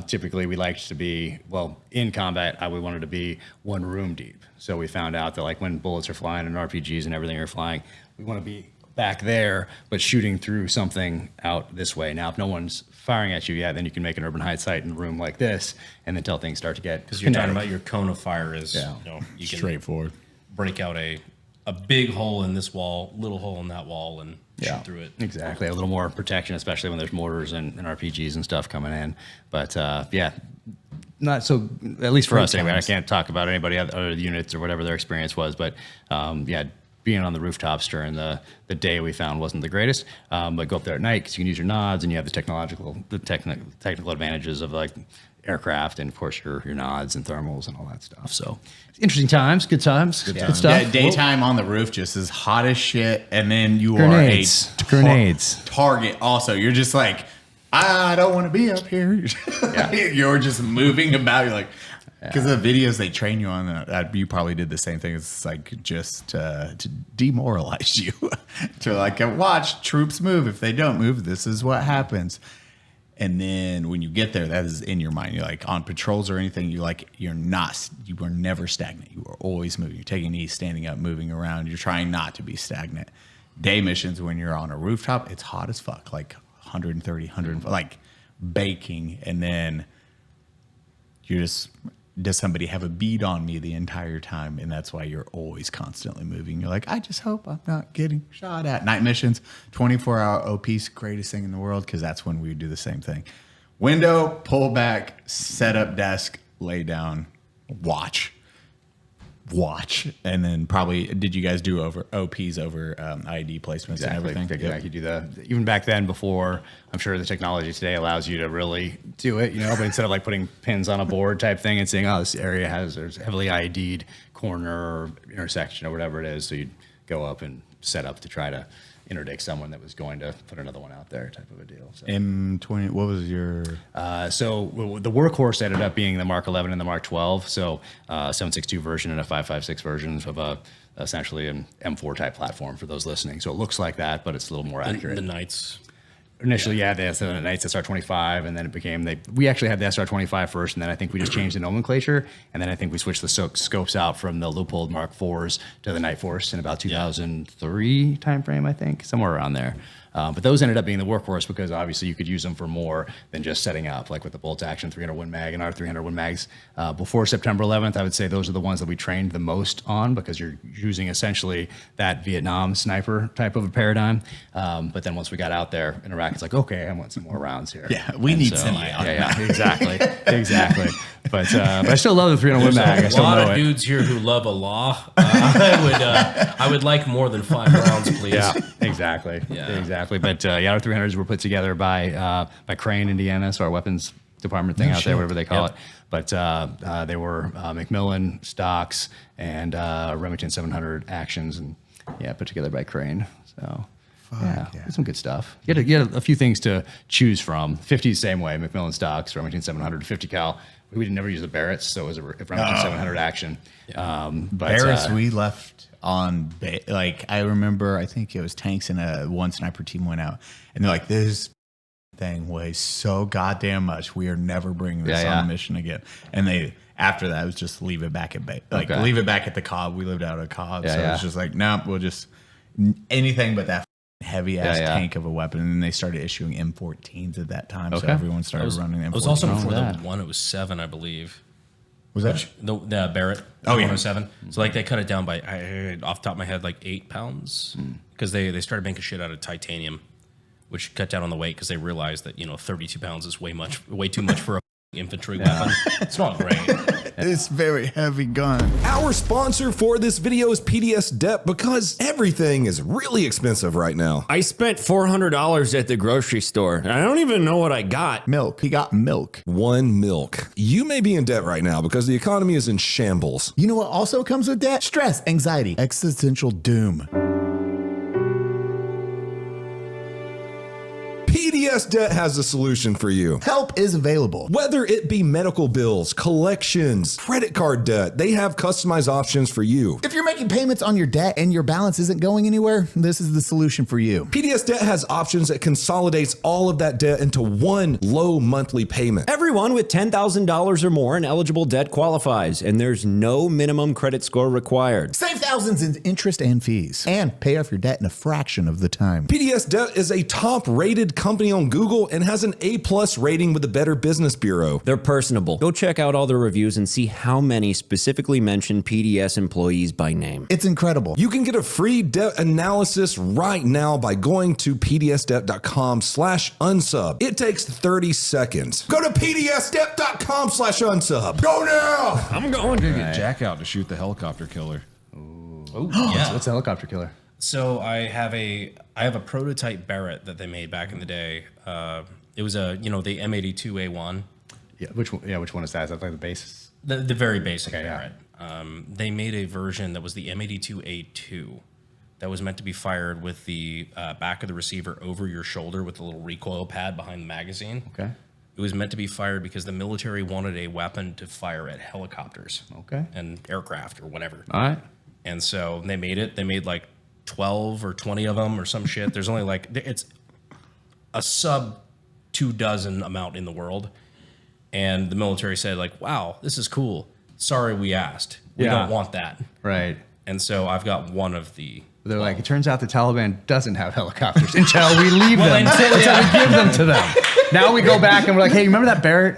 typically we liked to be, in combat, we wanted to be one room deep. So we found out that like when bullets are flying and RPGs and everything are flying, we want to be back there, but shooting through something out this way. Now, if no one's firing at you yet, then you can make an urban hide site in a room like this, and until things start to get because you're talking about your cone of fire is you can straightforward. Break out a big hole in this wall, little hole in that wall, and shoot through it. Exactly, a little more protection, especially when there's mortars and RPGs and stuff coming in. But not so. At least for us, anyway. I can't talk about anybody other units or whatever their experience was, but being on the rooftops during the day we found wasn't the greatest, but go up there at night because you can use your nods and you have the technical advantages of like aircraft and of course your nods and thermals and all that stuff. So interesting times, good times, good stuff. Yeah, daytime on the roof just is hot as shit, and then you Grenades. are a target. Also, you're just like, I don't want to be up here. You're just moving about. You're like. Because the videos they train you on, you probably did the same thing. It's like just to demoralize you, to like watch troops move. If they don't move, this is what happens. And then when you get there, that is in your mind. You're like on patrols or anything. You are never stagnant. You are always moving. You're taking knees, standing up, moving around. You're trying not to be stagnant. Day missions when you're on a rooftop, it's hot as fuck, like 130, 100, like baking, and then you're just. Does somebody have a bead on me the entire time? And that's why you're always constantly moving. You're like, I just hope I'm not getting shot at. Night missions, 24-hour OP's greatest thing in the world, because that's when we would do the same thing. Window, pull back, set up desk, lay down, watch. And then probably, did you guys do OPs over ID placements and everything? You do even back then before, I'm sure the technology today allows you to really do it, but instead of like putting pins on a board type thing and saying, this area there's heavily ID'd corner or intersection or whatever it is. So you'd go up and set up to try to interdict someone that was going to put another one out there type of a deal. So. M20, what was your? So the workhorse ended up being the Mark 11 and the Mark 12. So 7.62 version and a 5.56 version of essentially an M4 type platform for those listening. So it looks like that, but it's a little more accurate. The Knights. Initially, they had the Knights SR-25, and then it became we actually had the SR-25 first, and then I think we just changed the nomenclature, and then I think we switched the scopes out from the Leupold Mark 4s to the Night Force in about 2003 timeframe, I think, somewhere around there. But those ended up being the workhorse because obviously you could use them for more than just setting up, like with the bolt action 300 Win Mag and our 300 Win Mags. Before September 11th, I would say those are the ones that we trained the most on because you're using essentially that Vietnam sniper type of a paradigm. But then once we got out there in Iraq, it's like, okay, I want some more rounds here. Yeah, we need semi. Yeah, exactly. But I still love the 300 Win Mag. I still know it. A lot of dudes here who love Allah. I would like more than 5 rounds, please. Yeah, exactly. But our 300s were put together by Crane, Indiana, so our weapons department thing there, whatever they call it. But they were Macmillan stocks and Remington 700 actions, and put together by Crane. So. Some good stuff. You had a few things to choose from. 50 same way, Macmillan stocks, Remington 700, 50 cal. We never use the Barretts, so it was a Remington 700 action. But Barretts we left on, I remember, I think it was tanks and one sniper team went out, and they're like, this thing weighs so goddamn much. We are never bringing this on a mission again. And after that, it was just leave it back at leave it back at the Cobb. We lived out at Cobb, so it's just like, no, we'll just anything but that heavy ass tank of a weapon. And then they started issuing M14s at that time, so everyone started running M14s. It was also before the one. It was 7, I believe. Was that the Barrett? 107. So they cut it down by off the top of my head 8 pounds because they started making shit out of titanium, which cut down on the weight because they realized that 32 pounds is way too much for a infantry weapon. It's not great. It's very heavy gun. Our sponsor for this video is PDS Dep because everything is really expensive right now. I spent $400 at the grocery store, and I don't even know what I got. Milk. He got milk. One milk. You may be in debt right now because the economy is in shambles. You know what also comes with debt? Stress, anxiety, existential doom. PDS Debt has a solution for you. Help is available. Whether it be medical bills, collections, credit card debt, they have customized options for you. If you're making payments on your debt and your balance isn't going anywhere, this is the solution for you. PDS Debt has options that consolidates all of that debt into one low monthly payment. Everyone with $10,000 or more in eligible debt qualifies, and there's no minimum credit score required. Save thousands in interest and fees, and pay off your debt in a fraction of the time. PDS Debt is a top-rated company on Google and has an A+ rating with the Better Business Bureau. They're personable. Go check out all their reviews and see how many specifically mention PDS employees by name. It's incredible. You can get a free debt analysis right now by going to pdsdebt.com/unsub. It takes 30 seconds. Go to pdsdebt.com/unsub. Go now! I'm going. Get Jack out to shoot the helicopter killer. Oh, yeah. What's the helicopter killer? So I have a prototype Barrett that they made back in the day. It was the M82A1. Yeah, which one is that? Is that like the base? The very basic Okay, Barrett. They made a version that was the M82A2 that was meant to be fired with the back of the receiver over your shoulder with a little recoil pad behind the magazine. Okay. It was meant to be fired because the military wanted a weapon to fire at helicopters. Okay. And aircraft or whatever. All right. And so they made it. They made like 12 or 20 of them or some shit. There's only it's a sub 24 amount in the world. And the military said like, wow, this is cool. Sorry we asked. We don't want that. Right. And so I've got one of the... They're like, it turns out the Taliban doesn't have helicopters until we leave them, until we give them to them. Now we go back and we're like, hey, remember that Barrett?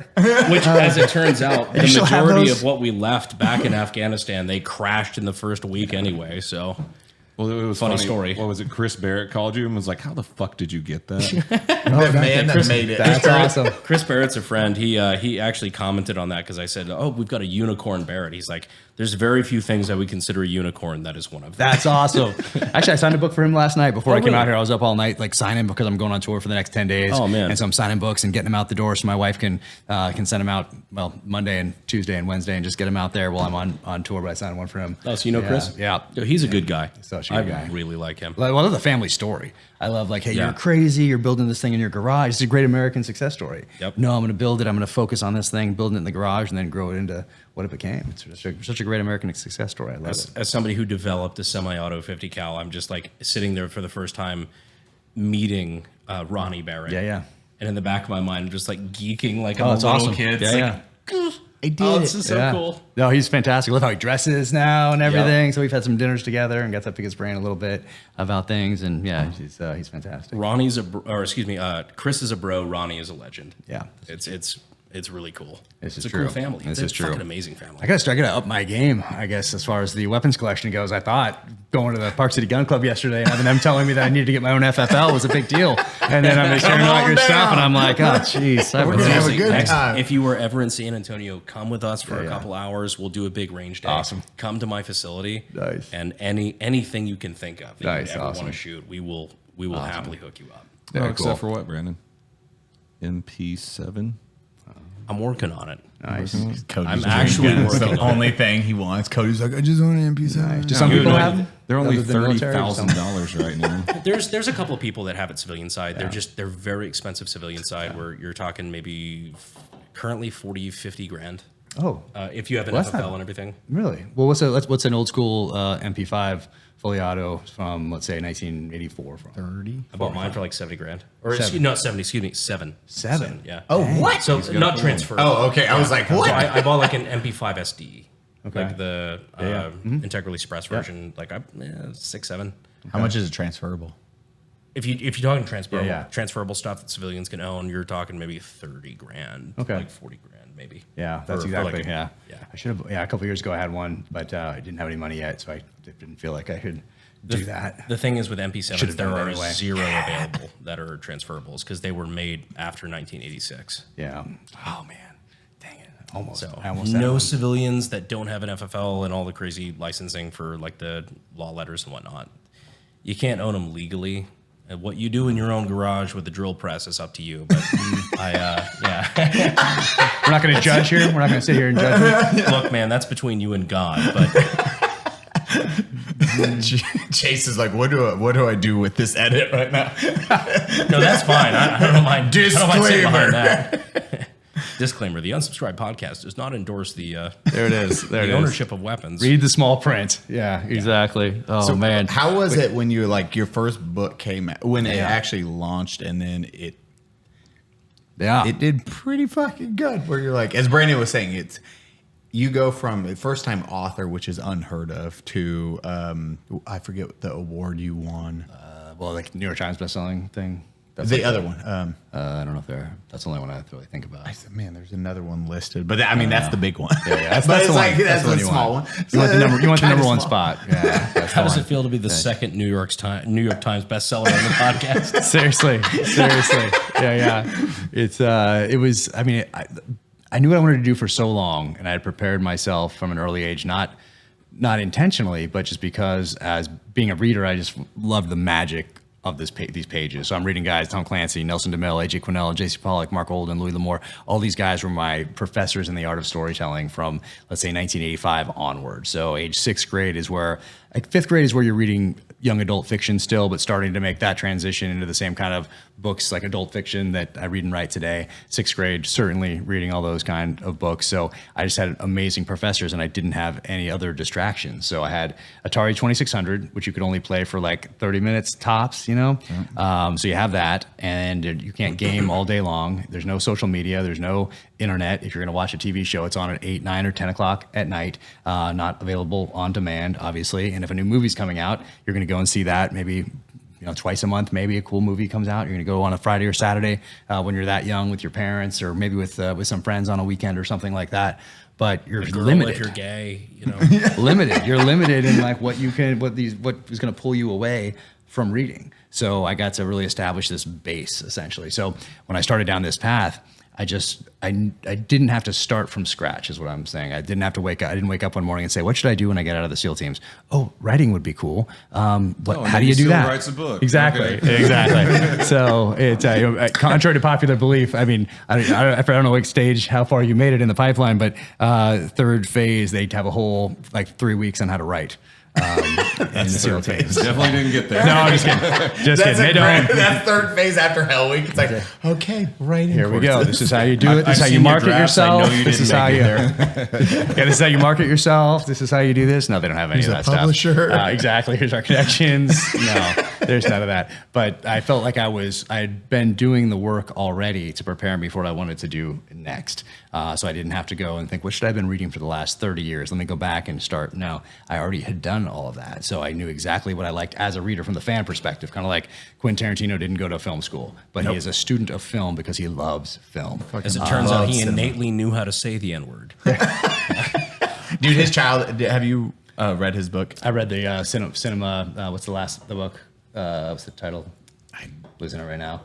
Which, as it turns out, the still have majority those? of what we left back in Afghanistan, they crashed in the first week anyway, so... Well, it was Funny story. What was it? Chris Barrett called you and was like, "How the fuck did you get that?" The man that made it. That's awesome. Chris Barrett's a friend. He actually commented on that because I said, "Oh, we've got a unicorn Barrett." He's like, "There's very few things that we consider a unicorn. That is one of them." That's awesome. Actually, I signed a book for him last night before I came really? out here. I was up all night like signing because I'm going on tour for the next 10 days. Oh, man. And so I'm signing books and getting them out the door so my wife can send them out, Monday and Tuesday and Wednesday and just get them out there while I'm on tour. But I signed one for him. Oh, so you know Chris? Yeah. Yo, he's a good guy. Such a good guy. I really like him. Well, I love the family story. I love like, hey, Yeah. you're crazy. You're building this thing in your garage. It's a great American success story. Yep. No, I'm going to build it. I'm going to focus on this thing, building it in the garage, and then grow it into what it became. It's such a great American success story. I love it. As somebody who developed a semi-auto 50 cal, I'm just like sitting there for the first time meeting Ronnie Barrett. Yeah, yeah. And in the back of my mind, I'm just like geeking like I'm Oh, a it's little awesome. kid. Yeah, It's yeah. like, I did oh, it. this is so Yeah. cool. No, he's fantastic. I love how he dresses now and everything. So we've had some dinners together and got to pick his brain a little bit about things. And yeah, he's fantastic. Chris is a bro. Ronnie is a legend. Yeah. It's really cool. This it's is a cool true. family. This It's is a true. fucking amazing family. I gotta up my game, I guess, as far as the weapons collection goes. I thought going to the Park City Gun Club yesterday and having them telling me that I needed to get my own FFL was a big deal. And then I'm just hearing about your stuff, and I'm like, oh, jeez. We're gonna have a good Next, time. if you were ever in San Antonio, come with us for a couple hours. We'll do a big range day. Awesome. Come to my facility. Nice. And anything you can think of that Nice, you ever awesome. want to shoot, we will happily hook you up. Oh, except for what, Brandon? MP7. I'm working on it. Nice. Cody's I'm dream actually gun. It's working the on only thing he wants. Cody's like, I just want an MP7. Do some people have them? They're only Other than military or something? $30,000 right now. There's a couple of people that have it civilian side. They're very expensive civilian side where you're talking maybe currently 40, 50 grand. Oh, If you have an Well, that's FFL not- and everything. really? Well, what's an old school MP5 fully auto from, let's say, 1984? From 30? I bought mine for like 70 grand. Or not 70, excuse me, 7. Seven? Yeah. Oh, what? So not transfer. Oh, okay. I was like, So what? I bought like an MP5 SD. Okay. Like the Integrally Express version. Like 6, 7. How much is it transferable? If you're talking transferable, Yeah. transferable stuff that civilians can own, you're talking maybe 30 grand. Okay. Like 40 grand maybe. Yeah, that's For exactly. like Yeah. Yeah. I should have. Yeah, a couple of years ago I had one, but I didn't have any money yet, so I didn't feel like I could do that. The thing is with Should MP7s, have there done it are anyway. 0 available that are transferables because they were made after 1986. Yeah. Oh man, dang it! Almost. So I almost had no one. civilians that don't have an FFL and all the crazy licensing for like the law letters and whatnot. You can't own them legally. And what you do in your own garage with the drill press is up to you. But We're not going to judge here. We're not going to sit here and judge. Look, man, that's between you and God. But Chase is like, what do I do with this edit right now? No, that's fine. I don't mind. Disclaimer. I don't mind sitting behind that. Disclaimer: the Unsubscribed podcast does not endorse the There it is. There it the is. ownership of weapons. Read the small print. Yeah, exactly. Oh man, How was it when you like your first book came out, when it actually launched, and then it did pretty fucking good? Where you're like, as Brandon was saying, you go from a first time author, which is unheard of, to I forget the award you won. well, like New York Times bestselling thing. That's The like other one. I don't know if that's the only one I really think about. I said, man, there's another one listed, but I mean that's the big one. Yeah, but it's the like one. that's the the you small want. one. You want the number. You want the Kinda number one small. spot. Yeah. That's How the does one. it feel to be the second New York Times bestseller on the podcast? Seriously. Yeah. It was. I mean, I knew what I wanted to do for so long, and I had prepared myself from an early age, not intentionally, but just because as being a reader, I just loved the magic of these pages. So I'm reading guys, Tom Clancy, Nelson DeMille, A.J. Quinnell, J.C. Pollock, Mark Olden, Louis L'Amour. All these guys were my professors in the art of storytelling from, let's say, 1985 onward. So age 6th grade is where, like 5th grade is where you're reading young adult fiction still, but starting to make that transition into the same kind of books like adult fiction that I read and write today. 6th grade, certainly reading all those kind of books. So I just had amazing professors and I didn't have any other distractions. So I had Atari 2600, which you could only play for like 30 minutes tops, you know? So you have that and you can't game all day long. There's no social media. There's no internet. If you're going to watch a TV show, it's on at 8, 9, or 10 o'clock at night, not available on demand, obviously. And if a new movie's coming out, you're going to go and see that maybe twice a month. Maybe a cool movie comes out. You're going to go on a Friday or Saturday when you're that young with your parents, or maybe with some friends on a weekend or something like that. But you're limited. If you're gay, limited. You're limited in like what is going to pull you away from reading. So I got to really establish this base essentially. So when I started down this path, I didn't have to start from scratch, is what I'm saying. I didn't have to wake up. I didn't wake up one morning and say, "What should I do when I get out of the SEAL teams?" Oh, writing would be cool. How do you do that? Writes a book. Exactly, Okay. Exactly. So it's contrary to popular belief. I mean, I don't know what stage, how far you made it in the pipeline, but third phase, they have a whole like 3 weeks on how to write. In the SEAL teams. Definitely didn't get there. No, I'm just kidding. Just kidding. They don't. That's third phase after Hell Week. It's like, okay, right Here we go. This is how you do it. This is how you market yourself. This is how you. Yeah, this is how you market yourself. This is how you do this. No, they don't have any of that stuff. publisher. Exactly. Here's our connections. No, there's none of that. But I felt like I had been doing the work already to prepare me for what I wanted to do next. So I didn't have to go and think, what should I have been reading for the last 30 years? Let me go back and start. No, I already had done all of that. So I knew exactly what I liked as a reader from the fan perspective, kind of like Quentin Tarantino didn't go to film school, but he is a student of film because he loves film. As it turns out, he innately knew how to say the N-word. Dude, his child. Have you read his book? I read the cinema. What's the book? What's the title? I'm losing it right now.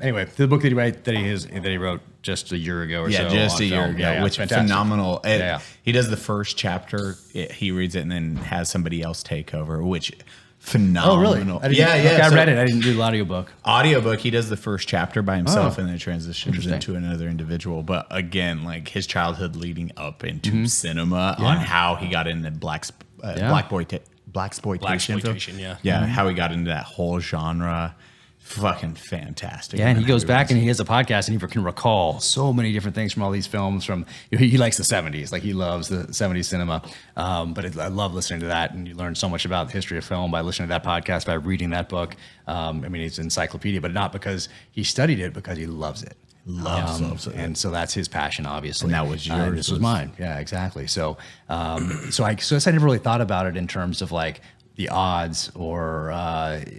Anyway, the book that he wrote just a year ago or so. Yeah, just on a year film. ago, which is fantastic. phenomenal. Yeah. He does the first chapter, he reads it, and then has somebody else take over, which phenomenal. I didn't- Yeah. okay, I So read it. I didn't do the audiobook. audiobook, he does the first chapter by himself and then transitions Interesting. into another individual. But again, like his childhood leading up into cinema, on how he got into blaxploitation. Blaxploitation, yeah. Yeah, how he got into that whole genre. Fucking fantastic. Yeah, and he goes back and and he has a podcast and he can recall so many different things from all these films. He likes the 70s, like he loves the 70s cinema. But I love listening to that, and you learn so much about the history of film by listening to that podcast, by reading that book. I mean, it's an encyclopedia, but not because he studied it, because he loves it. Loves it. And so that's his passion, obviously. And that was yours. This was mine. Yeah, exactly. So I never really thought about it in terms of like the odds or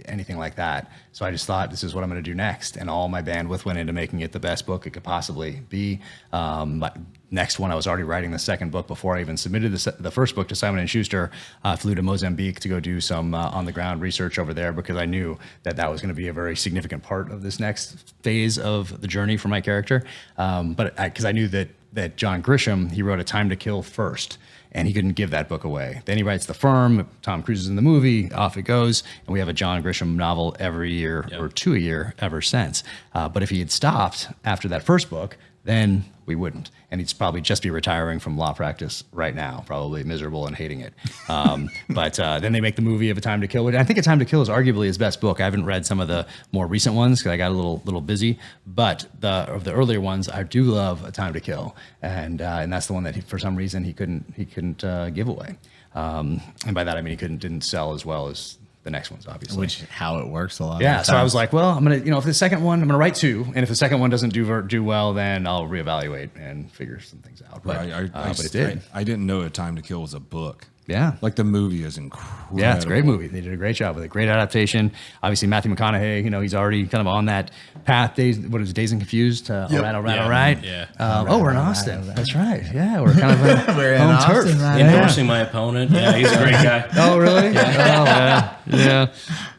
anything like that. So I just thought, this is what I'm going to do next. And all my bandwidth went into making it the best book it could possibly be. My next one, I was already writing the second book before I even submitted the first book to Simon & Schuster. Flew to Mozambique to go do some on-the-ground research over there, because I knew that was going to be a very significant part of this next phase of the journey for my character. Because I knew that John Grisham, he wrote A Time to Kill first, and he couldn't give that book away. Then he writes The Firm, Tom Cruise is in the movie, off it goes, and we have a John Grisham novel every year or two a year ever since. But if he had stopped after that first book, then we wouldn't. And he'd probably just be retiring from law practice right now, probably miserable and hating it. But then they make the movie of A Time to Kill, which I think A Time to Kill is arguably his best book. I haven't read some of the more recent ones because I got a little busy. But of the earlier ones, I do love A Time to Kill, and that's the one that for some reason he couldn't give away. And by that I mean he didn't sell as well as the next ones, obviously. Which how it works a lot. Yeah, of so I was like, well, I'm gonna, if the second one, I'm gonna write 2, and if the second one doesn't do well, then I'll reevaluate and figure some things out. But, but it did. I didn't know A Time to Kill was a book. Yeah. Like the movie is incredible. Yeah, it's a great movie. They did a great job with it. Great adaptation. Obviously, Matthew McConaughey, he's already kind of on that path. Days and Confused? All right. Yeah. We're in Austin. That's right. Yeah, we're kind of We're in home Austin turf. right Endorsing my opponent. Yeah, he's a great guy. Oh, really?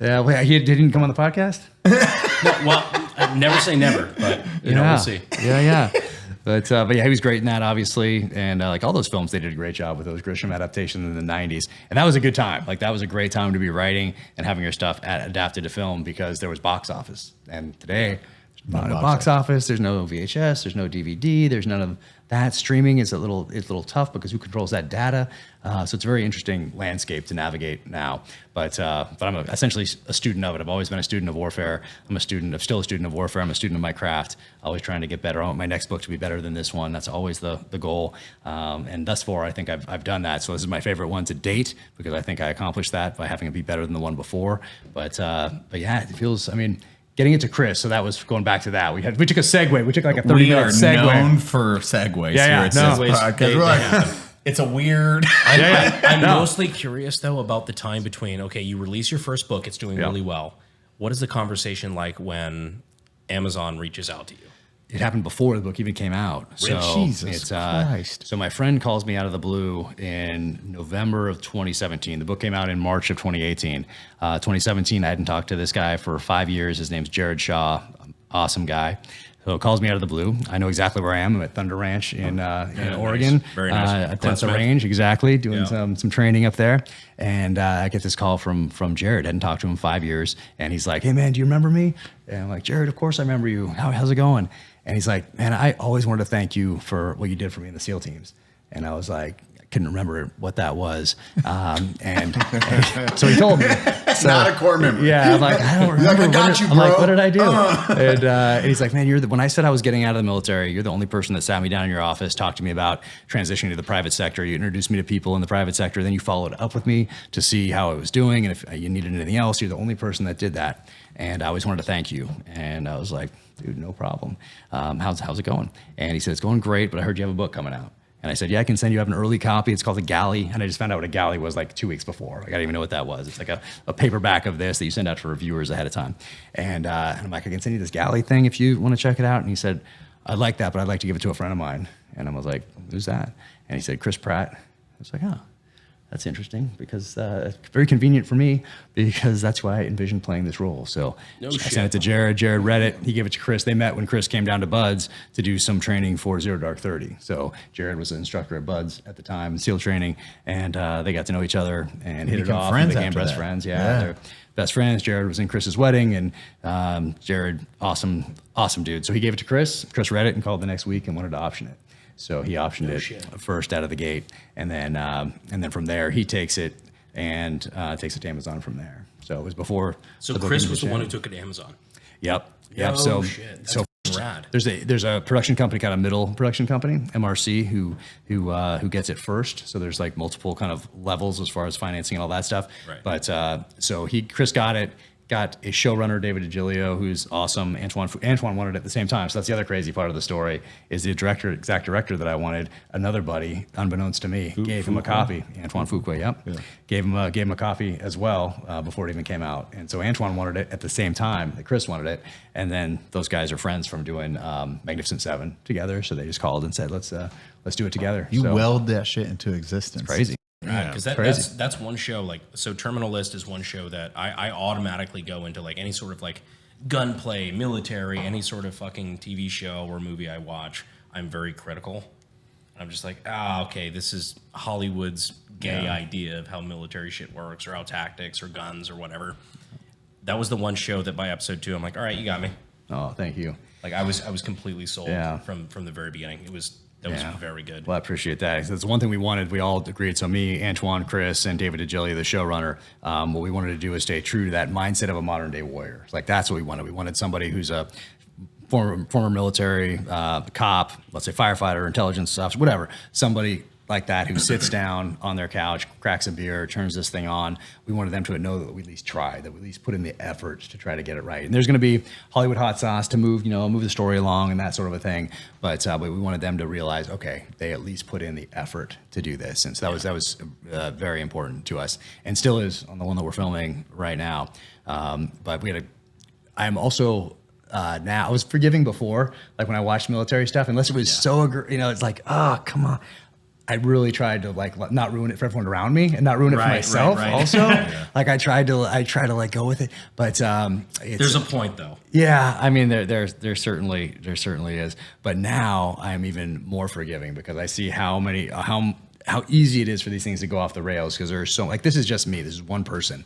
Yeah. Wait, he didn't come on the podcast? Well, I never say never, but we'll see. Yeah. But yeah, he was great in that, obviously, and like all those films, they did a great job with those Grisham adaptations in the '90s, and that was a good time. Like that was a great time to be writing and having your stuff adapted to film because there was box office. And today, there's no box office. There's no VHS. There's no DVD. There's none of that. Streaming is a little tough because who controls that data? So it's a very interesting landscape to navigate now. But I'm essentially a student of it. I've always been a student of warfare. I'm still a student of warfare. I'm a student of my craft. Always trying to get better. I want my next book to be better than this one. That's always the goal. And thus far, I think I've done that. So this is my favorite one to date because I think I accomplished that by having it be better than the one before. But yeah, it feels. I mean, getting it to Chris, so that was going back to that. We took a segue. We took like a 30-minute segue. We are known for segues. Yeah, It's a weird. I'm mostly curious though about the time between. Okay, you release your first book, it's doing really well. What is the conversation like when Amazon reaches out to you? It happened before the book even came out. So Jesus Christ. So my friend calls me out of the blue in November of 2017. The book came out in March of 2018. 2017, I hadn't talked to this guy for 5 years. His name's Jared Shaw, awesome guy. So it calls me out of the blue. I know exactly where I am. I'm at Thunder Ranch in Oregon. Nice. Very nice. At Delta Range, exactly, doing some training up there. And I get this call from Jared. I hadn't talked to him in 5 years. And he's like, hey, man, do you remember me? And I'm like, Jared, of course I remember you. How's it going? And he's like, man, I always wanted to thank you for what you did for me in the SEAL teams. And I was like, I couldn't remember what that was. And so he told me. It's not a core memory. Yeah, I'm like, I don't remember. I got you, bro. I'm like, what did I do? And he's like, man, when I said I was getting out of the military, you're the only person that sat me down in your office, talked to me about transitioning to the private sector. You introduced me to people in the private sector. Then you followed up with me to see how I was doing. And if you needed anything else, you're the only person that did that. And I always wanted to thank you. And I was like, dude, no problem. How's it going? And he said, it's going great, but I heard you have a book coming out. And I said, yeah, I can send you an early copy. It's called The Galley. And I just found out what a galley was like 2 weeks before. Like, I didn't even know what that was. It's like a paperback of this that you send out to reviewers ahead of time. And I'm like, I can send you this galley thing if you want to check it out. And he said, I'd like that, but I'd like to give it to a friend of mine. And I was like, who's that? And he said, Chris Pratt. I was like, oh, that's interesting because it's very convenient for me because that's why I envisioned playing this role. So I sent it to Jared. Jared read it. He gave it to Chris. They met when Chris came down to Buds to do some training for Zero Dark 30. So Jared was an instructor at Buds at the time, SEAL training, and they got to know each other and hit it off. And became best friends. Yeah, they're best friends. Jared was in Chris's wedding, and Jared, awesome dude. So he gave it to Chris. Chris read it and called the next week and wanted to option it. So he optioned it first out of the gate, and then from there he takes it and takes it to Amazon from there. So it was before. So Chris was the one who took it to Amazon. Yep. Oh, shit. That's rad. There's a production company, kind of middle production company, MRC, who gets it first. So there's like multiple kind of levels as far as financing and all that stuff. Right. But so Chris got it. Got a showrunner, David DiGilio, who's awesome. Antoine wanted it at the same time. So that's the other crazy part of the story is the exact director that I wanted, another buddy, unbeknownst to me, gave him a copy. Antoine Fuqua, yep. Yeah. Gave him a copy as well before it even came out. And so Antoine wanted it at the same time that Chris wanted it. And then those guys are friends from doing Magnificent Seven together. So they just called and said, let's do it together. You willed that shit into existence. It's crazy. Because that's one show, like, so Terminal List is one show that I automatically go into, like, any sort of like gunplay, military, any sort of fucking TV show or movie I watch, I'm very critical. I'm just like, okay, this is Hollywood's gay idea of how military shit works or how tactics or guns or whatever. That was the one show that by episode 2, I'm like, all right, you got me. Oh, thank you. Like I was completely sold Yeah. from the very beginning. That was very good. Well, I appreciate that. That's one thing we wanted. We all agreed. So me, Antoine, Chris, and David DeGilli, the showrunner, what we wanted to do is stay true to that mindset of a modern day warrior. Like that's what we wanted. We wanted somebody who's a former military, cop, let's say firefighter, intelligence officer, whatever. Somebody like that who sits down on their couch, cracks a beer, turns this thing on. We wanted them to know that we at least tried, that we at least put in the effort to try to get it right. And there's going to be Hollywood hot sauce to move the story along and that sort of a thing. But we wanted them to realize, okay, they at least put in the effort to do this. And so that was very important to us, and still is on the one that we're filming right now. But I'm also. Now I was forgiving before, like when I watched military stuff, unless it was it's like, oh, come on. I really tried to like not ruin it for everyone around me and not ruin it for myself also. Like I try to like go with it, but there's a point though. Yeah, I mean there certainly is, but now I'm even more forgiving because I see how easy it is for these things to go off the rails because there's so like this is just me. This is one person.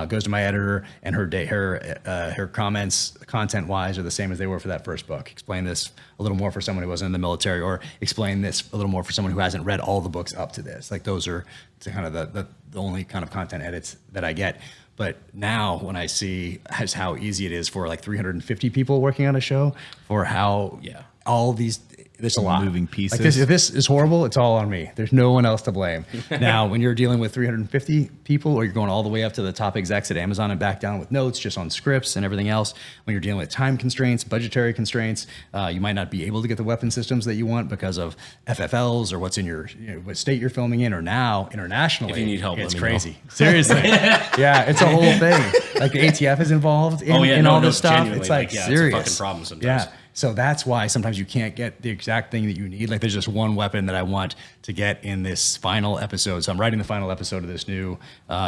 Goes to my editor and her comments content wise are the same as they were for that first book. Explain this a little more for someone who wasn't in the military, or explain this a little more for someone who hasn't read all the books up to this. Like those are kind of the only kind of content edits that I get. But now when I see how easy it is for like 350 people working on a show, for how all these. There's a lot moving pieces. Like if this is horrible, it's all on me. There's no one else to blame. Now, when you're dealing with 350 people, or you're going all the way up to the top execs at Amazon and back down with notes just on scripts and everything else, when you're dealing with time constraints, budgetary constraints, you might not be able to get the weapon systems that you want because of FFLs or what's in your what state you're filming in, or now internationally. If you need help, it's let me crazy. know. Seriously, yeah, it's a whole thing. Like the ATF is involved in all this stuff. It's like serious. It's a fucking problem sometimes. Yeah. So that's why sometimes you can't get the exact thing that you need. Like there's just one weapon that I want to get in this final episode. So I'm writing the final episode of this new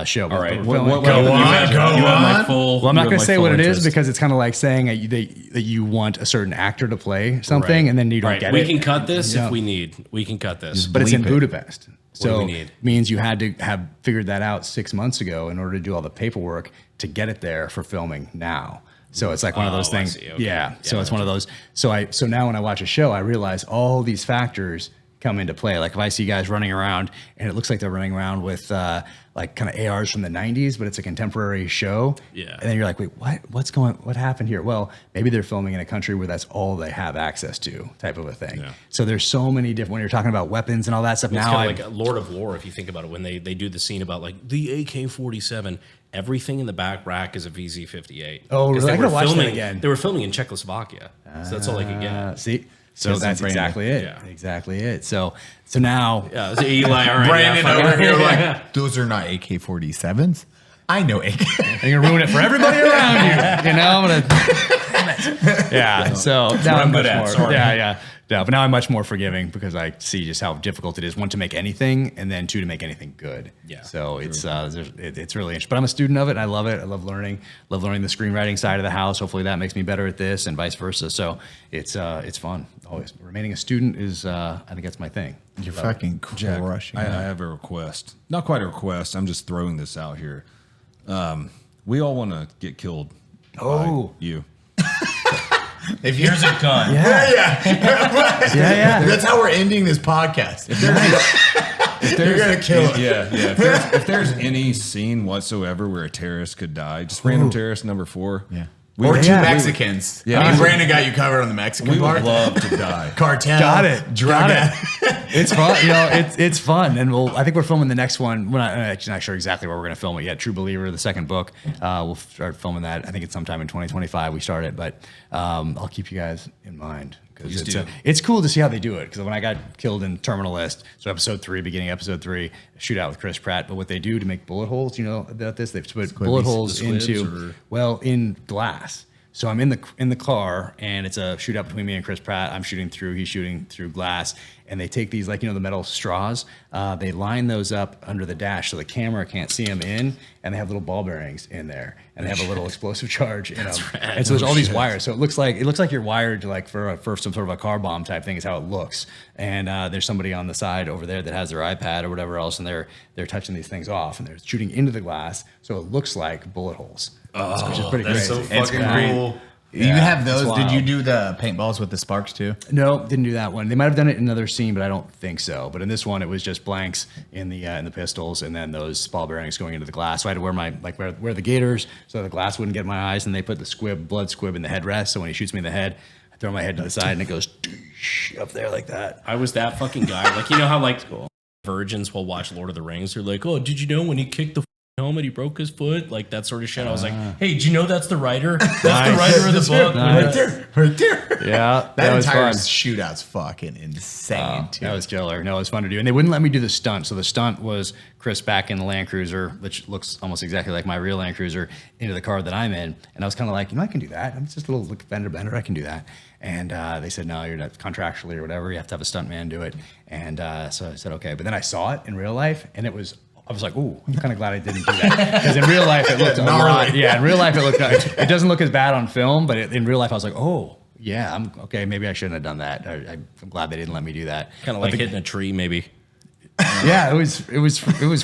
show. All right. Go on. Well, I'm not going to say what it is because it's kind of like saying that you want a certain actor to play something and then you don't get We it. can cut this if we need. We can cut this. But it's in Budapest. So do we need? Means you had to have figured that out 6 months ago in order to do all the paperwork to get it there for filming now. So it's like one of those things. Okay. Yeah. So it's one of those. So now when I watch a show, I realize all these factors come into play. Like if I see guys running around and it looks like they're running around with like kind of ARs from the 90s, but it's a contemporary show. Yeah. And then you're like, wait, what happened here? Well, maybe they're filming in a country where that's all they have access to, type of a thing. Yeah. So there's so many different, when you're talking about weapons and all that stuff. It's now kind of like Lord of War, if you think about it, when they do the scene about like the AK-47, everything in the back rack is a VZ-58. Oh, really? I'm gonna watch that again. They were filming in Czechoslovakia, so that's all they could get. See? So that's exactly it. Yeah. Exactly it. So now, so Eli, all right, Brandon over here like, those are not AK-47s. I know AK. You're gonna ruin it for everybody around you. I'm gonna. Yeah. So now I'm much more. Sorry. Yeah. But now I'm much more forgiving because I see just how difficult it is, one, to make anything, and then two, to make anything good. Yeah. So it's really interesting. But I'm a student of it. And I love it. I love learning the screenwriting side of the house. Hopefully that makes me better at this, and vice versa. So it's fun. Always remaining a student is I think that's my thing. You're fucking crushing. I have a request. Not quite a request. I'm just throwing this out here. We all want to get killed. Oh, you. If here's a gun. Yeah. That's how we're ending this podcast. If you're gonna kill it. Yeah. If there's any scene whatsoever where a terrorist could die, just random terrorist number 4. Yeah. Or two Mexicans. Yeah. Me and Brandon got you covered on the Mexican We part. would love to die. Cartel. Got it. Drug Got it. It's fun. It's fun. And I think we're filming the next one. We're not sure exactly where we're going to film it yet. True Believer, the second book. We'll start filming that. I think it's sometime in 2025 we start it. But I'll keep you guys in mind. Because it's cool to see how they do it. Because when I got killed in Terminal List, so beginning episode 3, shootout with Chris Pratt. But what they do to make bullet holes, about this, they've put bullet holes in glass. So I'm in the car, and it's a shootout between me and Chris Pratt. I'm shooting through, he's shooting through glass, and they take these, the metal straws, they line those up under the dash so the camera can't see them in, and they have little ball bearings in there, and they have a little explosive charge in them. And so there's all these wires. So it looks like you're wired to for some sort of a car bomb type thing is how it looks. And there's somebody on the side over there that has their iPad or whatever else, and they're touching these things off, and they're shooting into the glass, so it looks like bullet holes. Which is pretty that's crazy. so fucking cool. You have those. it's Did you wild. do the paintballs with the sparks too? No, didn't do that one. They might have done it in another scene, but I don't think so. But in this one, it was just blanks in the pistols, and then those ball bearings going into the glass. So I had to wear wear the gaiters so the glass wouldn't get in my eyes. And they put the blood squib in the headrest. So when he shoots me in the head, I throw my head to the side, and it goes up there like that. I was that fucking guy. Like, you know how like virgins will watch Lord of the Rings? They're like, oh, did you know when he kicked the helmet, he broke his foot? Like that sort of shit. I was like, hey, did you know that's the writer? That's the writer of the book. Right there. Yeah, That was entire fun. shootout's fucking insane too. That was killer. No, it was fun to do. And they wouldn't let me do the stunt. So the stunt was Chris back in the Land Cruiser, which looks almost exactly like my real Land Cruiser, into the car that I'm in. And I was kind of like, I can do that. I'm just a little fender bender. I can do that. And they said, no, you're not contractually or whatever. You have to have a stuntman do it. And so I said, okay. But then I saw it in real life, and I was like, ooh, I'm kind of glad I didn't do that. Because in real life, it looked gnarly. Yeah, in real life, it doesn't look as bad on film, but in real life, I was like, oh, yeah, I'm okay. Maybe I shouldn't have done that. I'm glad they didn't let me do that. Kind of like hitting a tree, maybe. Yeah, it was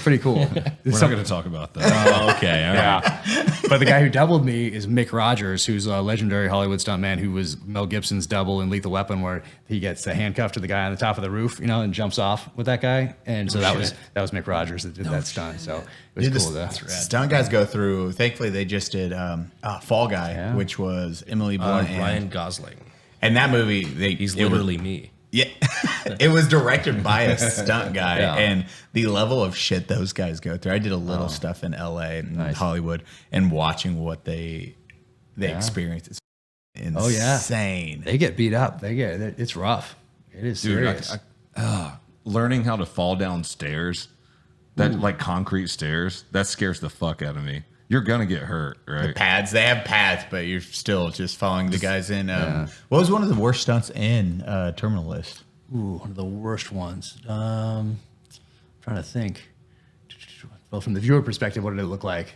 pretty cool. We're not going to talk about that. Oh, okay. All right. Yeah. But the guy who doubled me is Mick Rogers, who's a legendary Hollywood stuntman who was Mel Gibson's double in Lethal Weapon, where he gets handcuffed to the guy on the top of the roof, and jumps off with that guy. And so that was Mick Rogers that did that stunt. So it was cool. Stunt guys go through. Thankfully, they just did Fall Guy, which was Emily Blunt and Ryan Gosling. And that movie, He's literally me. Yeah, it was directed by a stunt guy, and the level of shit those guys go through. I did a little stuff in LA and Hollywood, and watching what they experience is insane. They get beat up. It's rough. It is serious. Learning how to fall down stairs, like concrete stairs, that scares the fuck out of me. You're gonna get hurt, right? The pads, they have pads, but you're still just following the guys in. What was one of the worst stunts in Terminal List? Ooh, one of the worst ones. Trying to think. Well, from the viewer perspective, what did it look like?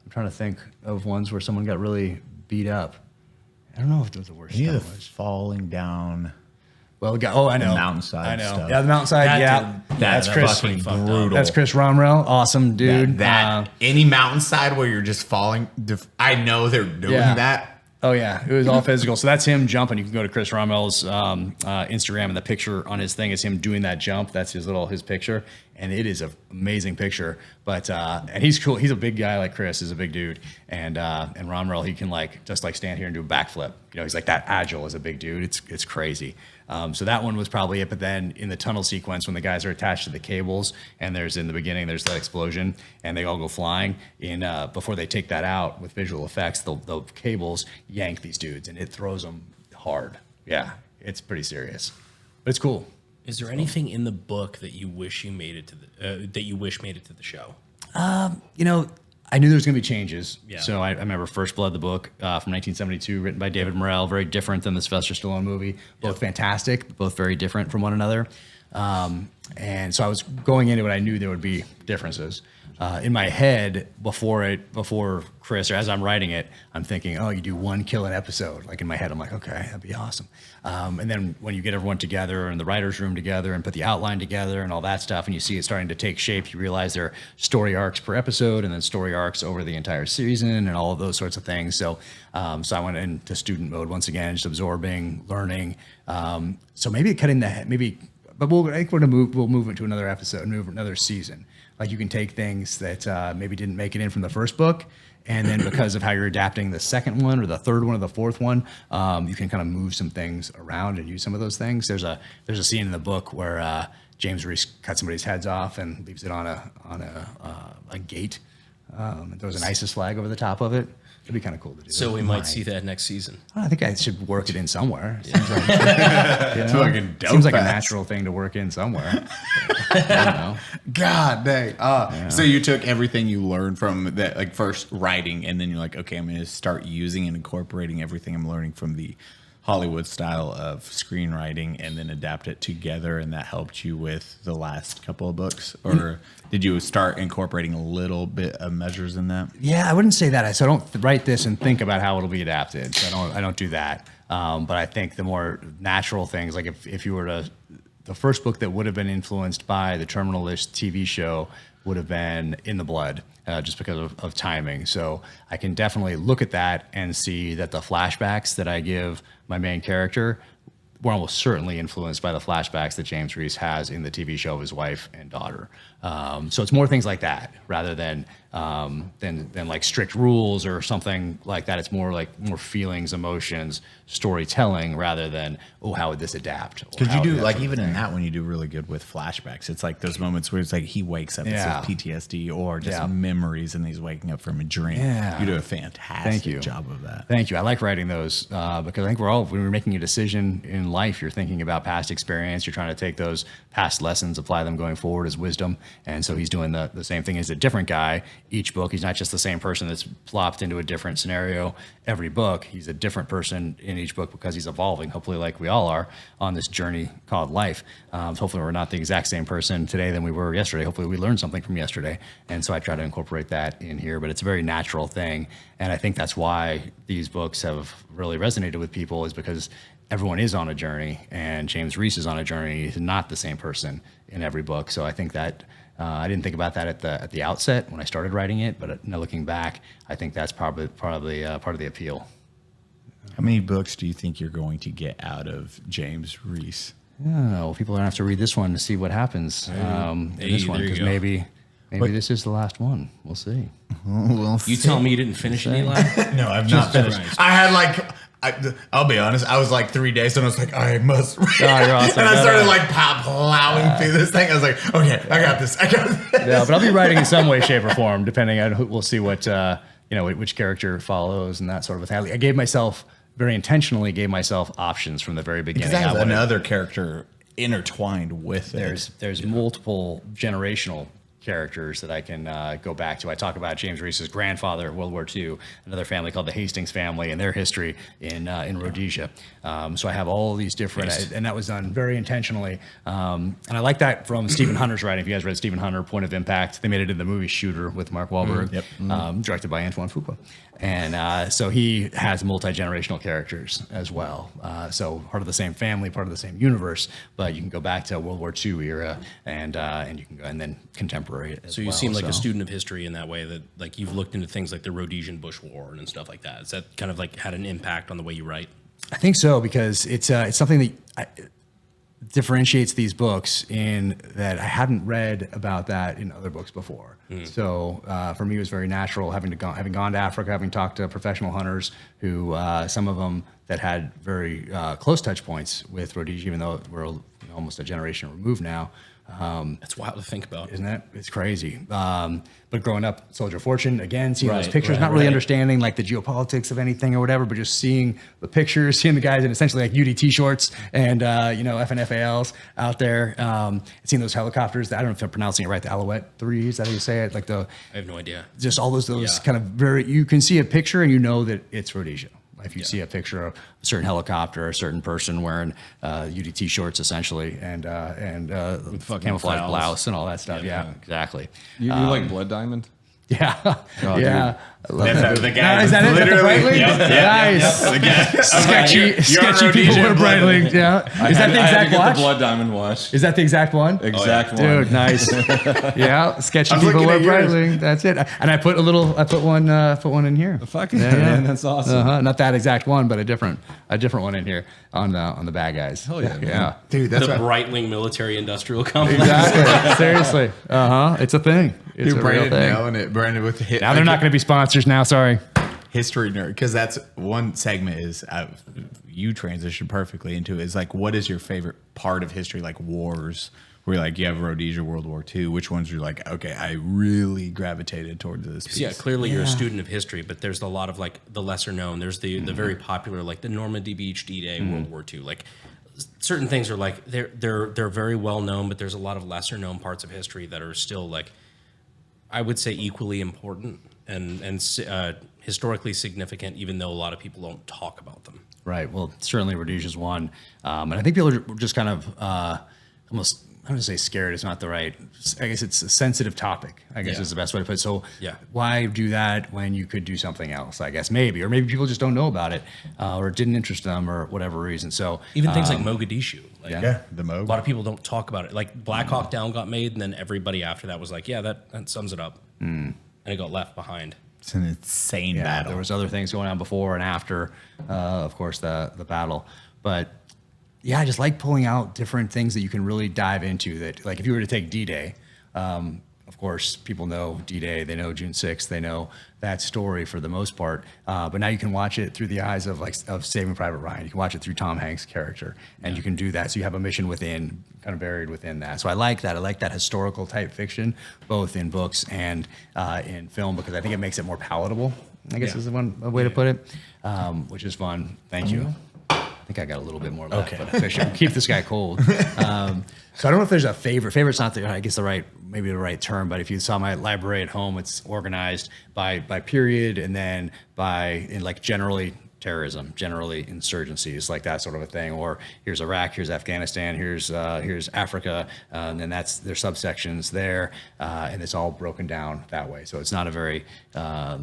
I'm trying to think of ones where someone got really beat up. I don't know if it was the worst. Any of the falling down. Well, I know. The mountainside I know. stuff. Yeah, the mountainside. That's Chris. brutal. That's Chris Romrell. Awesome dude. Any mountainside where you're just falling. I know they're doing that. Oh yeah, it was all physical. So that's him jumping. You can go to Chris Rommel's Instagram, and the picture on his thing is him doing that jump. That's his picture, and it is an amazing picture. But and he's cool. He's a big guy, like Chris is a big dude, and Romrell, he can just stand here and do a backflip. He's like that agile as a big dude. It's crazy. So that one was probably it. But then in the tunnel sequence, when the guys are attached to the cables, and in the beginning there's that explosion, and they all go flying. Before they take that out with visual effects, the cables yank these dudes, and it throws them hard. Yeah, it's pretty serious, but it's cool. Is there anything in the book that you wish made it to the show? I knew there was going to be changes. Yeah. So I remember First Blood, the book from 1972, written by David Morrell, very different than the Sylvester Stallone movie. Both fantastic, but both very different from one another. And so I was going into it, I knew there would be differences. In my head, before Chris, or as I'm writing it, I'm thinking, oh, you do one kill an episode. Like in my head, I'm like, okay, that'd be awesome. And then when you get everyone together in the writer's room together and put the outline together and all that stuff, and you see it starting to take shape, you realize there are story arcs per episode and then story arcs over the entire season and all of those sorts of things. So I went into student mode once again, just absorbing, learning. So maybe cutting but we'll move it to another episode, another season. Like you can take things that maybe didn't make it in from the first book, and then because of how you're adapting the second one or the third one or the fourth one, you can kind of move some things around and use some of those things. There's a scene in the book where James Reese cuts somebody's heads off and leaves it on a gate. And throws an ISIS flag over the top of it. It'd be kind of cool to do. So we might see that next season. I think I should work it in somewhere. Seems like, seems like a natural thing to work in somewhere. I don't know. God dang. So you took everything you learned from that, like first writing, and then you're like, okay, I'm going to start using and incorporating everything I'm learning from the Hollywood style of screenwriting and then adapt it together, and that helped you with the last couple of books? Or did you start incorporating a little bit of measures in that? Yeah, I wouldn't say that. So I don't write this and think about how it'll be adapted. So I don't do that. But I think the more natural things, like if you were to the first book that would have been influenced by the Terminal List TV show would have been In the Blood, just because of timing. So I can definitely look at that and see that the flashbacks that I give my main character were almost certainly influenced by the flashbacks that James Reese has in the TV show of his wife and daughter. So it's more things like that rather than like strict rules or something like that. It's more like more feelings, emotions, storytelling rather than, oh, how would this adapt? Because you do, like, even in that one, you do really good with flashbacks. It's like those moments where it's like he wakes up and says PTSD or just memories and he's waking up from a dream. Yeah. You do a fantastic job of that. Thank you. I like writing those because I think when we're making a decision in life, you're thinking about past experience. You're trying to take those past lessons, apply them going forward as wisdom. And so he's doing the same thing as a different guy. Each book, he's not just the same person that's plopped into a different scenario every book. He's a different person in each book because he's evolving, hopefully like we all are on this journey called life. So hopefully we're not the exact same person today than we were yesterday. Hopefully we learned something from yesterday. And so I try to incorporate that in here, but it's a very natural thing. And I think that's why these books have really resonated with people, is because everyone is on a journey, and James Reese is on a journey. He's not the same person in every book. So I think that I didn't think about that at the outset when I started writing it, but now looking back, I think that's probably part of the appeal. How many books do you think you're going to get out of James Reese? Oh, people are gonna have to read this one to see what happens in this one, because maybe this is the last one. We'll see. We'll You tell me you didn't finish it, Eli? No, I've not finished. I had like, I'll be honest, I was like 3 days and I was like, I must read. Oh, you're awesome. And I started like plowing through this thing. I was like, okay, I got this. Yeah, but I'll be writing in some way, shape, or form, depending on we'll see what which character follows and that sort of a thing. I gave myself very intentionally options from the very beginning. Because I have another character intertwined with it. There's multiple generational characters that I can go back to. I talk about James Reese's grandfather in World War II, another family called the Hastings family, and their history in Rhodesia. So I have all these different, and that was done very intentionally. And I like that from Stephen Hunter's writing. If you guys read Stephen Hunter, Point of Impact, they made it in the movie Shooter with Mark Wahlberg, directed by Antoine Fuqua. And so he has multi-generational characters as well. So part of the same family, part of the same universe, but you can go back to World War II era and you can go and then contemporary. So you seem like a student of history in that way, that like you've looked into things like the Rhodesian Bush War and stuff like that. Is that kind of like had an impact on the way you write? I think so, because it's something that differentiates these books in that I hadn't read about that in other books before. So for me, it was very natural having gone to Africa, having talked to professional hunters who some of them that had very close touch points with Rhodesia, even though we're almost a generation removed now. That's wild to think about, isn't it? It's crazy. But growing up, Soldier of Fortune, again, seeing those pictures, not really understanding like the geopolitics of anything or whatever, but just seeing the pictures, seeing the guys in essentially like UDT shorts and FNFALs out there, seeing those helicopters. I don't know if I'm pronouncing it right. The Alouette 3, is that how you say it? Like I have no idea. Just all those kind of you can see a picture and you know that it's Rhodesia. If you see a picture of a certain helicopter, a certain person wearing UDT shorts, essentially, and camouflage blouse and all that stuff. Yeah, exactly. You like Blood Diamond? Yeah, Oh, yeah. That's the guy. Is that it? Literally. Nice. Sketchy people wear Breitling. Yeah. Is that the exact watch? The Blood Diamond watch. Is that the exact one? Exact one. Dude, nice. Yeah, sketchy people wear Breitling. That's it. And I put one in here. Fucking man, that's awesome. Not that exact one, but a different one in here on the bad guys. Hell yeah, man. Yeah. Dude, that's the Breitling Military Industrial Complex. Exactly. Seriously. It's a thing. It's a real Brandon thing. nailing it. Brandon with the hit. Now they're not going to be sponsors now. Sorry. History nerd, because that's one segment is you transition perfectly into it, is like, what is your favorite part of history, like wars, where like you have Rhodesia, World War II, which ones you're like, okay, I really gravitated towards this piece. Yeah, clearly you're a student of history, but there's a lot of like the lesser known. There's the very popular, like the Normandy Beach D-Day, World War II. Like certain things are like they're very well known, but there's a lot of lesser known parts of history that are still like, I would say, equally important and historically significant, even though a lot of people don't talk about them. Right. Well, certainly Rhodesia's one. And I think people are just kind of almost I don't want to say scared is not the right, I guess it's a sensitive topic, I guess is the best way to put it. So why do that when you could do something else, I guess, maybe, or maybe people just don't know about it or it didn't interest them or whatever reason. So even things like Mogadishu, like, the Moog. a lot of people don't talk about it. Like Black Hawk Down got made, and then everybody after that was like, yeah, that sums it up. And it got left behind. It's an insane battle. There was other things going on before and after, of course, the battle. But yeah, I just like pulling out different things that you can really dive into. That, like, if you were to take D-Day, of course, people know D-Day, they know June 6th, they know that story for the most part. But now you can watch it through the eyes of Saving Private Ryan. You can watch it through Tom Hanks' character, and you can do that. So you have a mission within, kind of buried within that. So I like that. I like that historical type fiction, both in books and in film, because I think it makes it more palatable, I guess is one way to put it, which is fun. Thank you. I think I got a little bit more left, but I should keep this guy cold. So I don't know if there's a favorite. Favorite's not the, I guess, maybe the right term, but if you saw my library at home, it's organized by period and then like generally terrorism, generally insurgencies, like that sort of a thing. Or here's Iraq, here's Afghanistan, here's Africa, and then there's subsections there, and it's all broken down that way. So it's not a very, I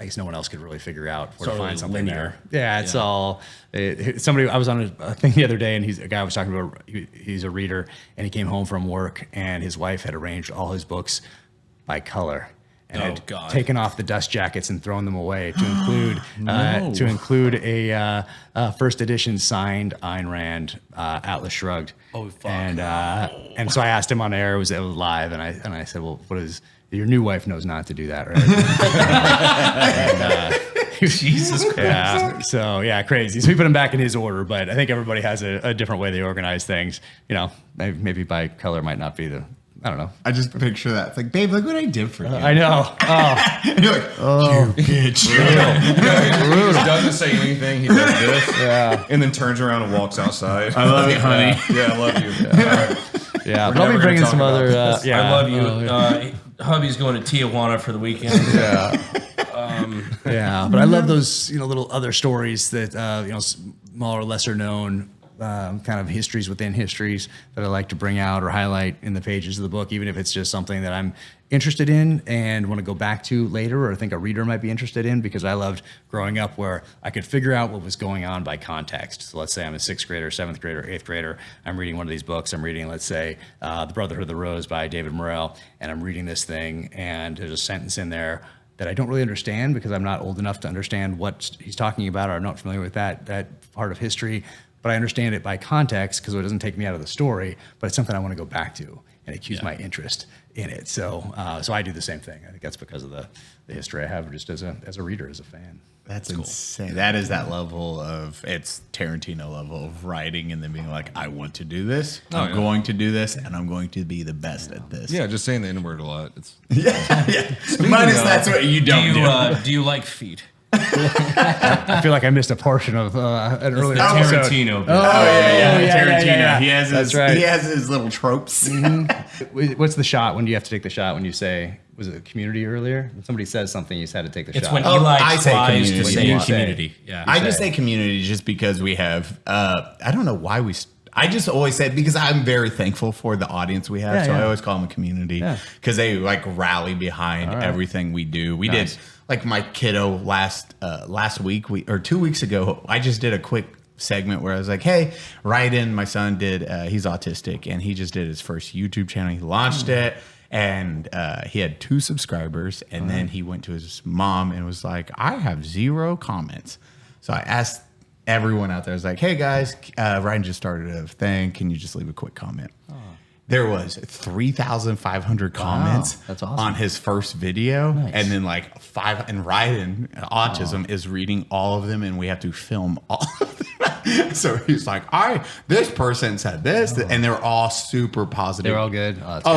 guess no one else could really figure out where to find something linear. There. Yeah, it's all. Somebody, I was on a thing the other day, and a guy I was talking about, he's a reader, and he came home from work, and his wife had arranged all his books by color. And had taken off the dust jackets and thrown them away to include a first edition signed Ayn Rand Atlas Shrugged. Oh fuck! And so I asked him on air, it was live, and I said, well, what is your new wife knows not to do that, right? Jesus Christ! Yeah, so crazy. So we put him back in his order, but I think everybody has a different way they organize things. You know, maybe by color might not be the. I don't know. I just picture that. It's like, babe, look what I did for you. I know. Oh. And you're like, oh, you bitch. He doesn't say anything. He does this. And then turns around and walks outside. I love you, honey. Yeah, I love you. All right. Yeah, but I'll be bringing some other. I love you. Hubby's going to Tijuana for the weekend. Yeah, but I love those, little other stories that, smaller, lesser known. Kind of histories within histories that I like to bring out or highlight in the pages of the book, even if it's just something that I'm interested in and want to go back to later, or think a reader might be interested in, because I loved growing up where I could figure out what was going on by context. So let's say I'm a 6th grader, 7th grader, 8th grader. I'm reading one of these books. I'm reading, let's say, The Brotherhood of the Rose by David Morrell, and I'm reading this thing, and there's a sentence in there that I don't really understand because I'm not old enough to understand what he's talking about, or I'm not familiar with that part of history. But I understand it by context because it doesn't take me out of the story, but it's something I want to go back to, and it keeps my interest in it. So I do the same thing. I think that's because of the history I have just as a reader, as a fan. That's insane. That is that level of, it's Tarantino level of writing and then being like, I want to do this. I'm going to do this, and I'm going to be the best at this. Yeah, just saying the N-word a lot. It's Minus that's what you don't do. Do you like feet? I feel like I missed a portion of an earlier Tarantino. Tarantino. Yeah. He has his, he has his little tropes. What's the shot? When do you have to take the shot? When you say, was it Community earlier? When somebody says something, you just had to take the shot. It's when Eli I say tries to Community. say Community. Yeah, I just say Community just because we have, I don't know why I just always said, because I'm very thankful for the audience we have. I always call them a community because they like rally behind everything we do. We did, like my kiddo last week, or 2 weeks ago, I just did a quick segment where I was like, hey, Ryden, my son did, he's autistic, and he just did his first YouTube channel. He launched it, and he had 2 subscribers, and then he went to his mom and was like, I have 0 comments. So I asked everyone out there, I was like, hey guys, Ryan just started a thing. Can you just leave a quick comment? There was 3,500 comments that's awesome. On his first video. Nice. And then like 5, and Ryden, autism, is reading all of them, and we have to film all of them. So he's like, this person said this, and they're all super positive. They're all good.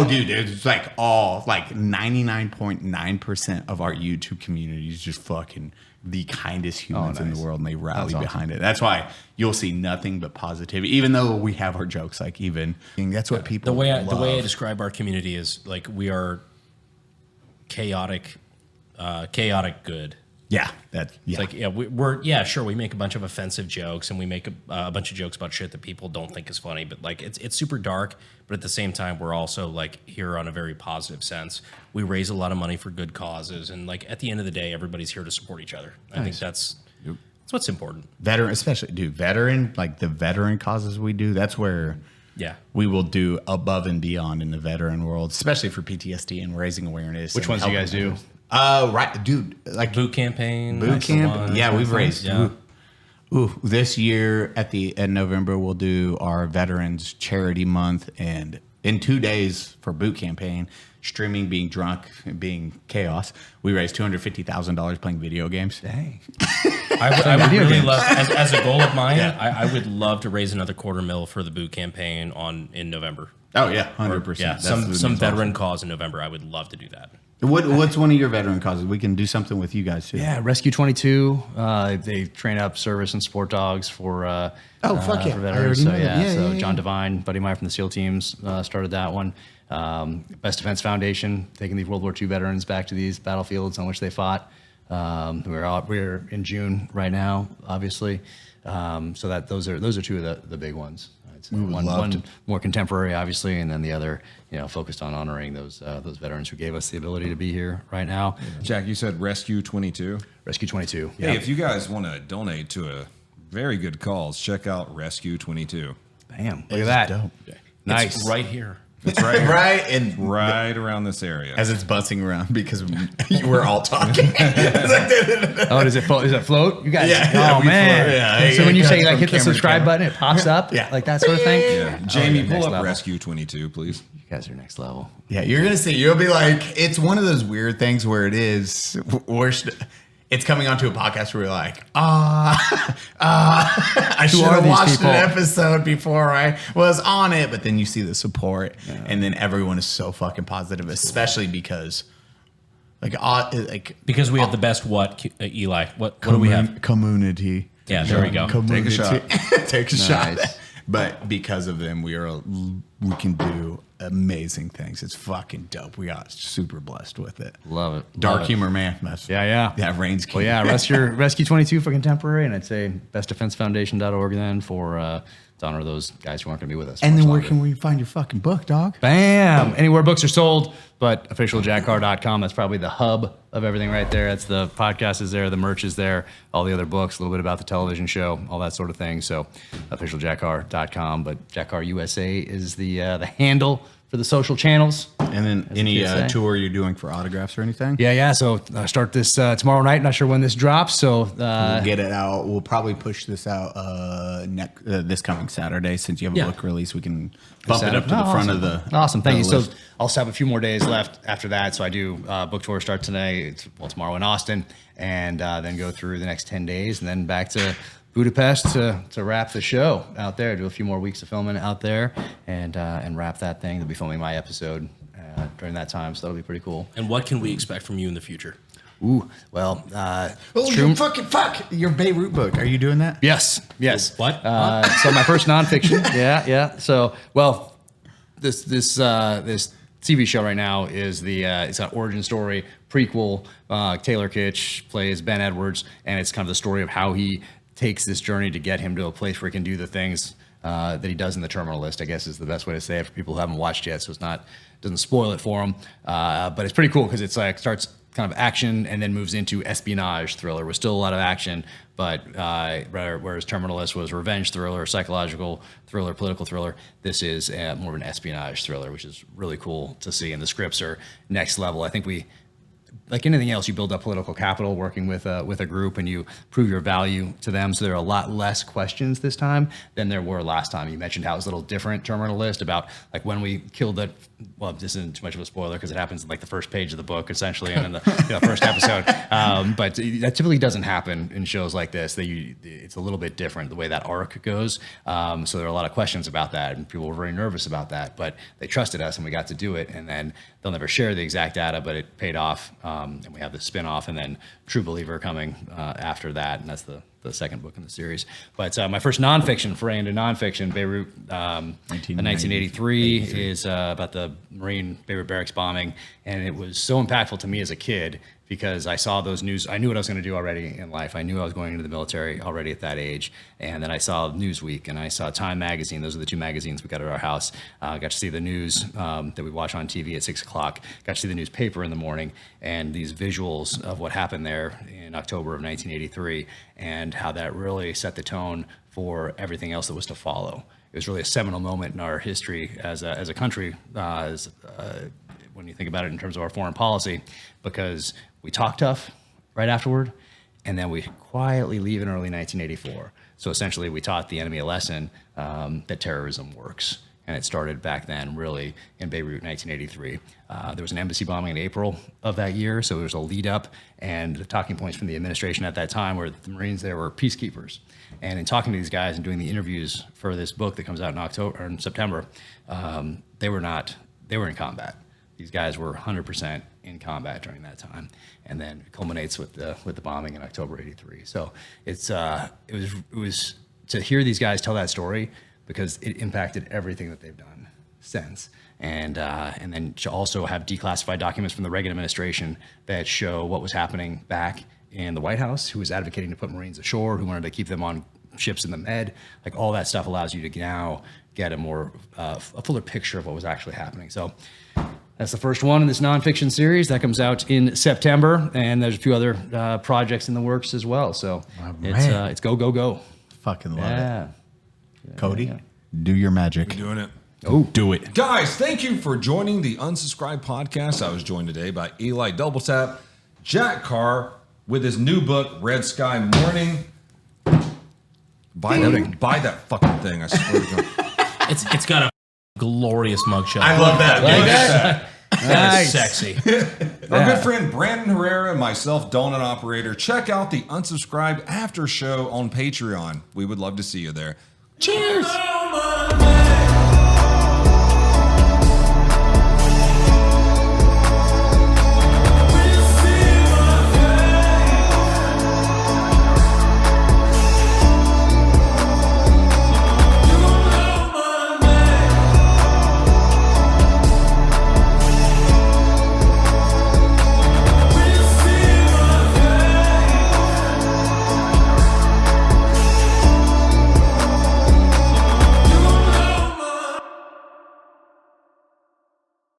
Dude, it's like all, like 99.9% of our YouTube community is just fucking the kindest humans in the world, and they rally behind it. That's why you'll see nothing but positivity, even though we have our jokes. Like, even that's what people love. The way I describe our community is like we are chaotic good. Yeah, that. Yeah. It's like, yeah, we're sure, we make a bunch of offensive jokes and we make a bunch of jokes about shit that people don't think is funny, but like it's super dark. But at the same time, we're also like here on a very positive sense. We raise a lot of money for good causes, and like at the end of the day, everybody's here to support each other. I think that's what's important. Veteran, especially, dude. Like the veteran causes we do. That's where. Yeah, we will do above and beyond in the veteran world, especially for PTSD and raising awareness. Which ones do you guys do? Right, dude, like boot campaign, boot camp. Yeah, we've raised. Yeah. This year in November we'll do our Veterans Charity Month, and in 2 days for boot campaign, streaming being drunk and being chaos, we raised $250,000 playing video games. Dang. I would really love, as a goal of mine, I would love to raise another $250,000 for the boot campaign in November. Oh yeah, 100%. Yeah, some veteran cause in November. I would love to do that. What's one of your veteran causes? We can do something with you guys too. Yeah, Rescue 22. They train up service and sport dogs for for veterans. So John Devine, buddy of mine from the SEAL teams, started that one. Best Defense Foundation, taking these World War II veterans back to these battlefields on which they fought. We're in June right now, obviously. So that those are two of the big ones. One more contemporary, obviously, and then the other, focused on honoring those veterans who gave us the ability to be here right now. Jack, you said Rescue 22. Rescue 22. Hey, if you guys want to donate to a very good cause, check out Rescue 22. Bam! Look at that. Dope. Nice. It's right here. It's right here. Right, and right around this area. As it's buzzing around because we're all talking. Does it float? You guys? Yeah. Oh man. Float, yeah. So when you say from hit the subscribe button, it pops up. Yeah. Like that sort of thing. Yeah. Jamie, pull next up level. Rescue 22, please. You guys are next level. Yeah, you're gonna see. You'll be like, it's one of those weird things where it's coming onto a podcast where you're like, I should have watched an episode before I was on it. But then you see the support, and then everyone is so fucking positive, especially because, because we have the best Eli? What do we have? Community. Yeah, there we go. Take a shot. Take a shot. But because of them, we can do amazing things. It's fucking dope. We got super blessed with it. Love it. Dark humor, man. Yeah, Reigns. Well, yeah, Rescue 22 for contemporary, and I'd say bestdefensefoundation.org then for to honor those guys who aren't going to be with us. And then where can we find your fucking book, dog? Bam! Anywhere books are sold, but officialjackcar.com. That's probably the hub of everything right there. That's the podcast is there, the merch is there, all the other books, a little bit about the television show, all that sort of thing. So officialjackcar.com, but Jack Carr USA is the handle for the social channels. And then any tour you're doing for autographs or anything? Yeah. So start this tomorrow night. Not sure when this drops. So we'll get it out. We'll probably push this out this coming Saturday. Since you have a book release, we can bump it up to the front of the Awesome. Thank you. list. So I'll still have a few more days left after that. So I do book tour start today. Tomorrow in Austin, and then go through the next 10 days, and then back to Budapest to wrap the show out there. Do a few more weeks of filming out there, and wrap that thing. They'll be filming my episode during that time, so that'll be pretty cool. And what can we expect from you in the future? Ooh, well, you fucking fuck your Beirut book. Are you doing that? Yes. What? So my first nonfiction. Yeah. So, well, this TV show right now is it's an origin story prequel. Taylor Kitsch plays Ben Edwards, and it's kind of the story of how he takes this journey to get him to a place where he can do the things that he does in the Terminal List, I guess is the best way to say it for people who haven't watched yet. So doesn't spoil it for them. But it's pretty cool because it's like starts kind of action and then moves into espionage thriller. With still a lot of action, but whereas Terminal List was revenge thriller, psychological thriller, political thriller, this is more of an espionage thriller, which is really cool to see. And the scripts are next level. I think like anything else, you build up political capital working with a group, and you prove your value to them. So there are a lot less questions this time than there were last time. You mentioned how it was a little different, Terminal List, about like when we killed that. Well, this isn't too much of a spoiler because it happens in like the first page of the book, essentially, and in the first episode. But that typically doesn't happen in shows like this. It's a little bit different the way that arc goes. So there are a lot of questions about that, and people were very nervous about that. But they trusted us, and we got to do it. And then they'll never share the exact data, but it paid off. And we have the spinoff, and then True Believer coming after that, and that's the the second book in the series. But my first nonfiction, foray into nonfiction, Beirut, 1983, is about the Marine Beirut barracks bombing, and it was so impactful to me as a kid because I saw those news. I knew what I was going to do already in life. I knew I was going into the military already at that age, and then I saw Newsweek and I saw Time magazine. Those are the two magazines we got at our house. Got to see the news that we watch on TV at 6 o'clock. Got to see the newspaper in the morning, and these visuals of what happened there in October of 1983, and how that really set the tone for everything else that was to follow. It was really a seminal moment in our history as a country, when you think about it in terms of our foreign policy, because we talk tough right afterward, and then we quietly leave in early 1984. So essentially, we taught the enemy a lesson that terrorism works. And it started back then, really, in Beirut, 1983. There was an embassy bombing in April of that year, so there was a lead up, and the talking points from the administration at that time were the Marines there were peacekeepers. And in talking to these guys and doing the interviews for this book that comes out in October or in September, they were in combat. These guys were 100% in combat during that time, and then it culminates with the bombing in October '83. So it was to hear these guys tell that story, because it impacted everything that they've done since, and then to also have declassified documents from the Reagan administration that show what was happening back in the White House, who was advocating to put Marines ashore, who wanted to keep them on ships in the Med. Like, all that stuff allows you to now get a fuller picture of what was actually happening. So that's the first one in this nonfiction series that comes out in September, and there's a few other projects in the works as well. So it's go, go, go. Fucking love it. Cody, do your magic. Doing it. Oh, Do it. Guys, thank you for joining the Unsubscribed podcast. I was joined today by Eli Doubletap, Jack Carr with his new book, Red Sky Mourning. Buy that fucking thing, I swear to God. It's got a glorious mugshot. I love that. That is sexy. Our good friend Brandon Herrera and myself, Donut Operator, check out the Unsubscribed after show on Patreon. We would love to see you there. Cheers!